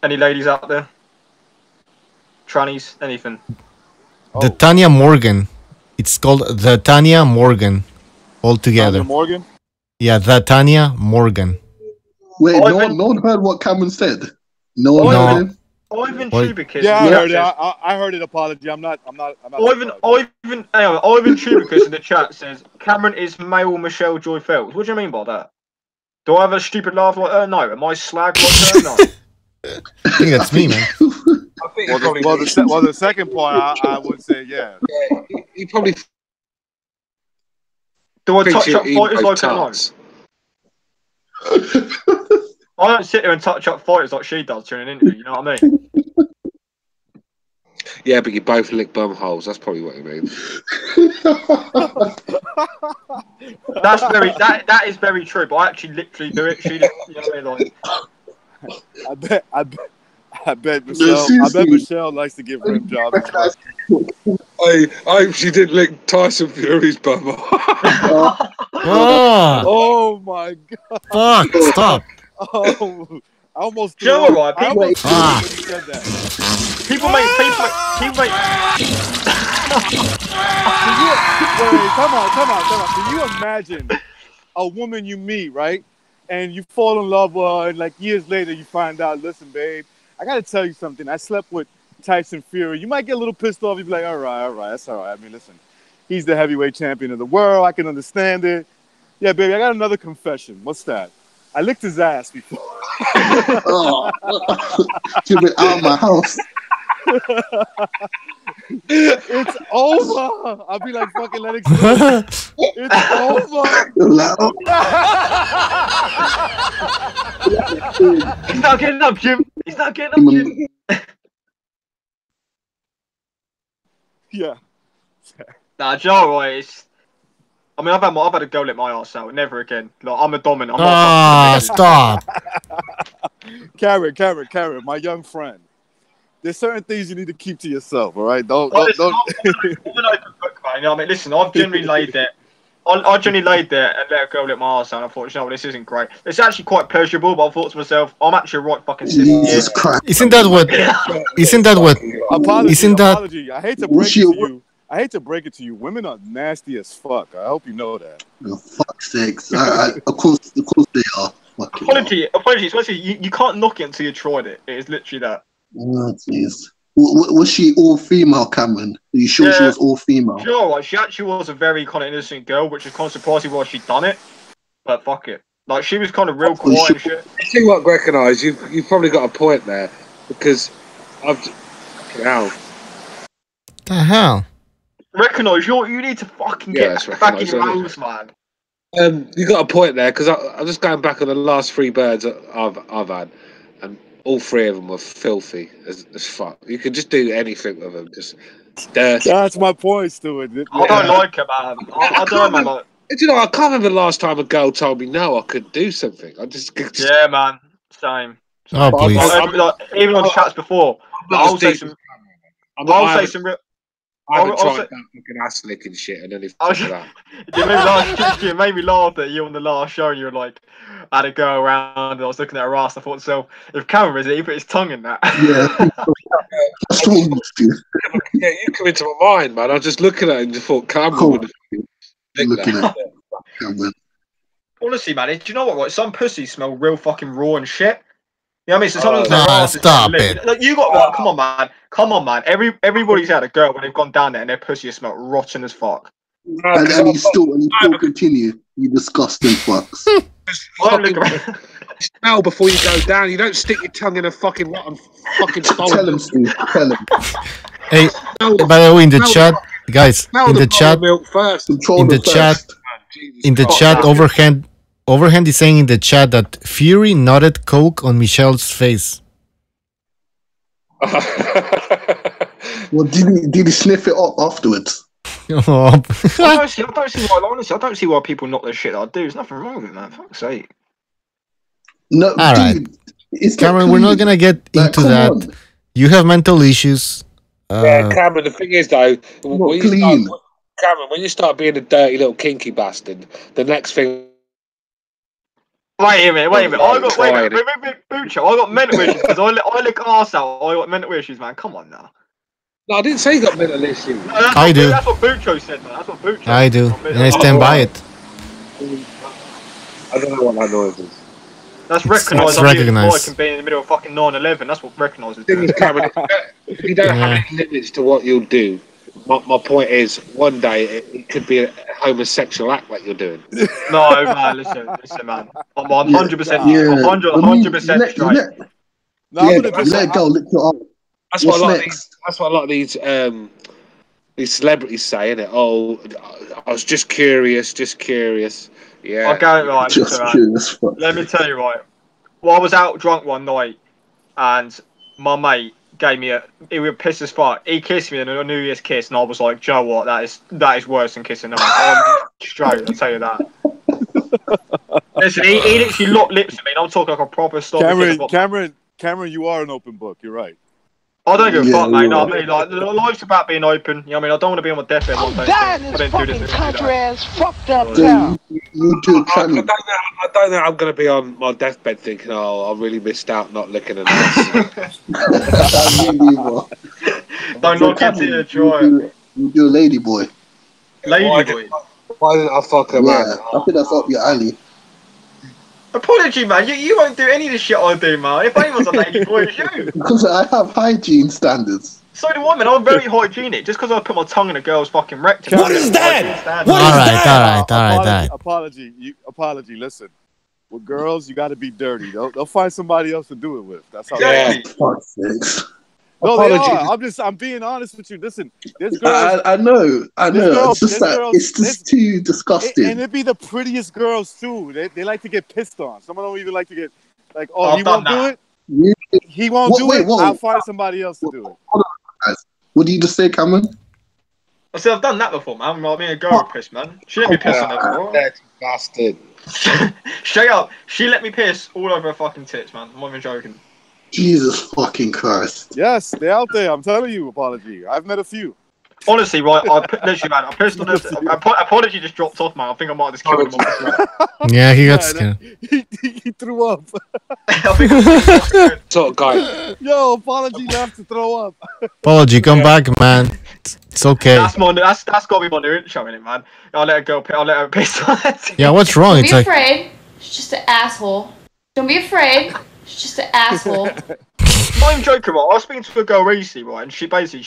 Any ladies out there? Trannies, anything. The Tanya Morgan. It's called the Tanya Morgan. All together. Tanya Morgan? Yeah, the Tanya Morgan. Wait, no one heard what Cameron said. No one heard him. Ivan Chubicus. Yeah, I heard it. I heard it. Apology. I'm not. Ivan Chubicus in the chat says Cameron is male Michelle Joy Phelps. What do you mean by that? Do I have a stupid laugh like her? No. Am I slag like her? No. I think that's me, man. The second part, I would say yeah. He probably. Do I touch up fighters like that? I don't sit here and touch up fighters like she does during an interview, you know what I mean? Yeah, but you both lick bum holes. That's probably what you mean. That is very true, but I actually literally do it. She just, you know, like. I bet Michelle likes to give rim jobs. I hope she didn't lick Tyson Fury's bum. Oh my god! Fuck! Stop! Oh, I almost. Joe, right? People make. Come on. Can you imagine a woman you meet, right? And you fall in love with her, and like years later you find out, listen, babe, I gotta tell you something. I slept with Tyson Fury. You might get a little pissed off. You'd be like, all right, that's all right. I mean, listen, he's the heavyweight champion of the world. I can understand it. Yeah, baby, I got another confession. What's that? I licked his ass before. You've been out of my house. It's over. I'll be like fucking Lennox Lewis. It's over. He's not getting up, Jim. He's not getting up, Jim. Yeah. Nah, Joe, right? I mean, I've had a go at my arse out. Never again. Like, I'm a dominant. I'm not stop. Karen, my young friend. There's certain things you need to keep to yourself, all right? Don't. I'm an open book, man. You know what I mean? Listen, I've generally laid there. I generally laid there and let a girl lick my arse out. I thought, you know, this isn't great. It's actually quite pleasurable, but I thought to myself, I'm actually a right fucking sister. Jesus Christ. Isn't that what? Apology. I hate to break it to you. I hate to break it to you. Women are nasty as fuck. I hope you know that. For fuck's sakes. Of course they are. Apologies. You can't knock it until you tried it. It is literally that. Oh, jeez. Was she all female, Cameron? Are you sure she was all female? Sure, like, she actually was a very kind of innocent girl, which is kind of surprising why she'd done it. But fuck it. Like, she was kind of real quiet and shit. I see what recognise. You've probably got a point there, because The hell? Recognise, you need to fucking get back in your house, man. You got a point there, because I'm just going back on the last 3 birds I've had, and all 3 of them were filthy as fuck. You could just do anything with them, just dirty. That's my point, Stuart. I don't like it, man. I don't like it. You know, I can't remember the last time a girl told me no, I could do something. Yeah, man. Same. Oh, please. Even on chats before, I'll say some real. I haven't tried that fucking ass licking shit and anything like that. It made me laugh that you on the last show, you were like, I had to go around and I was looking at her ass. I thought, so if Cameron is it, he put his tongue in that. Yeah. What's wrong with you? Yeah, you come into my mind, man. I was just looking at it and just thought, Cameron would have looking at Cameron. Honestly, man, do you know what? Right? Some pussies smell real fucking raw and shit. You know what I mean? So sometimes their ass stop it. Like, you got right, come on, man. Everybody's had a girl when they've gone down there and their pussy has smelled rotten as fuck. And you still continue. You disgusting fucks. Smell before you go down. You don't stick your tongue in a fucking rotten fucking stone. Tell him, Steve. Tell him. Hey, by the way, in the chat, guys, in the chat, Overhand is saying in the chat that Fury nodded coke on Michelle's face. Well, did he sniff it up afterwards? I don't see why people knock their shit. I do. There's nothing wrong with it, man. Fuck's sake. No, all right, Cameron, we're not gonna get into that. On. You have mental issues. Yeah, Cameron. The thing is, though, Cameron, when you start being a dirty little kinky bastard, the next thing. Wait a minute. I got mental issues because I lick arse out. I got mental issues, man. Come on now. No, I didn't say you got mental issues. No, I do. That's what Bucho said, man. That's what Bucho I do. And I stand by it. I don't know what that noise is. That's recognised. I can be in the middle of fucking 9/11. That's what recognises. If you don't have any limits to what you'll do, my point is, one day it could be a homosexual act like you're doing. No, man. Listen, man. I'm 100%. I'm 100% straight. Let go. Lick your arm. That's what a lot of these celebrities say, innit? Oh, I was just curious. Yeah. I'll go right. Let me tell you, right. Well, I was out drunk one night, and my mate gave me he was pissed as fuck. He kissed me in a New Year's kiss, and I was like, Joe, what? That is worse than kissing. I'm straight. I'll tell you that. Listen, he literally locked lips at me, and I'm talking like a proper stop. Cameron, you are an open book. You're right. I don't give a fuck, mate. No, I mean, like, life's about being open. You know what I mean? I don't want to be on my deathbed one day. I didn't do this country ass fucked up town. I don't know. I'm going to be on my deathbed thinking, oh, I really missed out not licking an ass. Don't knock it till you try it. You're a lady boy. Lady boy. Why didn't I fuck her, man? I think that's up your alley. Apology, man. You won't do any of the shit I do, man. If anyone's a lady boy, it's you. Because I have hygiene standards. So do I, man. I'm very hygienic. Just because I put my tongue in a girl's fucking rectum. What is that? Apology. Listen, with girls, you got to be dirty. They'll find somebody else to do it with. That's how. Yeah. No, they are. I'm being honest with you. Listen, there's girls. I know. It's just it's just too disgusting. And it'd be the prettiest girls too. They like to get pissed on. Some of them even like to get like, oh, he won't do it. He won't do it. I'll find somebody else to do it. What did you just say, Cameron? I said I've done that before, man. I mean, a girl piss, man. She let me piss on her before. That bastard. Straight up, she let me piss all over her fucking tits, man. I'm not even joking. Jesus fucking Christ. Yes, they're out there. I'm telling you, Apology. I've met a few. Honestly, right, literally, man, I pissed on this. Apology just dropped off, man. I think I might have just killed him on the Yeah, he got scared. He threw up. I think I'm sort of guy. Yo, Apology left to throw up. Apology, come back, man. It's okay. That's got to be my new intro, innit, man? I'll let her go. I'll let her piss on it. Yeah, what's wrong? Don't be afraid. She's just an asshole. Don't be afraid. She's just an asshole. Not even joking, right? I was speaking to a girl recently, right? And she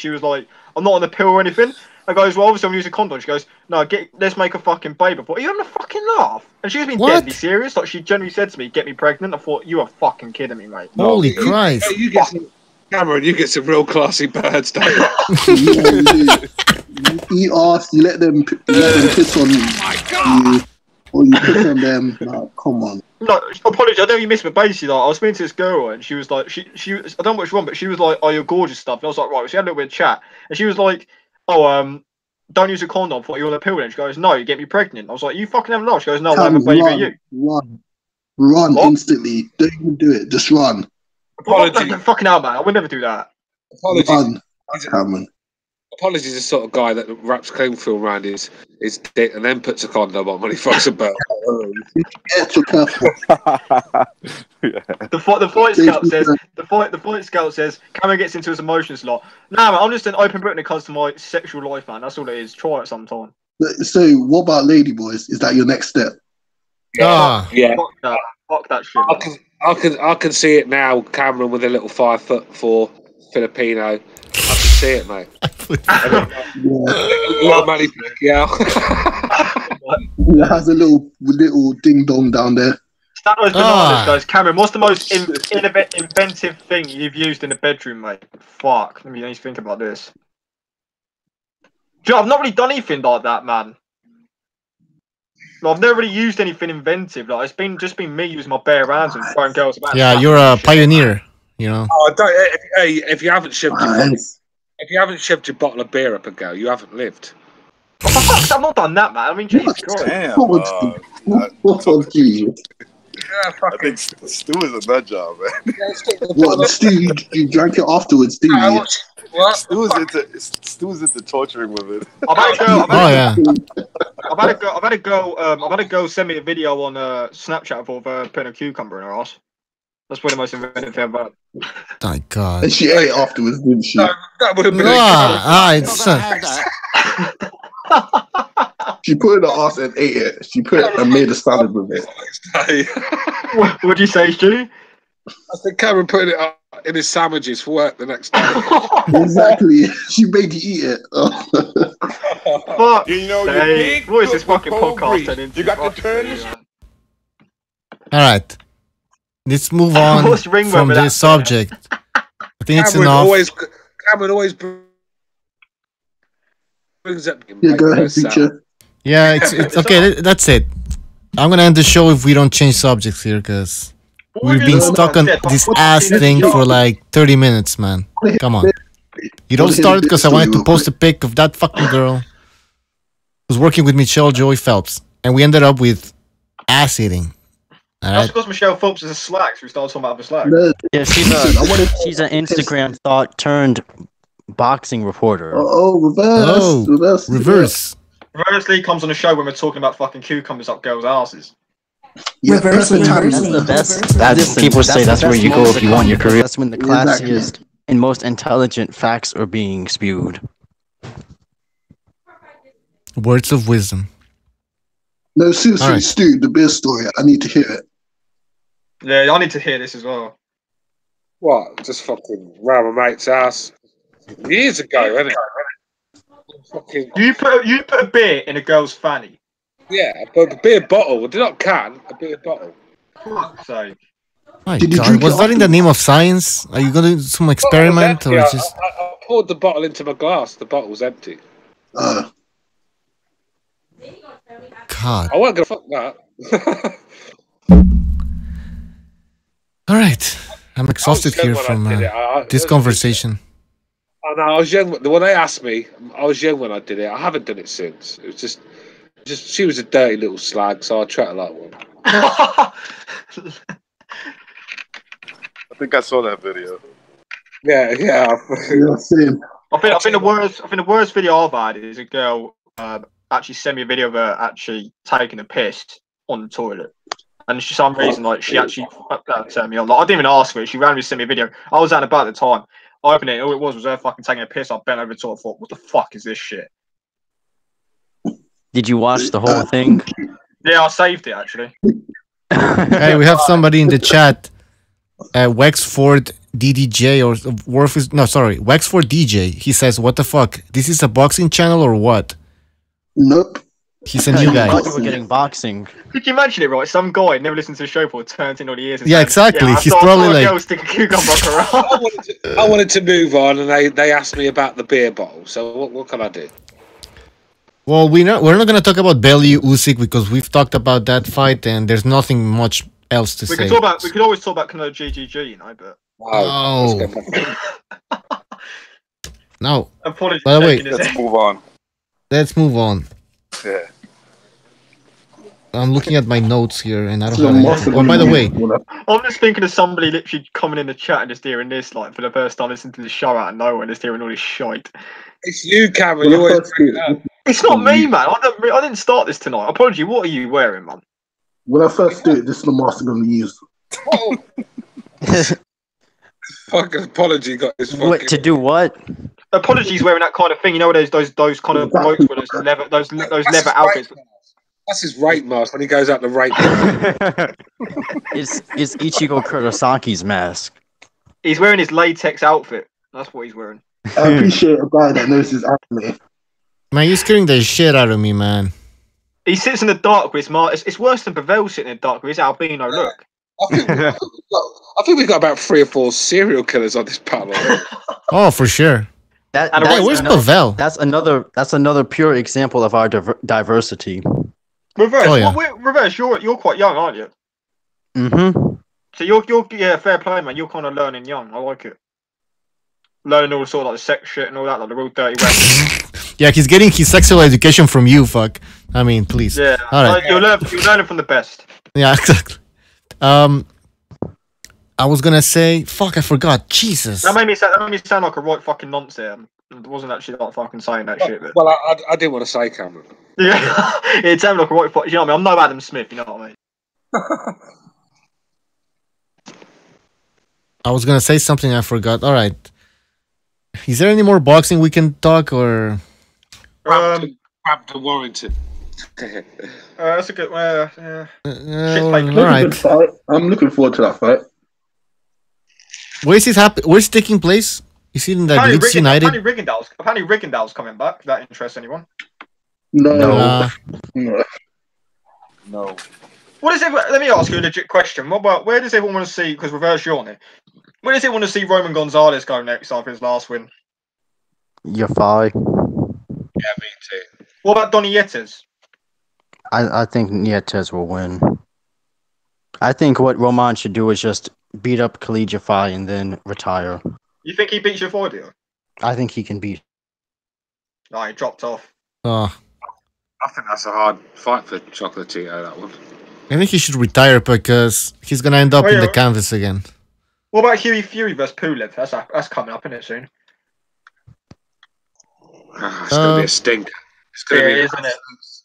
was like, I'm not on the pill or anything. I goes, well, obviously I'm using a condom. She goes, no, let's make a fucking baby. I thought, are you having a fucking laugh? And she was being deadly serious. Like, she genuinely said to me, get me pregnant. I thought, you are fucking kidding me, mate. Holy Christ. Cameron, you get some real classy birds, don't you? You ask, you let them piss on you. Oh my God. Or you piss on them. No, come on. No, apologies. I know you missed, but basically, like, I was speaking to this girl, and she was like, she I don't know what's wrong, but she was like, "Oh, you're gorgeous," stuff. And I was like, right. So we had a little bit of chat, and she was like, "Oh, don't use a condom. What, you're on a pill?" And she goes, "No, you get me pregnant." I was like, "You fucking have enough." She goes, "No, I'll have a baby with you." Run instantly. Don't even do it. Just run. Apologies. Well, fucking hell, man. I would never do that. Apologies. Run, Cameron. Apologies is the sort of guy that wraps cling film around his dick and then puts a condom on when he fucks a bird. The fight scout says the fight scout says Cameron gets into his emotions a lot. Nah, man, I'm just an open book when it comes to my sexual life, man. That's all it is. Try it sometime. So, what about lady boys? Is that your next step? Yeah. Fuck that shit. I can see it now. Cameron with a little 5'4" Filipino. I can see it, mate. It has a little ding dong down there. That was bananas, guys. Cameron, what's the most inventive thing you've used in the bedroom, mate? Fuck. Let me think about this. I've not really done anything like that, man. I've never really used anything inventive. Like, it's just been me using my bare hands and throwing girls about. Yeah, you're a pioneer, you know. Oh, if you haven't shoved your bottle of beer up a girl, you haven't lived. I've not done that, man. I mean, Jesus Christ. Damn. What on you? Yeah, I think Stu is a nut job, man. What, Stu? You drank it afterwards, didn't you? What? Stu's into torturing women. I've had a girl send me a video on Snapchat of her putting a cucumber in her ass. That's one of the most inventive thing about it. My God. And she ate it afterwards, didn't she? No, that would have been She put it in her ass and ate it. She put it and made a salad with it. What'd you say, Stu? I think Cameron put it up in his sandwiches for work the next day. Exactly. She made you eat it. Fuck. You know, what is this fucking podcast turning into? You got to turn this. All right. Let's move on from this subject. I think it's enough. Cameron always brings up. Yeah, go ahead, feature. Yeah, it's okay. That's it. I'm gonna end the show if we don't change subjects here, because we've been stuck on this ass thing for like 30 minutes, man. Come on. You don't start because I wanted to post a pic of that fucking girl who's working with Michelle Joy Phelps, and we ended up with ass eating. That's because Michelle Phelps is a slack, so we started talking about the slack. Yeah, she's an Instagram thought turned boxing reporter. Reverse. Reverse comes on the show when we're talking about fucking cucumbers up girls' asses. Yeah, that's the best. That's people say that's where you go if you want your career. That's when the classiest and most intelligent facts are being spewed. Words of wisdom. No, seriously, right. Stu, the beer story. I need to hear it. Yeah, I need to hear this as well. What? Just fucking round my mate's house years ago, innit? Fucking You put a beer in a girl's fanny. yeah, but a beer bottle. Not can, a beer bottle. Fuck's sake. My Did you God, drink was it that in the name of science? Are you gonna do some experiment or I just? poured the bottle into my glass. The bottle was empty. God. I wasn't gonna fuck that. All right, I'm exhausted here from this conversation. I know, I was young when they asked me. I was young when I did it. I haven't done it since. It was just she was a dirty little slag, so I treat her like one. I think I saw that video. Yeah. Same. I think the worst video I've had is a girl actually sent me a video of her actually taking a piss on the toilet. And for some reason, like, she actually turned me on. Like, I didn't even ask her. She randomly sent me a video. I was out and about at the time. I opened it, and all it was her fucking taking a piss. I bent over the toilet. Thought, what the fuck is this shit? Did you watch the whole thing? Yeah, I saved it actually. Hey, we have somebody in the chat. Wexford DDJ Wexford DJ. He says, "What the fuck? This is a boxing channel or what?" Nope. He's a new guy. I thought you were getting boxing. Could you imagine it, right? Some guy never listened to the show for turns in all the years. And Yeah, said, exactly. Yeah, He's I probably saw a like- girl stick a cucumber up her arm. I wanted to move on, and they asked me about the beer bottle. So what can I do? Well, we're not gonna talk about Bellew Usyk because we've talked about that fight and there's nothing much else to We say. could always talk about Canelo GGG, you know, but No. apologies. By the way, Let's move on. let's move on. Yeah. I'm looking at my notes here and I don't have anything. Oh, by the way, I'm just thinking of somebody literally coming in the chat and just hearing this, like, for the first time listening to the show out of nowhere and just hearing all this shite. It's you, Cameron. You always bring it up. It's not me, man. I didn't start this tonight. Apology. What are you wearing, man? When I first do it, this is the mask I'm going to use. Fucking apology got his fucking... What to do? What? Apology's wearing that kind of thing. You know, those kind of blokes with those leather outfits. That's his rape mask when he goes out to rape. It's Ichigo Kurosaki's mask. He's wearing his latex outfit. That's what he's wearing. I appreciate a guy that knows his anime. man, you're scaring the shit out of me, man. He sits in the dark with his mask. It's worse than Pavel sitting in the dark with his albino look. I think we've got about 3 or 4 serial killers on this panel. Oh, for sure. Where's Pavel? That's another pure example of our diversity. Reverse. Oh, yeah. Reverse. You're quite young, aren't you? Mm-hmm. So you're fair play, man. You're kind of learning young. I like it. Learning all sort of like the sex shit and all that, like the real dirty web. Yeah, he's getting his sexual education from you, fuck. I mean, please. Yeah. All right. You're learning from the best. Yeah, exactly. I was gonna say, fuck, I forgot. Jesus. That made me sound like a right fucking nonce there. It wasn't actually like fucking saying that shit. But... Well, I didn't want to say Cameron. Yeah, it sounded like a right fucking. You know what I mean? I'm no Adam Smith. You know what I mean? I was gonna say something I forgot. All right. Is there any more boxing we can talk or? Brampton Warrington. That's a good. All right. I'm looking forward to that fight. Where's it taking place? Is it in the Leeds United? Apparently Riggindale's coming back. If that interests anyone. No. What is it? Let me ask you a legit question. Where does everyone want to see? Because reverse Johnny. Where does everyone want to see Roman Gonzalez go next after his last win? You're fine. Yeah, me too. What about Donny Yetes? I think Nietes will win. I think what Roman should do is just beat up Khalid Jafai and then retire. You think he beats Jafai, do you? I think he can beat. No, he dropped off. I think that's a hard fight for Chocolatito, that one. I think he should retire because he's gonna end up in the canvas again. What about Huey Fury versus Pulev? That's coming up, isn't it, soon? It's going to be a stinker. It's going to be isn't it?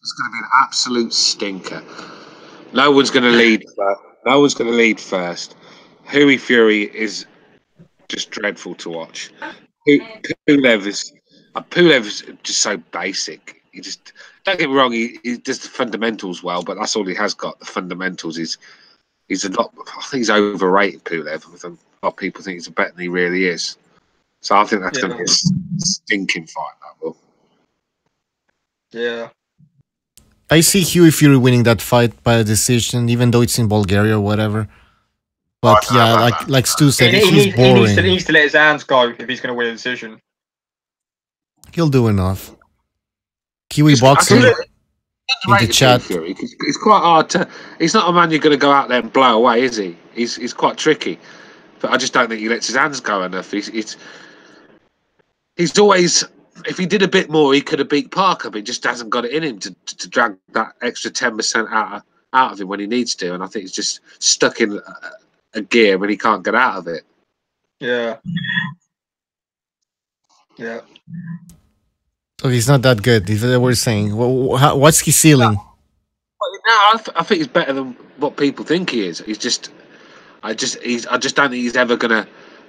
It's going to be an absolute stinker. No one's going to lead. No one's going to lead first. Huey Fury is just dreadful to watch. Pulev is just so basic. Don't get me wrong, he does the fundamentals well, but that's all he has got. The fundamentals he's a lot. I think he's overrated, Pulev. A lot of people think he's better than he really is. So I think that's going to be a stinking fight. That will. Yeah. I see Huey Fury winning that fight by a decision, even though it's in Bulgaria or whatever. But like Stu said, he's boring. He needs to let his hands go if he's going to win a decision. He'll do enough. KIWI Boxing in the chat. It's quite hard to. He's not a man you're going to go out there and blow away, is he? He's quite tricky. But I just don't think he lets his hands go enough. He's always. If he did a bit more, he could have beat Parker, but he just hasn't got it in him to drag that extra 10% out of him when he needs to. And I think he's just stuck in a gear when he can't get out of it. Yeah. Yeah. So he's not that good. Is what we're saying. What's his ceiling? No, I think he's better than what people think he is. I just don't think he's ever going to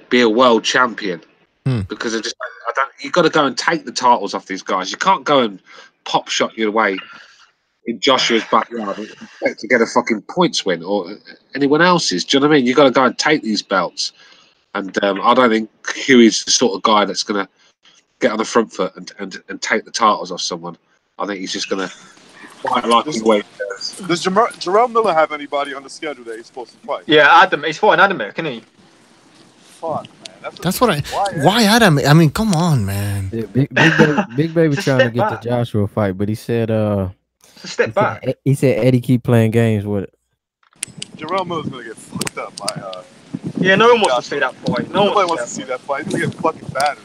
be a world champion. Because I don't. You've got to go and take the titles off these guys. You can't go and pop shot your way in Joshua's backyard and expect to get a fucking points win or anyone else's. Do you know what I mean? You've got to go and take these belts. And I don't think Huey's the sort of guy that's going to get on the front foot and take the titles off someone. I think he's just going to fight like the way he does. Does Jarrell Miller have anybody on the schedule that he's supposed to fight? Yeah, Adam. He's fighting Adam, isn't he? Fuck. That's what Why Adam? I mean, come on, man. Yeah, Big Baby trying to get the Joshua fight, but he said, step back. He said Eddie keep playing games with it. Jarrell Miller's gonna get fucked up by. Yeah, no one wants to see that fight. Nobody wants to see that fight. He's gonna get fucking battered.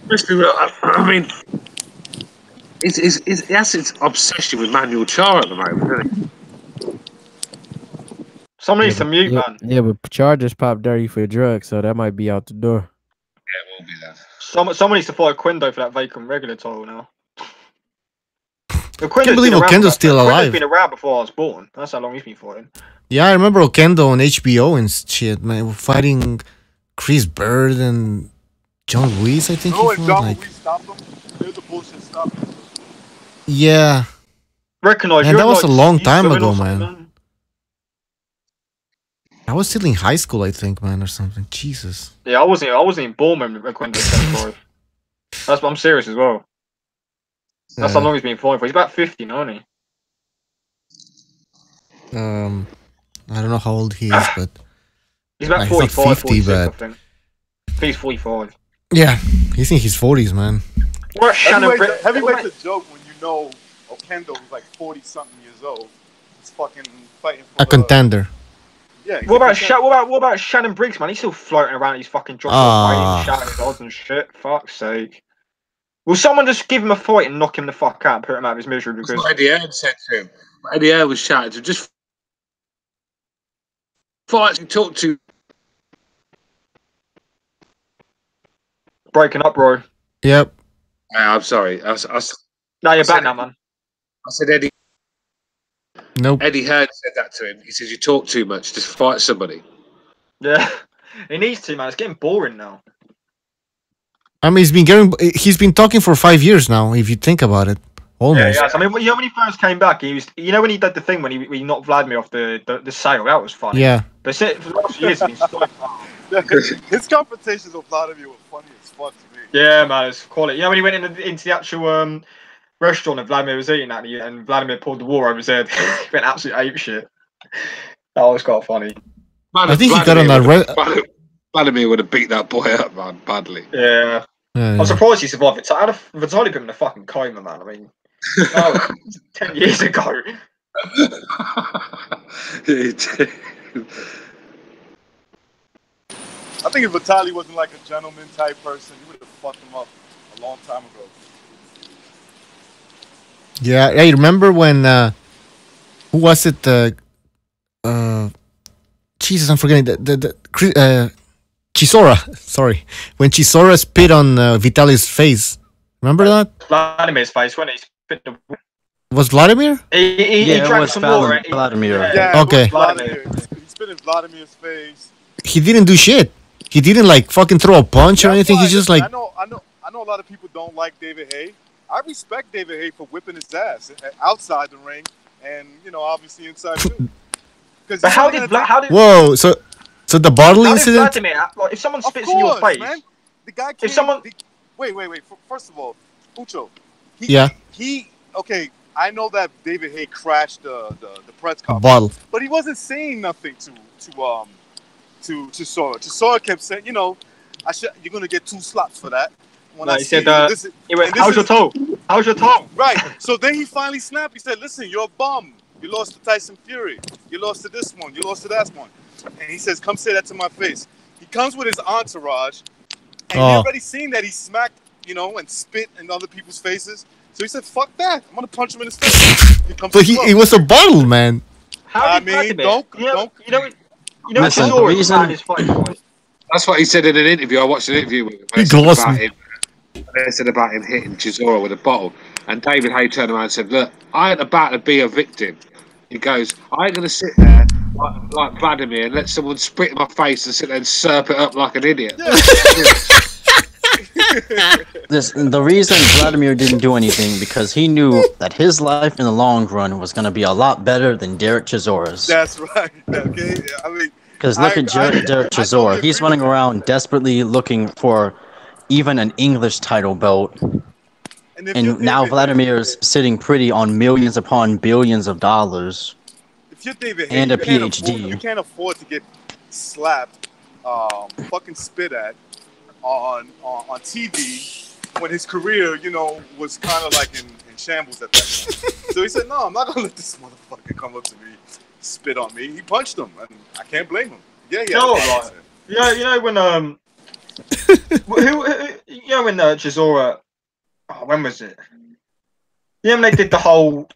Let's be real. I mean, he has its obsession with Manuel Char at the moment, isn't he? Someone needs to mute, man. Yeah, but charges pop dirty for drugs, so that might be out the door. Yeah, it will be that. Someone needs to fight Quindo for that vacant regular title now. I can't believe Okendo's still alive. He's been around before I was born. That's how long he's been fighting. Yeah, I remember Okendo on HBO and shit, man. Fighting Chris Bird and John Ruiz, I think. Oh, and John Ruiz stopped him. There's the bullshit stop. Yeah. Recognize. And that was a long time ago, man. I was still in high school, I think, man, or something. Jesus. Yeah, I wasn't even born when Quindo came. That's I'm serious as well. That's how long he's been fighting for. He's about 50 now, isn't he? I don't know how old he is, but he's about 45, 46, I think. He's 45. Yeah, he's in his 40s, man. Heavyweight's a joke when you know Okendo was like 40-something years old. He's fucking fighting for a contender. Yeah. What about Shannon Briggs, man? He's still floating around these fucking drops shouting odds and shit. Fuck's sake. Will someone just give him a fight and knock him the fuck out and put him out of his misery? Because Eddie Hearn said to him. Eddie Hearn was shouting to him, just fight and talk to. Breaking up, bro. Yep. I'm sorry. No, you're back now, man. I said Eddie. Nope. Eddie Hearn said that to him. He says, "You talk too much. Just fight somebody." Yeah, he needs to, man. It's getting boring now. I mean, he's been talking for 5 years now. If you think about it, almost. Yeah. I mean, you know, when he first came back, he was. You know, when he did the thing when he knocked Vladimir off the sale, that was funny. Yeah. But for the last years, he's been so his confrontations with Vladimir were funny as fuck to me. Yeah, man, it's quality. You know, when he went into the actual restaurant and Vladimir was eating at and Vladimir pulled the water over his head, he went absolute ape shit. That was quite funny. Man, I think he got on that. Vladimir would have beat that boy up, man, badly. Yeah. I'm surprised he survived it. Vitali put him in a fucking coma, man. I mean, that was 10 years ago. I think if Vitali wasn't like a gentleman type person, he would have fucked him up a long time ago. Yeah, I remember when who was it? Jesus, I'm forgetting Chisora. Sorry, when Chisora spit on Vitali's face. Remember that? Vladimir's face when he spit the. Was Vladimir? He drank some water. Vladimir. Yeah, okay. He spit in Vladimir's face. He didn't do shit. He didn't like fucking throw a punch or anything. He's just like. I know a lot of people don't like David Haye, I respect David Haye for whipping his ass outside the ring, and obviously inside too. But how did Whoa, so the bottle incident? Vladimir, like, if someone spits in your face, man. The guy if someone wait. First of all, Ucho, okay. I know that David Haye crashed the press conference, bottle, but he wasn't saying nothing to Chisora. Chisora kept saying, you're gonna get 2 slaps for that. When he said, how's your toe? How's your toe? Right. So then he finally snapped. He said, listen, you're a bum. You lost to Tyson Fury. You lost to this one. You lost to that one. And he says, come say that to my face. He comes with his entourage, and you already seen that he smacked, and spit in other people's faces. So he said, fuck that. I'm going to punch him in his face. But he was a bottle, man. Listen, the reason... That's what he said in an interview. I watched an interview with him. They said about him hitting Chisora with a bottle. And David Haye turned around and said, look, I ain't about to be a victim. He goes, I ain't going to sit there like Vladimir and let someone spit in my face and sit there and slurp it up like an idiot. The reason Vladimir didn't do anything because he knew that his life in the long run was going to be a lot better than Derek Chisora's. That's right. Okay, I mean, because look at Derek Chisora. He's running around desperately looking for even an English title belt. And now Vladimir's sitting pretty on millions upon billions of dollars. If you're David Haye, and a PhD. You can't afford to get slapped, fucking spit at on TV when his career, was kind of like in shambles at that point. So he said, no, I'm not going to let this motherfucker come up to me, spit on me. He punched him, and I can't blame him. Yeah. When Chisora, when was it? When they did the whole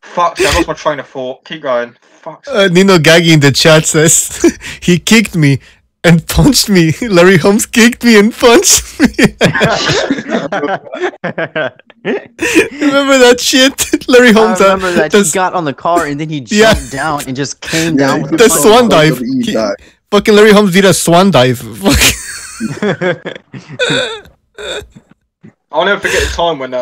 fuck, I lost my train of thought. Keep going. Fuck. Nino Gaggi in the chat says he kicked me and punched me. Larry Holmes kicked me and punched me. Remember that shit? Larry Holmes. I remember that he got on the car and then he jumped down and just came down with the swan dive. Fucking Larry Holmes did a swan dive. I'll never forget the time when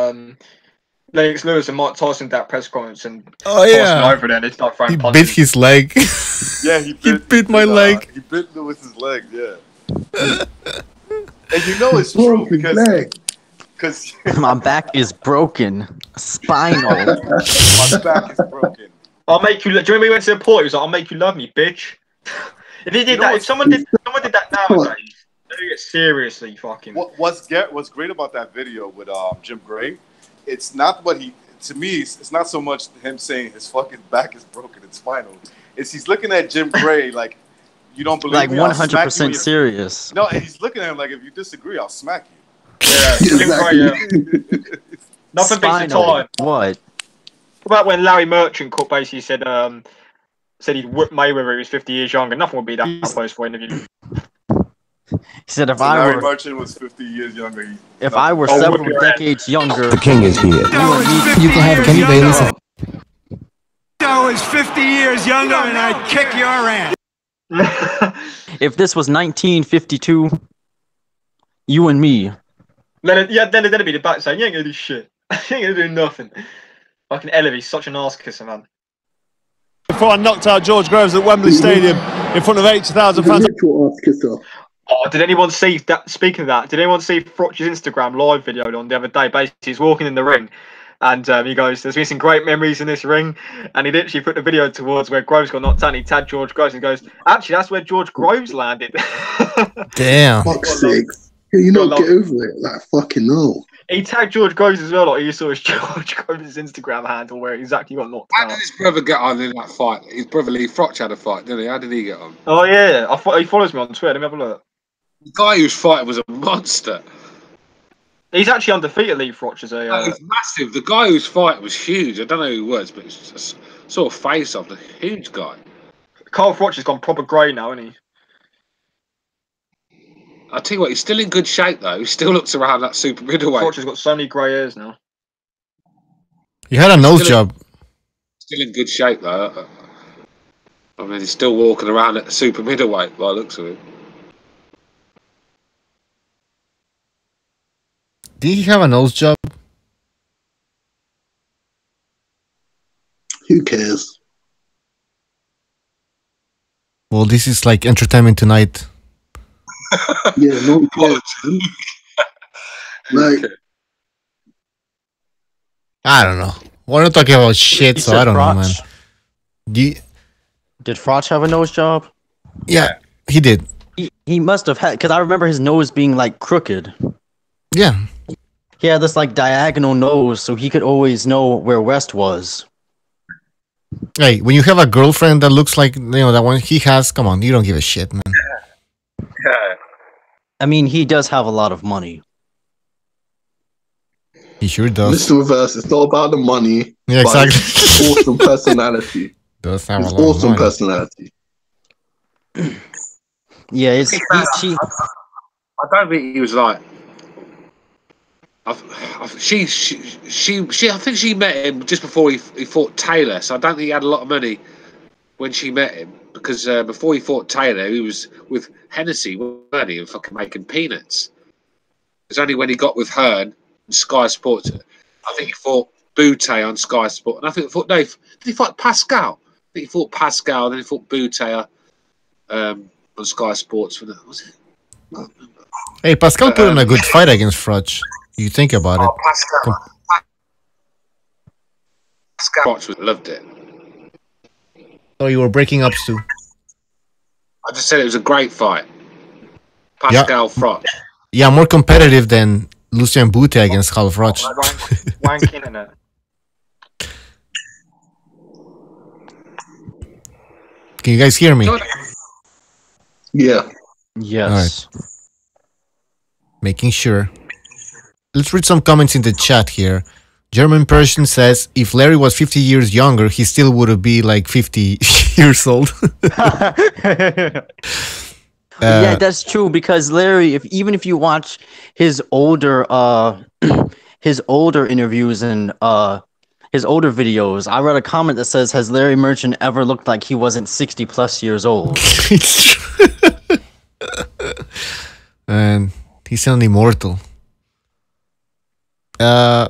Lennox Lewis and Mike Tyson did that press conference and Tyson over there and they started throwing punches. He bit his leg. Yeah, he bit my leg. He bit Lewis's leg, yeah. And it's true because my back is broken. Spinal. My back is broken. I'll make you. Do you remember we went to the port? He was like, "I'll make you love me, bitch." If he did that, if someone did that nowadays, they get seriously fucking. What's great about that video with Jim Gray? It's not what he. To me, it's not so much him saying his fucking back is broken and spinal. It's he's looking at Jim Gray like, you don't believe like me? 100% serious. No, and he's looking at him like, if you disagree, I'll smack you. Yeah, Jim Gray. Yeah. Nothing beats the time. What? What about when Larry Merchant basically said he'd whip Mayweather when he was 50 years younger? Nothing would be that close for interview. He said if Larry Merchant was 50 years younger. If I were several decades younger, the king is here. You can have Kenny Bayless. I was 50 years younger and I'd kick your ass. If this was 1952, you and me. Then it'd be the back saying, you ain't gonna do shit. You ain't gonna do nothing. Fucking Ellery's such an ass kisser, man. Before I knocked out George Groves at Wembley Stadium in front of 80,000 fans. Oh, did anyone see that? Speaking of that, did anyone see Frotch's Instagram live video on the other day? Basically, he's walking in the ring, and he goes, "There's been some great memories in this ring," and he literally put the video towards where Groves got knocked out. And he tagged George Groves and goes, "Actually, that's where George Groves landed." Damn. Fuck's sake. Can you not get over it? Like, fucking no. He tagged George Groves as well. Like, you saw his George Groves' Instagram handle where he exactly got knocked out. How did his brother get on in that fight? His brother Lee Frotch had a fight, didn't he? How did he get on? Oh yeah, he follows me on Twitter. Let me have a look. The guy who was fighting was a monster. He's actually undefeated, Lee Frotch, as a. He's massive. The guy who's fighting was huge. I don't know who he was, but it's just sort of face off. A huge guy. Carl Frotch has gone proper grey now, isn't he? I tell you what, he's still in good shape though. He still looks around that super middleweight. Frotch has got so many grey hairs now. He had a nose job. Still in good shape though. I mean, he's still walking around at the super middleweight by the looks of it. Did he have a nose job? Who cares? Well, this is like Entertainment Tonight. Yeah, no one cares. Like, I don't know. We're not talking about shit, so I don't know, man. Did Froch have a nose job? Yeah, he did. He must have had, because I remember his nose being like crooked. Yeah. He had this like diagonal nose, so he could always know where west was. Hey, when you have a girlfriend that looks like, that one he has, come on, you don't give a shit, man. Yeah. I mean, he does have a lot of money. He sure does. Mr. Reverse, it's not about the money. Yeah, exactly. It's awesome personality. Does have it's a lot awesome of money. personality. Yeah, I don't think he was like. I think she met him just before he fought Taylor. So I don't think he had a lot of money when she met him, because before he fought Taylor, he was with Hennessy, weren't he, and fucking making peanuts. It was only when he got with Hearn and Sky Sports. I think he fought Boutte on Sky Sport, and I think did he fight Pascal? I think he fought Pascal, then he fought Boutte on Sky Sports. Was it? Hey, Pascal put in a good fight against Froch. You think about it. Pascal loved it. Oh, you were breaking up, Stu. I just said it was a great fight. Pascal Froch. Yeah, more competitive than Lucien Boutte against Hal Froch. Wanking in it. Can you guys hear me? Yeah. Yes. All right. Making sure. Let's read some comments in the chat here. German Persian says, if Larry was 50 years younger, he still would be like 50 years old. Yeah, that's true, because Larry, even if you watch his older interviews and his older videos, I read a comment that says, has Larry Merchant ever looked like he wasn't 60 plus years old? It's true. And he's an immortal. Oh,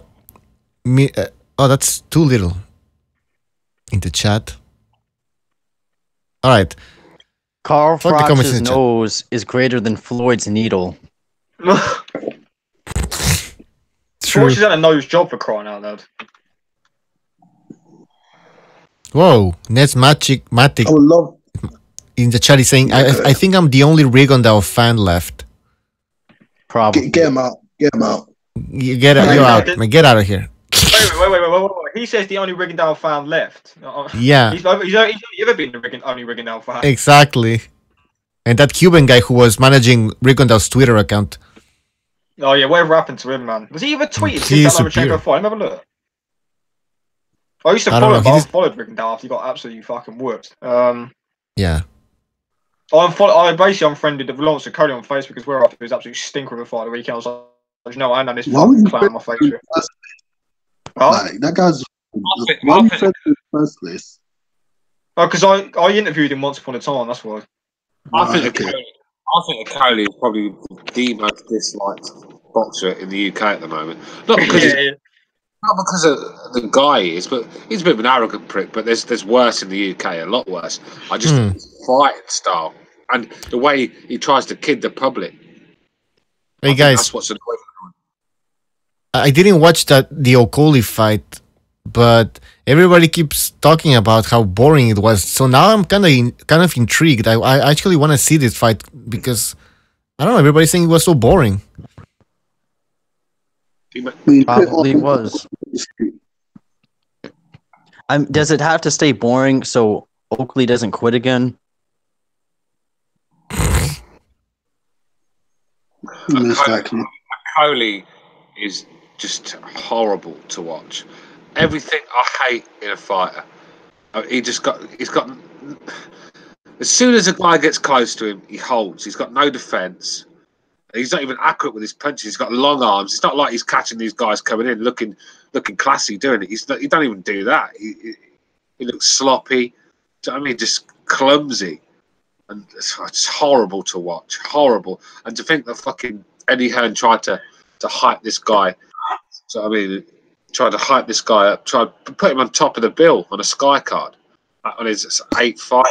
that's too little in the chat. All right. Carl Froch's nose is greater than Floyd's needle. Froch is at a nose job, for crying out loud. Whoa, Ned's Matic I would love. in the chat is saying, I think I'm the only Rigondeaux fan left. Probably. Get him out. Get him out. You get out, man. Get out of here. Wait. He says the only Rigondeaux fan left. Yeah. He's only ever been the only Rigondeaux fan. Exactly. And that Cuban guy who was managing Rigondeaux's Twitter account. Oh yeah, whatever happened to him, man? Does he ever tweet since that Lomachenko fight? Let me have a look. I used to follow him, but I followed Rigondeaux after he got absolutely fucking whooped. Yeah. I basically unfriended Lawrence Cody on Facebook because we're after his absolute stinker of a fight the weekend. I was like, no, I know this fucking clown on my face with. Like, that guy's. Why you said in the first place? Oh, because I interviewed him once upon a time. That's why. I think Coley is probably the most disliked boxer in the UK at the moment. Not because of the guy he is, but he's a bit of an arrogant prick. But there's worse in the UK, a lot worse. I just think his fighting style and the way he tries to kid the public. Hey guys, that's what's annoying. I didn't watch the Okoli fight, but everybody keeps talking about how boring it was. So now I'm kind of intrigued. I actually want to see this fight because I don't know. Everybody's saying it was so boring. Probably was. Does it have to stay boring so Oakley doesn't quit again? Coley is just horrible to watch. Everything I hate in a fighter. He's got. As soon as a guy gets close to him, he holds. He's got no defense. He's not even accurate with his punches. He's got long arms. It's not like he's catching these guys coming in, looking classy doing it. He don't even do that. He looks sloppy. Do you know what I mean? Just clumsy, and it's horrible to watch. Horrible. And to think that fucking Eddie Hearn tried to to hype this guy. So I mean, tried to hype this guy up, tried to put him on top of the bill on a Sky card on his 7th, 8th fight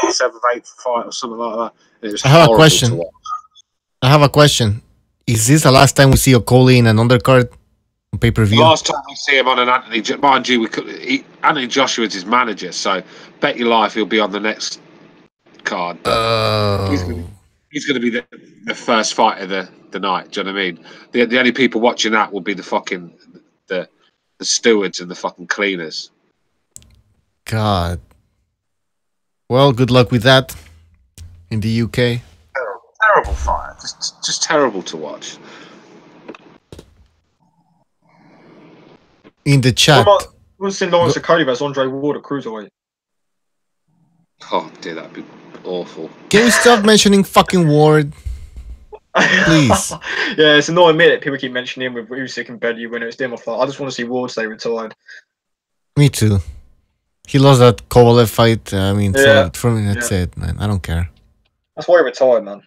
or something like that. And it was I have a horrible question. to watch. I have a question. Is this the last time we see Okoli in an undercard on pay-per-view? Last time we see him on an Anthony, mind you, Anthony Joshua's his manager, so bet your life he'll be on the next card. He's going to be the first fight of the night. Do you know what I mean? The only people watching that will be the fucking the stewards and the fucking cleaners. God. Well, good luck with that in the UK. Terrible fight. Just terrible to watch. In the chat. We've seen Lawrence Okoli versus Andre Ward at cruiserweight. Oh dear, that'd be awful. Can we stop mentioning fucking Ward? Please. Yeah, it's annoying me that people keep mentioning him with Usyk and Bellew when it's them. I just want to see Ward stay retired. Me too. He lost that Kovalev fight. I mean, Yeah. for me, that's it, man. I don't care. That's why he retired, man.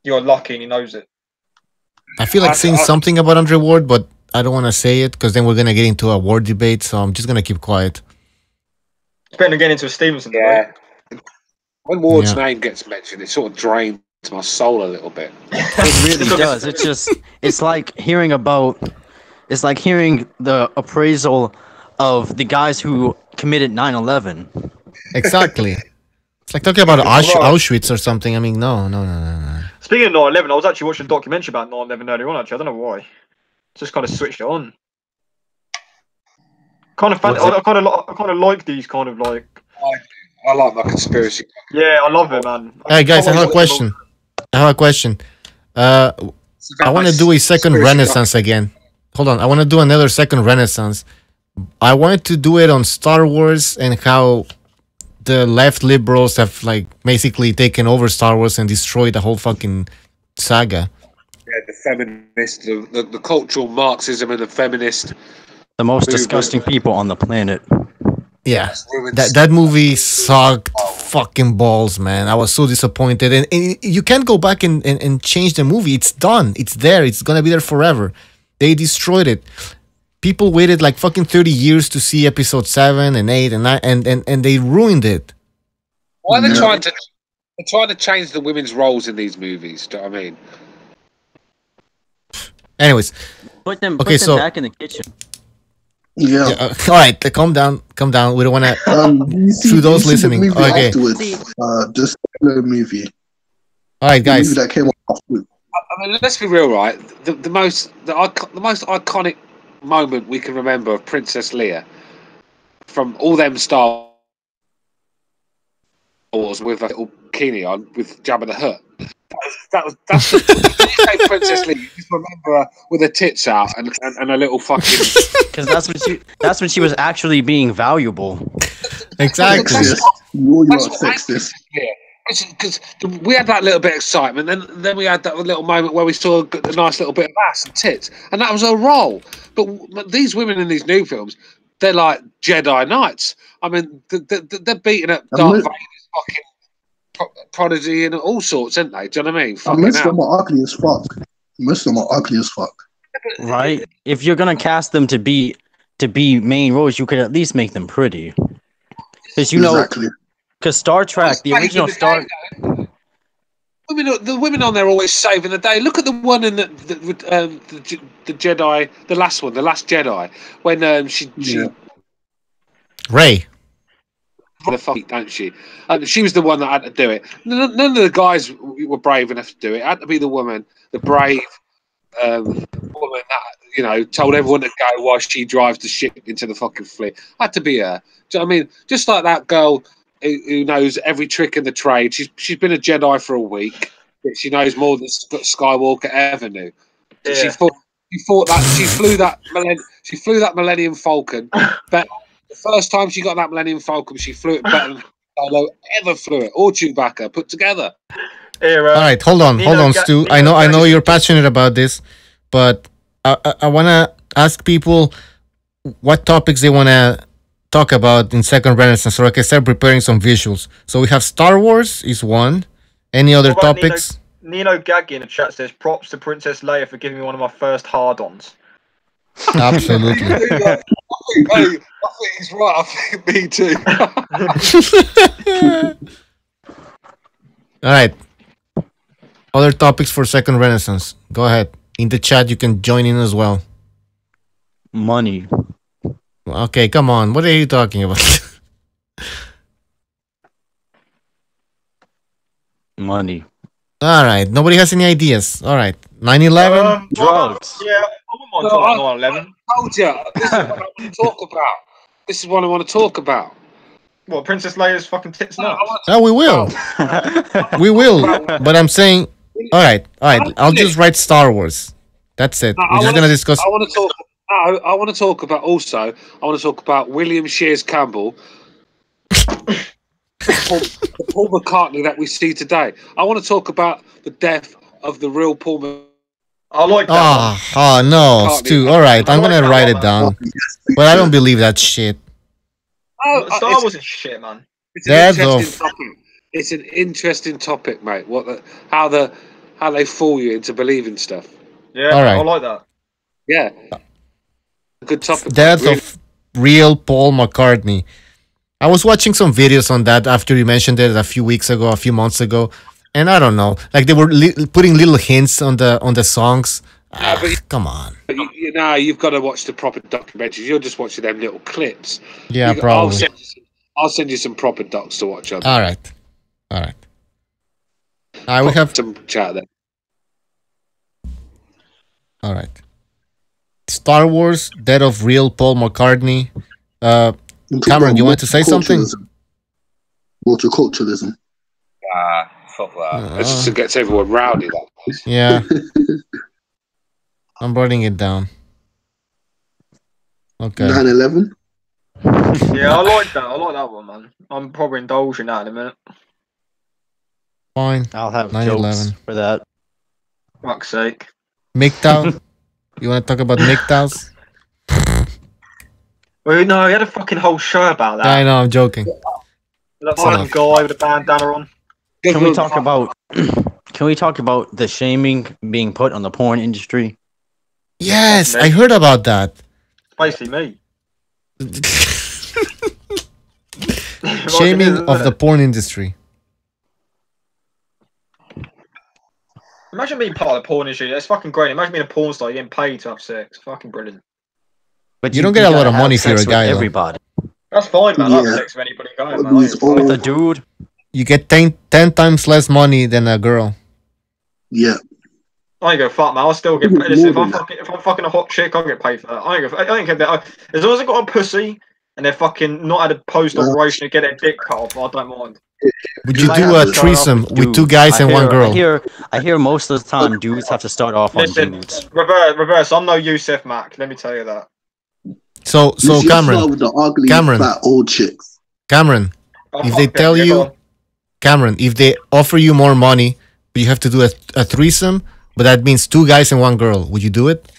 You're lucky and he knows it. I feel like saying something about Andre Ward, but I don't want to say it because then we're gonna get into a Ward debate. So I'm just gonna keep quiet. It's better than getting into a Stevenson debate. When Ward's name gets mentioned, it sort of drains my soul a little bit. It really does. It's like hearing the appraisal of the guys who committed 9/11. Exactly. It's like talking about Auschwitz or something. I mean, no. Speaking of 9/11, I was actually watching a documentary about 9/11 earlier on. Actually, I don't know why. Just kind of switched it on. I kind of like these kind of like. I like my conspiracy. Yeah, I love it, man. Hey guys, I have a question. I want to do a second Renaissance again. Hold on, I want to do another second Renaissance. I wanted to do it on Star Wars and how the left liberals have like basically taken over Star Wars and destroyed the whole fucking saga. Yeah, the feminist, the cultural Marxism and the feminist. The most disgusting people on the planet. Yeah, that movie sucked fucking balls, man. I was so disappointed. And you can't go back and change the movie. It's done. It's there. It's going to be there forever. They destroyed it. People waited like fucking 30 years to see episode 7 and 8 and 9, and they ruined it. Why are they trying to change the women's roles in these movies? Do you know what I mean? Anyways. Put them back in the kitchen. Yeah. All right, calm down. We don't want to. To those listening, okay. Just the movie. All right, guys. The movie that came out. I mean, let's be real, right? The most iconic moment we can remember of Princess Leia from all them Star Wars with a little bikini on with Jabba the Hutt. That's when you say Princess Leia, you just remember her with her tits out and a little fucking. Because that's when she was actually being valuable. Exactly. That's sexist. Because we had that little bit of excitement, and then we had that little moment where we saw a nice little bit of ass and tits, and that was a role. But these women in these new films, they're like Jedi Knights. I mean, they're beating up Darth Vader's fucking Prodigy and all sorts, aren't they? Do you know what I mean? Most of them are ugly as fuck. Right? If you're gonna cast them to be main roles, you could at least make them pretty. Because because Star Trek, the original Star. The women on there are always saving the day. Look at the one in the Jedi, the last one, the Last Jedi, when she Rey. The fuck, don't she? She was the one that had to do it. None of the guys were brave enough to do it. It had to be the woman, the brave woman that told everyone to go while she drives the ship into the fucking fleet. Had to be her. Do you know what I mean? Just like that girl who knows every trick in the trade. She's been a Jedi for a week, but she knows more than Skywalker ever knew. Yeah. She flew that Millennium Falcon. But the first time she got that Millennium Falcon, she flew it better than Solo ever flew it, or Chewbacca put together. All right, hold on, Stu. I know you're passionate about this, but I want to ask people what topics they want to talk about in Second Renaissance, so I can start preparing some visuals. So we have Star Wars is one. Any other topics? Nino Gaggy in the chat says, props to Princess Leia for giving me one of my first hard-ons. Absolutely. I think he's right. I think me too. All right. Other topics for Second Renaissance. Go ahead. In the chat, you can join in as well. Money. Okay, come on. What are you talking about? Money. All right. Nobody has any ideas. All right. 9/11. Drugs. Yeah, I wouldn't mind talking about 9/11. I told you. This is what I want to talk about. This is what I want to talk about. What, Princess Leia's fucking tits nuts? Oh, we will. We will. But I'm saying, all right. I'll just write Star Wars. That's it. We're just gonna discuss. I want to talk. I want to talk about also. I want to talk about William Shears Campbell, Paul McCartney that we see today. I want to talk about the death of the real Paul McCartney. I like that. Oh no, Stu. All right, I'm gonna write it down. But I don't believe that shit. Star Wars is shit, man. It's an interesting topic, mate. How they fool you into believing stuff. Yeah, all right. I like that. Yeah, good topic. Death of real Paul McCartney. I was watching some videos on that after you mentioned it a few months ago, and I don't know, like they were putting little hints on the songs. Come on. But you've got to watch the proper documentaries. You're just watching them little clips. Yeah, probably. I'll send you some proper docs to watch on. All right. I will have some chat there. All right. Star Wars, Death of Real Paul McCartney. Cameron, you want to say something? Multiculturalism. Fuck that. It just gets everyone rowdy. That place. Yeah. I'm writing it down. Okay. 9/11. Yeah, I like that. I like that one, man. I'm probably indulging that in a minute. Fine. I'll have 9/11 jokes for that. Fuck's sake. MGTOW. You want to talk about MGTOWs? Well, no, he had a fucking whole show about that. I know, I'm joking. That fucking guy with a bandana on. Can we talk about the shaming being put on the porn industry? Yes, I heard about that. Basically me. Shaming of the porn industry. Imagine being part of the porn industry. That's fucking great. Imagine being a porn star, you're getting paid to have sex. Fucking brilliant. But you don't get a lot of money if you're a guy. Everybody. That's fine, man. I'll have sex with anybody going, man. With a dude. You get 10 times less money than a girl. Yeah. I ain't go fuck, man. I'll still get paid. Listen, if I'm fucking a hot chick, I'll get paid for that. I ain't care that. As long as I got a pussy and they're fucking not had a post operation to get their dick cut off, I don't mind. Would you do a threesome with two guys and one girl? I hear most of the time dudes have to start off on dudes. Reverse. I'm no Yusuf Mack. Let me tell you that. So Cameron, with the ugly, fat old chicks. Cameron, if they tell you, Cameron, if they offer you more money, but you have to do a threesome, but that means two guys and one girl, would you do it?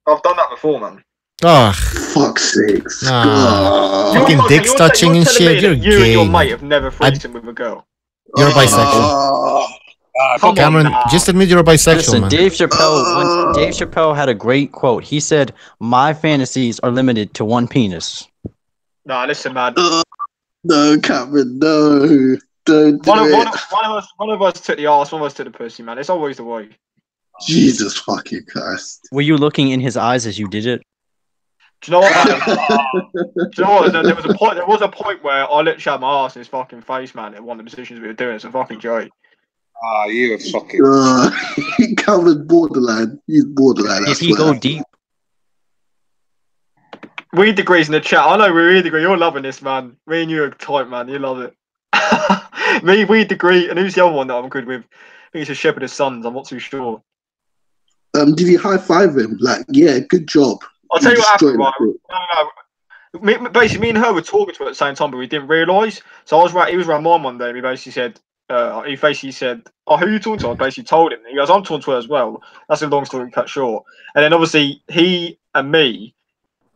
I've done that before, man. Oh, fuck's sakes! Fucking dicks touching and shit. You're you gay. and your mate have never threesome with a girl. You're bisexual. Cameron, just admit you're bisexual, Listen, man. Dave Chappelle had a great quote. He said, "My fantasies are limited to one penis." Nah, listen, man. No, Cameron, no. Don't do it. One of us took the arse, one of us took the pussy, man. It's always the way. Jesus fucking Christ. Were you looking in his eyes as you did it? Do you know what? Do you know what? There was a point where I literally had my arse in his fucking face, man, in one of the positions we were doing. It's a fucking joke. Ah, you're fucking. Cameron's borderline. He's borderline. Did he go deep? Weed degrees in the chat. I know weed degree. You're loving this, man. Me and you are tight, man. You love it. Me, weed degree, and who's the other one that I'm good with? I think it's a Shepherd's Sons. I'm not too sure. Did you high five him? Like, yeah, good job. I'll tell you what happened, right? No. Basically, me and her were talking to her at the same time, but we didn't realise. So he was around mine one day, and he basically said, "Oh, who are you talking to?" I basically told him. He goes, "I'm talking to her as well." That's a long story cut short. And then obviously he and me,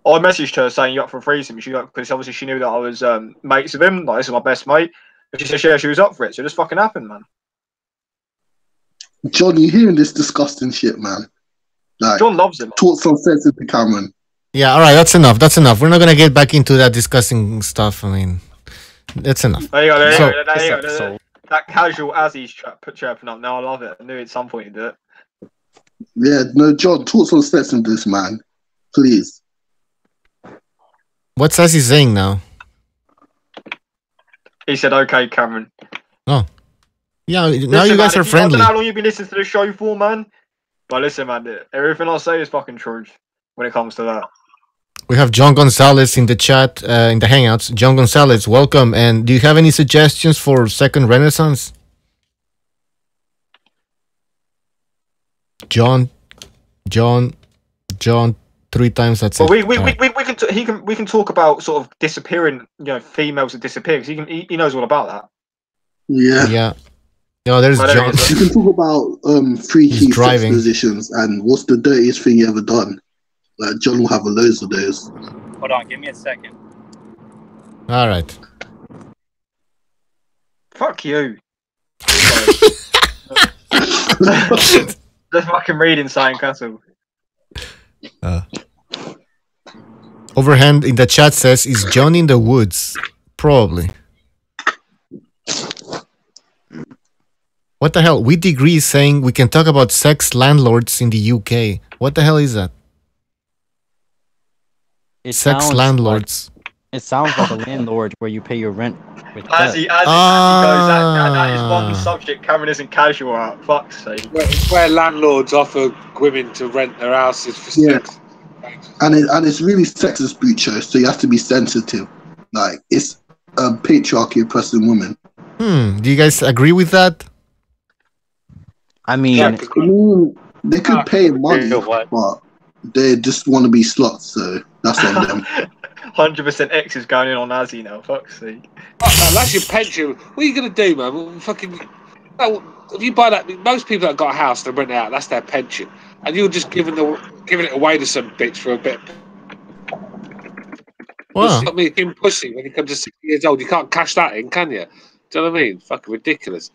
I messaged her saying, "You up for a threesome?" Because obviously she knew that I was mates with him. Like, this is my best mate. But she said, "Yeah, she was up for it." So it just fucking happened, man. John, you hearing this disgusting shit, man? Like, John loves him. Talk some sense into Cameron. Yeah, all right, that's enough. That's enough. We're not gonna get back into that discussing stuff. I mean, that's enough. There you go. So- There you go. That casual Azzy's chirping up. No, I love it. I knew at some point you'd do it. Yeah, no, John, talk some sense into this, man. Please. What's Sassy saying now? He said, "Okay, Cameron." Oh, yeah. Now Listen, you guys man, are friendly. I don't know how long you've been listening to the show for, man. But listen, man, everything I say is fucking truth when it comes to that. We have John Gonzalez in the chat, in the Hangouts. John Gonzalez, welcome. And do you have any suggestions for Second Renaissance? John, 3 times. That's Well, it. we can talk about sort of disappearing, females that disappear because he knows all about that. Yeah. Yeah. No, there's Well, there John. he is. You can talk about free He's key sex driving. positions and what's the dirtiest thing you ever done. Like John will have a loads of those. Hold on, give me a second. All right. Fuck you. Just fucking reading Cyan Castle. Overhand in the chat says, is John in the woods? Probably. What the hell? We Degree is saying we can talk about sex landlords in the UK. What the hell is that? It Sex sounds landlords. It sounds like a landlord where you pay your rent with As debt. he goes, that is one subject Cameron isn't casual at. Fuck's sake. It's where landlords offer women to rent their houses for Yeah. sex. And it's really sexist, Bucho, so you have to be sensitive. Like, it's a patriarchy oppressing women. Do you guys agree with that? I mean, I mean, they could pay money, but they just want to be sluts, so that's on them. 100% X is going in on Azzy now. Fuck's sake. That's your pension. What are you gonna do, man? Well, fucking. No, if you buy that, most people that got a house they rent it out. That's their pension, and you're just giving it away to some bitch for a bit. Wow. I mean, him pussy when he comes to 60 years old, you can't cash that in, can you? Do you know what I mean? Fucking ridiculous.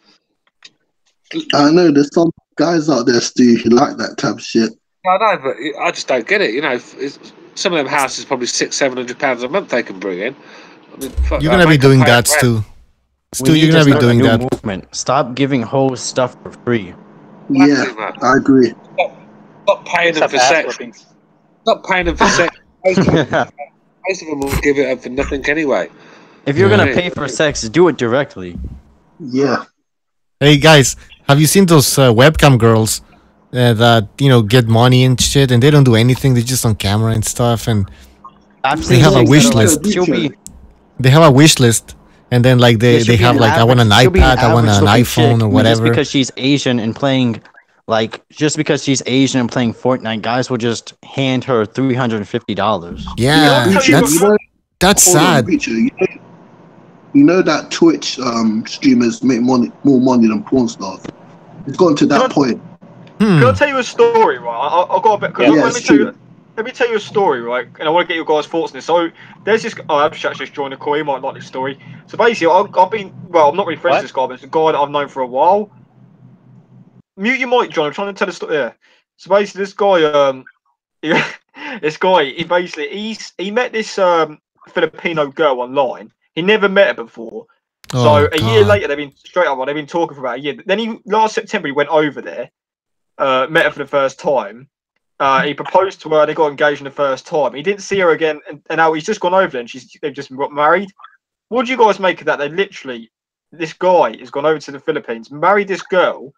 I know there's some guys out there, Stu, who like that type of shit. I know, but I just don't get it. You know, some of them houses probably £600-700 a month they can bring in. I mean, fuck, You're gonna be doing that, Stu. Stu, you're gonna be doing that. Movement. Stop giving hoes stuff for free. Yeah, I agree. Stop paying them for sex. Stop paying them for sex. Most of them will give it up for nothing anyway. If you're gonna pay for sex, do it directly. Yeah. Hey guys, have you seen those webcam girls that get money and shit, and they don't do anything? They're just on camera and stuff, and they have a wish list. They have a wish list, and then like they have like, I want an iPad, I want an iPhone or whatever. Just because she's Asian and playing, Fortnite, guys will just hand her $350. Yeah, that's sad. You know that Twitch streamers make more money than porn stars. It's gotten to that point. Can I tell you a story, right? I've got a bit. Let me tell you a story, right? And I want to get your guys' thoughts on this. So there's this. Abstract just joined the call. He might like this story. So basically, I'm not really friends with this guy, but it's a guy that I've known for a while. Mute your mic, John. I'm trying to tell a story. Yeah. So basically, this guy, he met this Filipino girl online. He never met her before. So a year later, they've been talking for about a year. Then last September, he went over there, met her for the first time. He proposed to her. They got engaged in the first time. He didn't see her again, and now he's just gone over there, and they've just got married. What do you guys make of that? This guy has gone over to the Philippines, married this girl,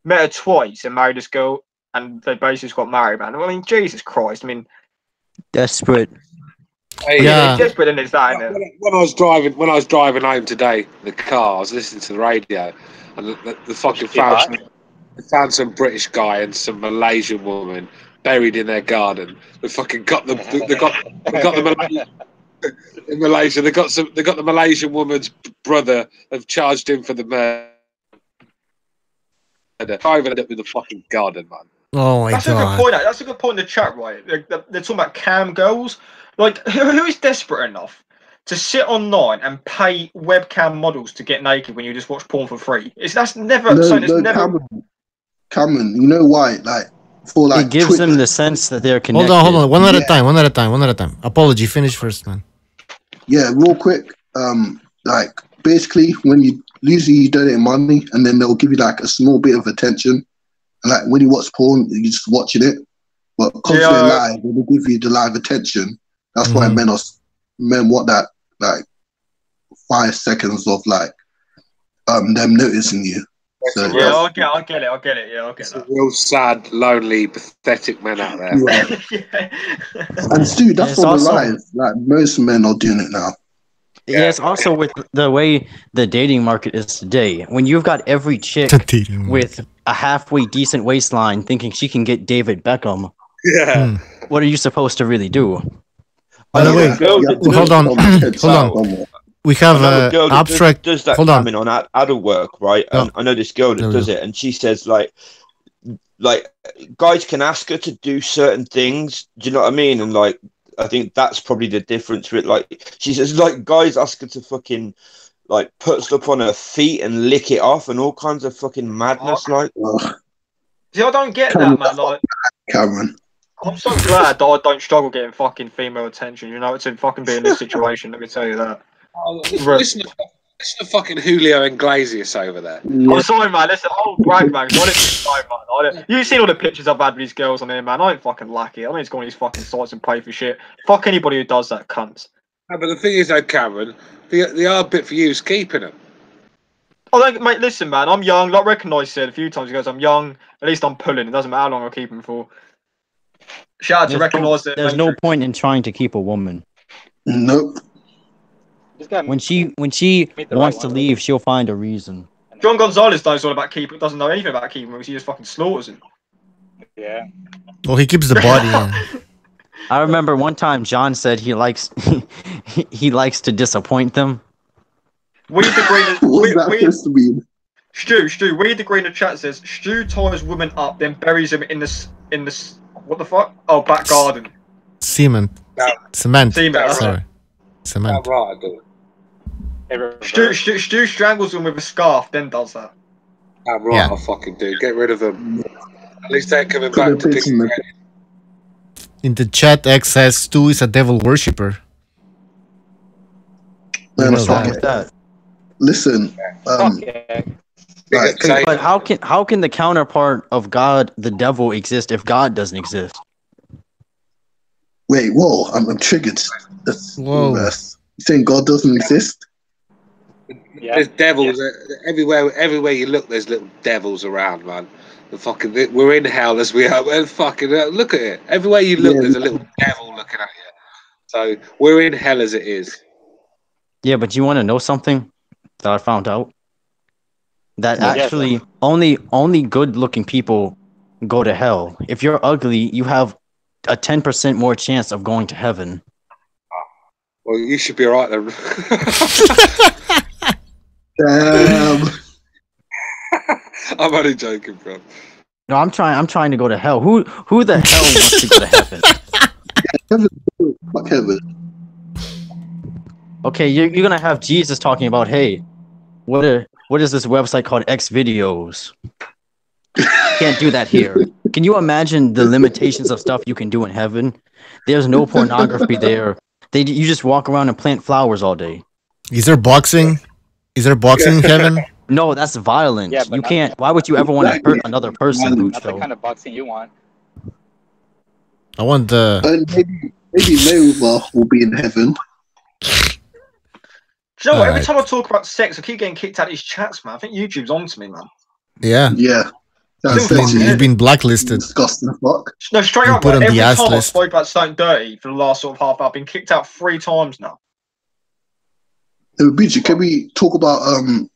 met her twice, and married this girl, and they basically just got married, man. I mean, Jesus Christ! I mean, desperate. Desperate, and it's that, isn't it? When I was driving home today in the car, I was listening to the radio, and the fucking found some British guy and some Malaysian woman buried in their garden. They fucking got them. They got the in Malaysia. They got the Malaysian woman's brother. Have charged him for the murder. I ended up in the fucking garden, man. Oh my God! A good point. That's a good point in the chat, right? They're talking about cam girls. Like, who is desperate enough to sit online and pay webcam models to get naked when you just watch porn for free? That's never. Cameron, you know why? Like, for like, it gives them the sense that they're connected. Hold on. One at a time. Apology. Finish first, man. Yeah, real quick. Like, basically, when you usually you donate money, and then they'll give you like a small bit of attention. And like when you watch porn, you're just watching it. But because they're live, they will give you the live attention. That's why men want that like 5 seconds of like them noticing you. So, yeah, I'll get it. Yeah, I'll get that. Real sad, lonely, pathetic men out there. Yeah. And Stu, that's on the rise. Like most men are doing it now. Yes, also with the way the dating market is today, when you've got every chick with a halfway decent waistline thinking she can get David Beckham, what are you supposed to really do? By the way, hold on. We have Abstract. Does that come in on adult work, right? I know this girl that does it, and she says like guys can ask her to do certain things. Do you know what I mean? And like, I think that's probably the difference with like she says like guys ask her to fucking like put stuff on her feet and lick it off and all kinds of fucking madness. Like, see, I don't get that, man. Like, Cameron. I'm so glad that I don't struggle getting fucking female attention. You know, it's in fucking being in this situation. Let me tell you that. Listen to fucking Julio Iglesias over there. I'm sorry, man. Listen, I'll brag, man. You've seen all the pictures I've had with these girls on here, man. I ain't fucking lucky. I mean, it's going on these fucking sites and pay for shit. Fuck anybody who does that, cunts. No, but the thing is, though, Cameron, the hard bit for you is keeping them. Oh, mate, listen, man. I'm young. Like Recognise said a few times, he goes, I'm young. At least I'm pulling. It doesn't matter how long I keep him for. Shout out to Recognise that. There's no point in trying to keep a woman. Nope. When she wants to leave, she'll find a reason. John Gonzalez knows all about keeping. Doesn't know anything about keeping because he just fucking slaughters him. Yeah. Well, he keeps the body in. I remember one time John said he likes he likes to disappoint them. Weed the Green. What's that supposed to mean? Stu. Weed the Green in the chat says Stu ties women up, then buries them in this. What the fuck? Oh, back garden. Cement. Cement. Cement. Sorry. Cement. Right, I do. Stu strangles them with a scarf, then does that. I'm right, I fucking do. Get rid of them. At least they're coming back to pick them. In the chat, X says Stu is a devil worshipper. Man, what's wrong with that? Listen, but how can the counterpart of God, the devil, exist if God doesn't exist? Wait, whoa! I'm triggered. Whoa! You saying God doesn't exist? Yeah. There's devils everywhere you look. There's little devils around, man. We're in hell as we are. And fucking look at it. Everywhere you look, there's a little devil looking at you. So we're in hell as it is. Yeah, but you want to know something that I found out? That actually only good-looking people go to hell. If you're ugly, you have a 10% more chance of going to heaven. Well, you should be alright then. Damn. I'm only joking, bro. No, I'm trying to go to hell. Who the hell wants to go to heaven? Fuck heaven. Okay, you're gonna have Jesus talking about, hey, what is this website called X videos? Can't do that here. Can you imagine the limitations of stuff you can do in heaven? There's no pornography there. You just walk around and plant flowers all day. Is there boxing? Is there boxing in heaven? No, that's violent. Yeah, you can't. Why would you ever want to hurt another person? Not the kind of boxing you want. I want the. Maybe Mayweather will be in heaven. Do you know what? Every time I talk about sex, I keep getting kicked out of these chats, man. I think YouTube's on to me, man. Yeah. Yeah. You've been blacklisted. Disgusting fuck. No, straight up, put on every the ass time I list. spoke about something dirty for the last sort of half hour, I've been kicked out 3 times now. BG, can we talk about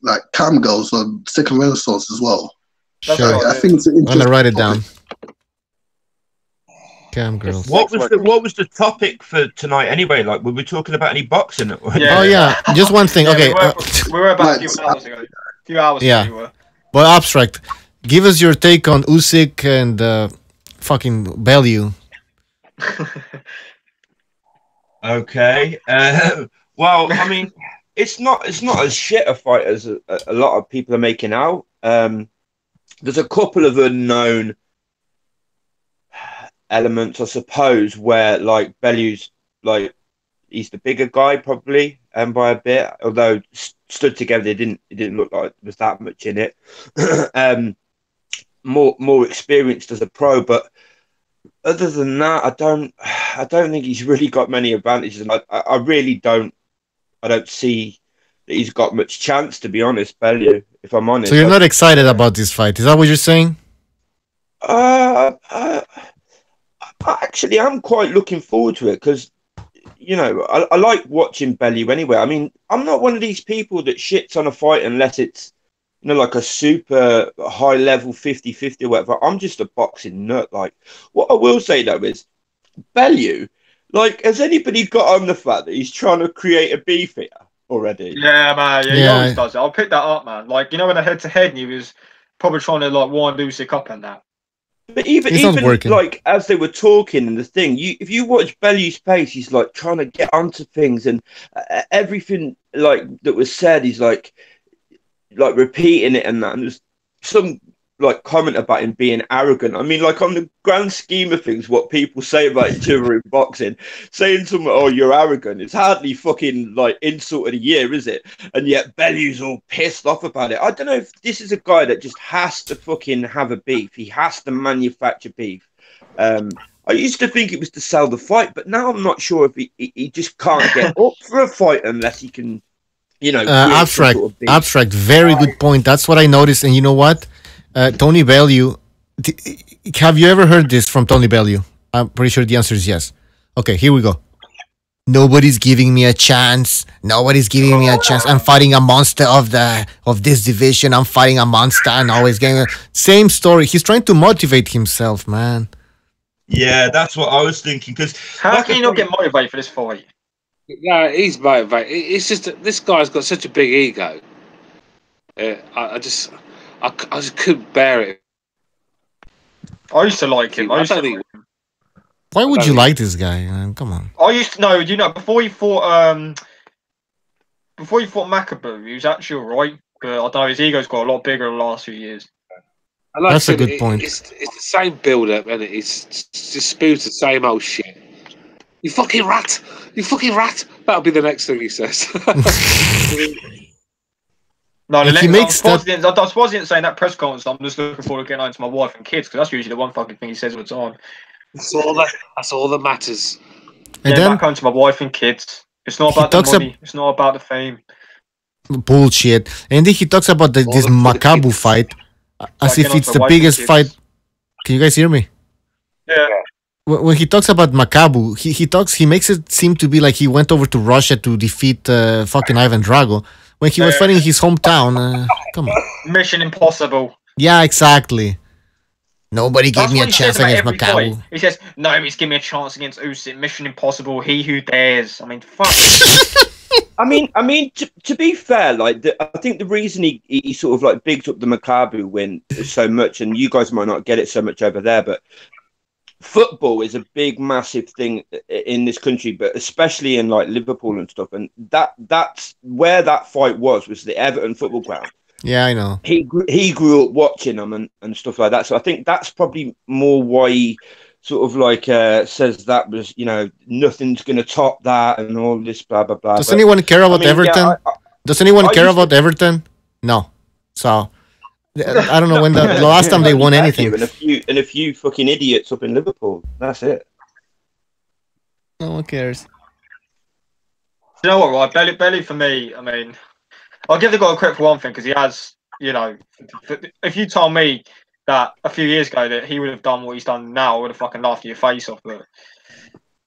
like cam girls on Second Renaissance as well? Sure. I think it's an I'm gonna interesting write it topic. down. Cam girls. What was the topic for tonight anyway? Like, were we talking about any boxing? Yeah. Oh yeah, just one thing. Yeah, Okay. we were about a few hours ago. A few hours ago we were. Well, Abstract, give us your take on Usyk and fucking Bellew. Okay. Well, I mean, it's not as shit a fight as a lot of people are making out. there's a couple of unknown elements, I suppose, where like Bellew's like he's the bigger guy probably, and by a bit. Although stood together, it didn't look like there was that much in it. More experienced as a pro, but other than that, I don't think he's really got many advantages, and I really don't see that he's got much chance, to be honest, Bellew. If I'm honest, so you're not excited about this fight? Is that what you're saying? Actually, I'm quite looking forward to it because, you know, I like watching Bellew anyway. I mean, I'm not one of these people that shits on a fight unless it's, you know, like a super high level 50-50 or whatever. I'm just a boxing nut. Like, what I will say though is, Bellew, like, has anybody got on the fact that he's trying to create a beef here already? Yeah, man. Yeah, he always does it. I'll pick that up, man. Like, you know, when I head to head, he was probably trying to like wind Usyk up and that. But even like as they were talking and the thing, if you watch Bellew's face, he's like trying to get onto things, and everything like that was said, he's like repeating it and that. And there's some like comment about him being arrogant. I mean, like on the grand scheme of things, what people say about each other in boxing, saying to them, "Oh, you're arrogant," it's hardly fucking like insult of the year, is it? And yet Bellew's all pissed off about it. I don't know if this is a guy that just has to fucking have a beef. He has to manufacture beef. I used to think it was to sell the fight, but now I'm not sure if he just can't get up for a fight unless he can, you know. Abstract, very good point. That's what I noticed. And you know what? Tony Bellew, have you ever heard this from Tony Bellew? I'm pretty sure the answer is yes. Okay, here we go. Nobody's giving me a chance. Nobody's giving me a chance. I'm fighting a monster of this division. I'm fighting a monster and always getting same story. He's trying to motivate himself, man. Yeah, that's what I was thinking. Because how can you not get motivated for this fight? Yeah, he's motivated. It's just that this guy's got such a big ego. I just couldn't bear it. I used to like him. Why would you like this guy? Come on. I used to know. You know, before he fought Macaboo, he was actually alright. But I don't know, his ego's got a lot bigger in the last few years. Like that's a good point. It's the same build-up, and it's just spews the same old shit. You fucking rat! You fucking rat! That'll be the next thing he says. No, the next, I was saying that press conference. I'm just looking forward to getting home to my wife and kids because that's usually the one fucking thing he says all the time. That's all that matters. And then back home to my wife and kids. It's not about the money. It's not about the fame. Bullshit. And then he talks about this Macaboo fight as if it's the biggest fight. Can you guys hear me? Yeah. When he talks about Macaboo, he makes it seem to be like he went over to Russia to defeat fucking Ivan Drago when he was fighting in his hometown. Come on. Mission Impossible. Yeah, exactly. Nobody gave me a chance against Macaboo. He says, nobody's giving me a chance against Usyk. Mission Impossible. He who dares. I mean, fuck. I mean, to be fair, like I think the reason he sort of like bigs up the Macaboo win so much, and you guys might not get it so much over there, but football is a big, massive thing in this country, but especially in like Liverpool and stuff. And that's where that fight was the Everton football ground. Yeah, I know. He grew up watching them and stuff like that. So I think that's probably more why he sort of like says that was, you know, nothing's going to top that and all this blah, blah, blah. Does anyone care about Everton? Does anyone care about Everton? No. So I don't know when the last time they won anything. And a few fucking idiots up in Liverpool. That's it. No one cares. You know what, right? Bellew for me, I mean, I'll give the guy credit for one thing because he has, you know, if you told me that a few years ago that he would have done what he's done now, I would have fucking laughed your face off. But,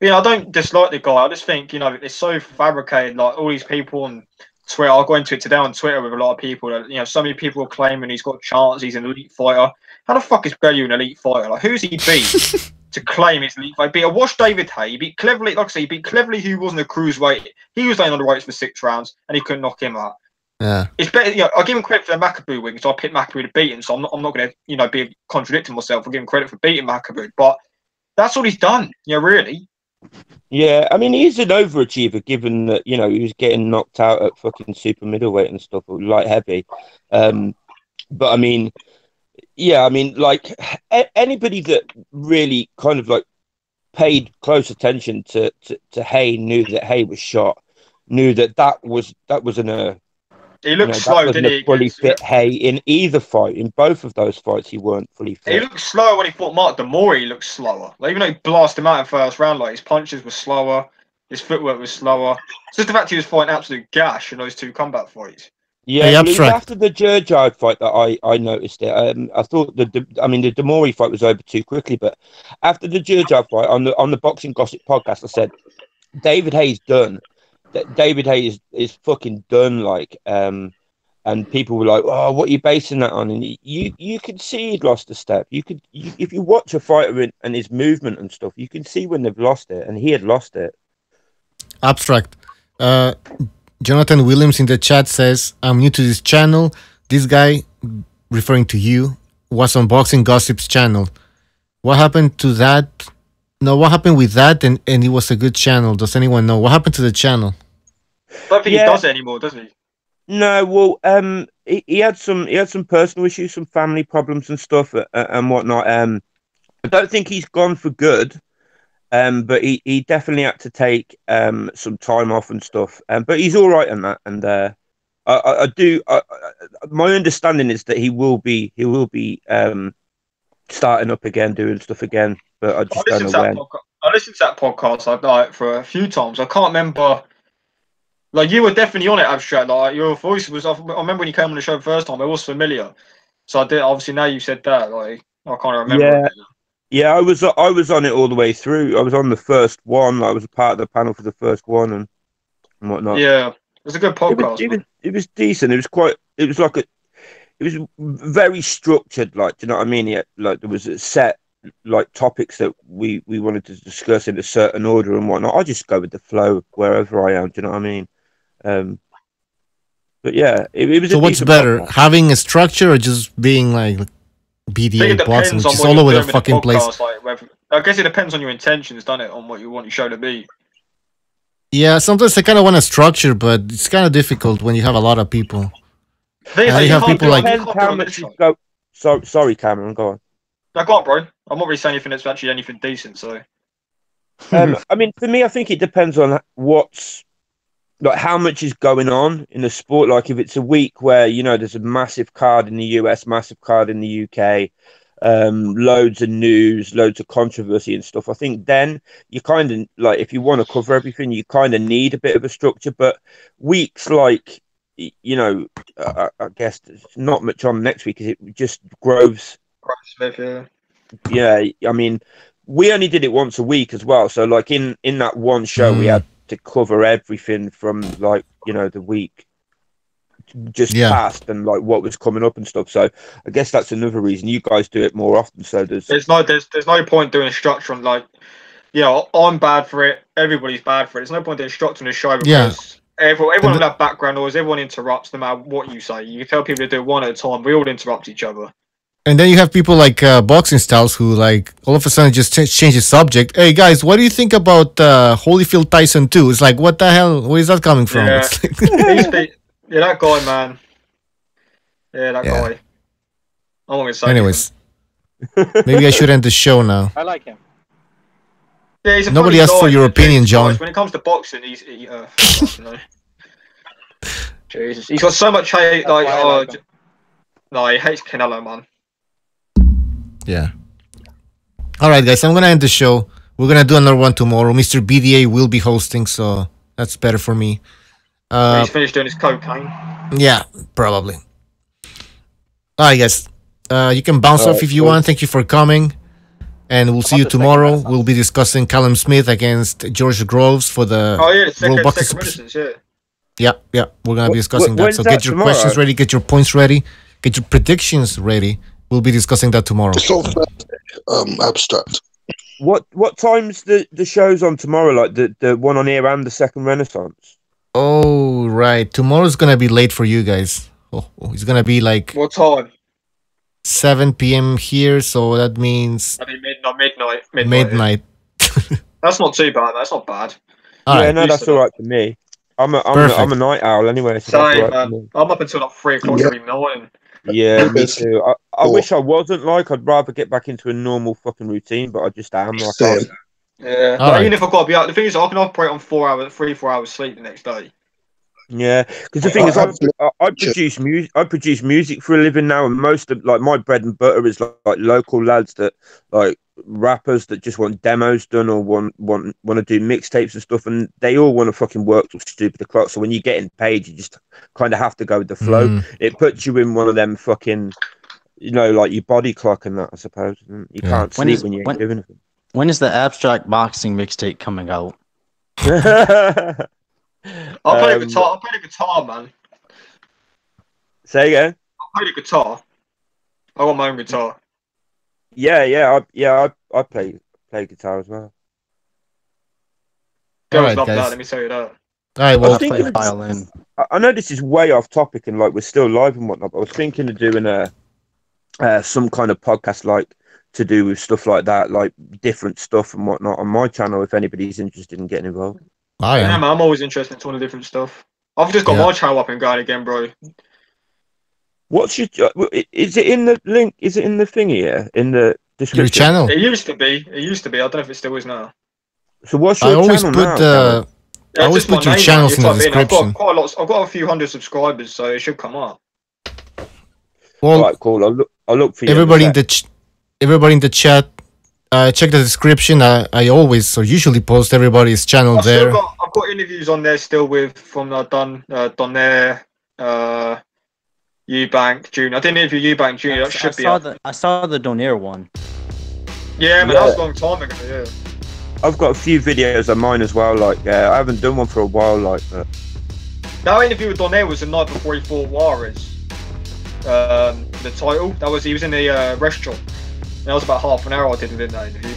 you know, I don't dislike the guy. I just think, you know, it's so fabricated. Like all these people on Twitter, I'll go into it today on Twitter with a lot of people that, you know, so many people are claiming he's got a chance, he's an elite fighter. How the fuck is Bellew an elite fighter? Like, who's he beat to claim he's elite fighter? He beat a washed David Hay, he beat Cleverly, like I say, he beat Cleverly, who wasn't a cruiserweight. He was laying on the ropes for 6 rounds and he couldn't knock him out. Yeah, it's better. You know, I'll give him credit for the Macaboo win, so I picked Macaboo to beat him. So I'm not going to, you know, be contradicting myself. I'll give him credit for beating Macaboo, but that's all he's done. You know, really. Yeah, I mean, he's an overachiever, given that, you know, he was getting knocked out at fucking super middleweight and stuff, light heavy. But I mean, Yeah, I mean, like anybody that really kind of like paid close attention to Hay knew that Hay was shot, knew that that wasn't a He looked that slow, wasn't didn't a he? fully fit Hay in either fight. In both of those fights, he weren't fully He fit. looked slower when he fought Mark. The more he looked slower. Like even though he blasted him out in first round, like his punches were slower, his footwork was slower. It's just the fact he was fighting absolute gash in those two combat fights. Yeah, well, it was after the Jurjard fight that I noticed it. I thought the Demori fight was over too quickly, but after the Jurjard fight on the Boxing Gossip podcast, I said David Hay's done. David Hay is fucking done. Like, and people were like, "Oh, what are you basing that on?" And you could see he'd lost a step. If you watch a fighter and his movement and stuff, you can see when they've lost it, and he had lost it. Abstract. Jonathan Williams in the chat says, I'm new to this channel. This guy, referring to you, was on Boxing Gossip's channel. What happened to that? No, what happened with that? And it was a good channel. Does anyone know? What happened to the channel? I don't think he does it anymore, does he? No, well, he had some personal issues, some family problems and stuff and whatnot. I don't think he's gone for good. But he definitely had to take some time off and stuff. But he's all right on that. And my understanding is that he will be starting up again, doing stuff again. But I just don't know when. I listened to that podcast like for a few times. I can't remember. Like you were definitely on it, Abstract. Like your voice was. I remember when you came on the show the first time. It was familiar. So I did. Obviously, now you said that. Like I can't remember. Yeah. Yeah, I was on it all the way through. I was on the first one. I was a part of the panel for the first one and whatnot. Yeah, it was a good podcast. It was decent. It was very structured. Like, do you know what I mean? Like there was a set like topics that we wanted to discuss in a certain order and whatnot. I just go with the flow wherever I am. Do you know what I mean? But yeah, it was. So what's better, having a structure or just being like BDA Boxing, which is all over the fucking place? Like, I guess it depends on your intentions, doesn't it? On what you want your show to be. Yeah, sometimes I kind of want a structure, but it's kind of difficult when you have a lot of people. You have people like. Sorry, Cameron, go on. No, go on, bro. I'm not really saying anything that's actually anything decent. So, I mean, for me, I think it depends on how much is going on in the sport. Like, if it's a week where there's a massive card in the US, massive card in the UK, loads of news, loads of controversy and stuff, I think then you kind of like, if you want to cover everything, you kind of need a bit of a structure. But weeks like, I guess there's not much on next week. Is it just Groves? Smith, yeah. I mean, we only did it once a week as well. So like in that one show, we had to cover everything from like the week just passed and like what was coming up and stuff. So I guess that's another reason you guys do it more often. So there's no point doing a structure on like, I'm bad for it. Everybody's bad for it. There's no point doing structure on a show because everyone will have background noise. Everyone interrupts no matter what you say. You can tell people to do it one at a time. We all interrupt each other. And then you have people like Boxing Styles who like all of a sudden just change the subject. Hey guys, what do you think about Holyfield Tyson 2? It's like, what the hell? Where is that coming from? Yeah, that guy, man. Yeah, that guy. I'm not gonna say. Anyways, maybe I should end the show now. I like him. Yeah, he's a Nobody asked for your opinion, John. When it comes to boxing, he's Jesus, he's got so much hate. Like, no, he hates Canelo, man. Yeah. All right, guys, I'm going to end the show. We're going to do another one tomorrow. Mr. BDA will be hosting, so that's better for me. He's finished doing his cocaine. Yeah, probably. All right, guys. You can bounce off if you want. Thank you for coming. And we'll see you tomorrow. We'll be discussing Callum Smith against George Groves for the World Boxing. Yeah, we're going to be discussing that. So get your questions ready, get your points ready, get your predictions ready. We'll be discussing that tomorrow. So, Abstract. What time's the shows on tomorrow? Like the one on here and the second Renaissance? Oh, right. Tomorrow's going to be late for you guys. Oh, it's going to be like... What time? 7 p.m. here, so that means... I mean midnight. That's not too bad. That's not bad. That's all right for me. I'm a night owl anyway. So same, man. I'm up until like 3 o'clock every morning. Yeah, me too. I wish I wasn't like. I'd rather get back into a normal fucking routine, but I just am. Like, yeah, but even if I've got to be out, the thing is, I can operate on 3-4 hours sleep the next day. Yeah, because the thing is, I produce music. I produce music for a living now, and most of like my bread and butter is like local lads that like rappers that just want demos done or want to do mixtapes and stuff, and they all want to fucking work till stupid o'clock. So when you're getting paid, you just kind of have to go with the flow. It puts you in one of them fucking, you know, like your body clock and that. I suppose you can't sleep when you ain't doing anything. When is the Abstract Boxing mixtape coming out? I'll play the guitar. I'll play the guitar, man. Say again. I'll play the guitar. I want my own guitar. I play guitar as well. Girls love that. Let me tell you that. All right, well, I'll play violin. I know this is way off topic and like we're still live and whatnot, but I was thinking of doing some kind of podcast like to do with stuff like that, like different stuff and whatnot on my channel. If anybody's interested in getting involved. Yeah, man, I'm always interested in talking different stuff. I've just got my channel up and going again, bro. What's your? Is it in the link? Is it in the thingy here in the description? Your channel. It used to be. I don't know if it still is now. So what's your channel now? I always put your channels in the description. I've got quite a lot. I've got a few hundred subscribers, so it should come up. Well, right, cool. I'll look for you. Everybody in the chat. Check the description. I always or usually post everybody's channel there. I've got interviews on there still from Donaire, Eubank Jr. I didn't interview Eubank Jr. That should be up. I saw the Donaire one. Yeah, but that was a long time ago. Yeah. I've got a few videos of mine as well. Like, I haven't done one for a while. Like that. That interview with Donaire was the night before he fought Juarez. The title. He was in the restaurant. That was about half an hour I did within that interview.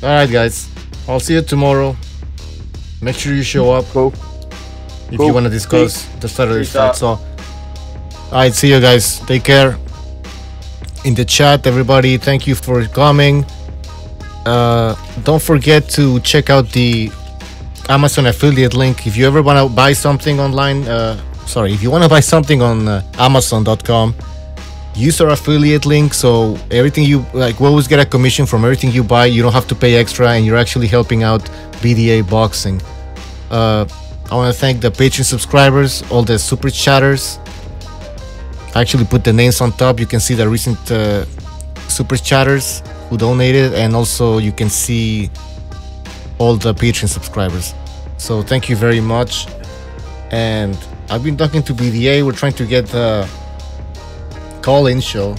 Alright guys, I'll see you tomorrow. Make sure you show up. If you want to discuss the Saturday fight. So, alright, see you guys. Take care. In the chat, everybody, thank you for coming. Don't forget to check out the Amazon affiliate link. If you ever want to buy something online, if you want to buy something on Amazon.com, use our affiliate link, so everything you like, we always get a commission from everything you buy. You don't have to pay extra, and you're actually helping out BDA Boxing. I want to thank the Patreon subscribers, all the super chatters. I actually put the names on top. You can see the recent super chatters who donated, and also you can see all the Patreon subscribers. So thank you very much. And I've been talking to BDA. We're trying to get the call-in show.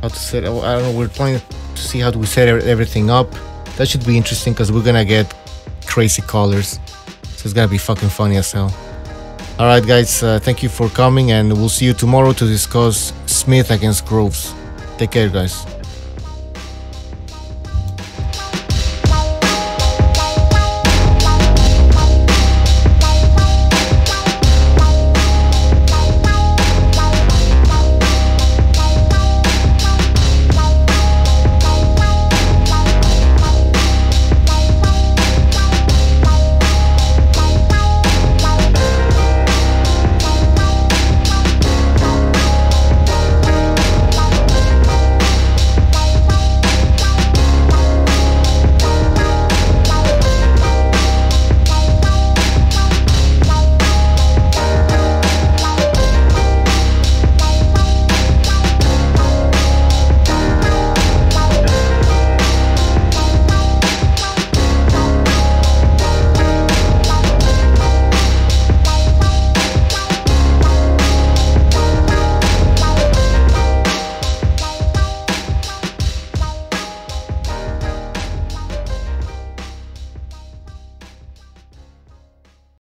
How to set? I don't know. We're trying to see how do we set everything up. That should be interesting because we're gonna get crazy callers. So it's gonna be fucking funny as hell. All right, guys. Thank you for coming, and we'll see you tomorrow to discuss Smith against Groves. Take care, guys.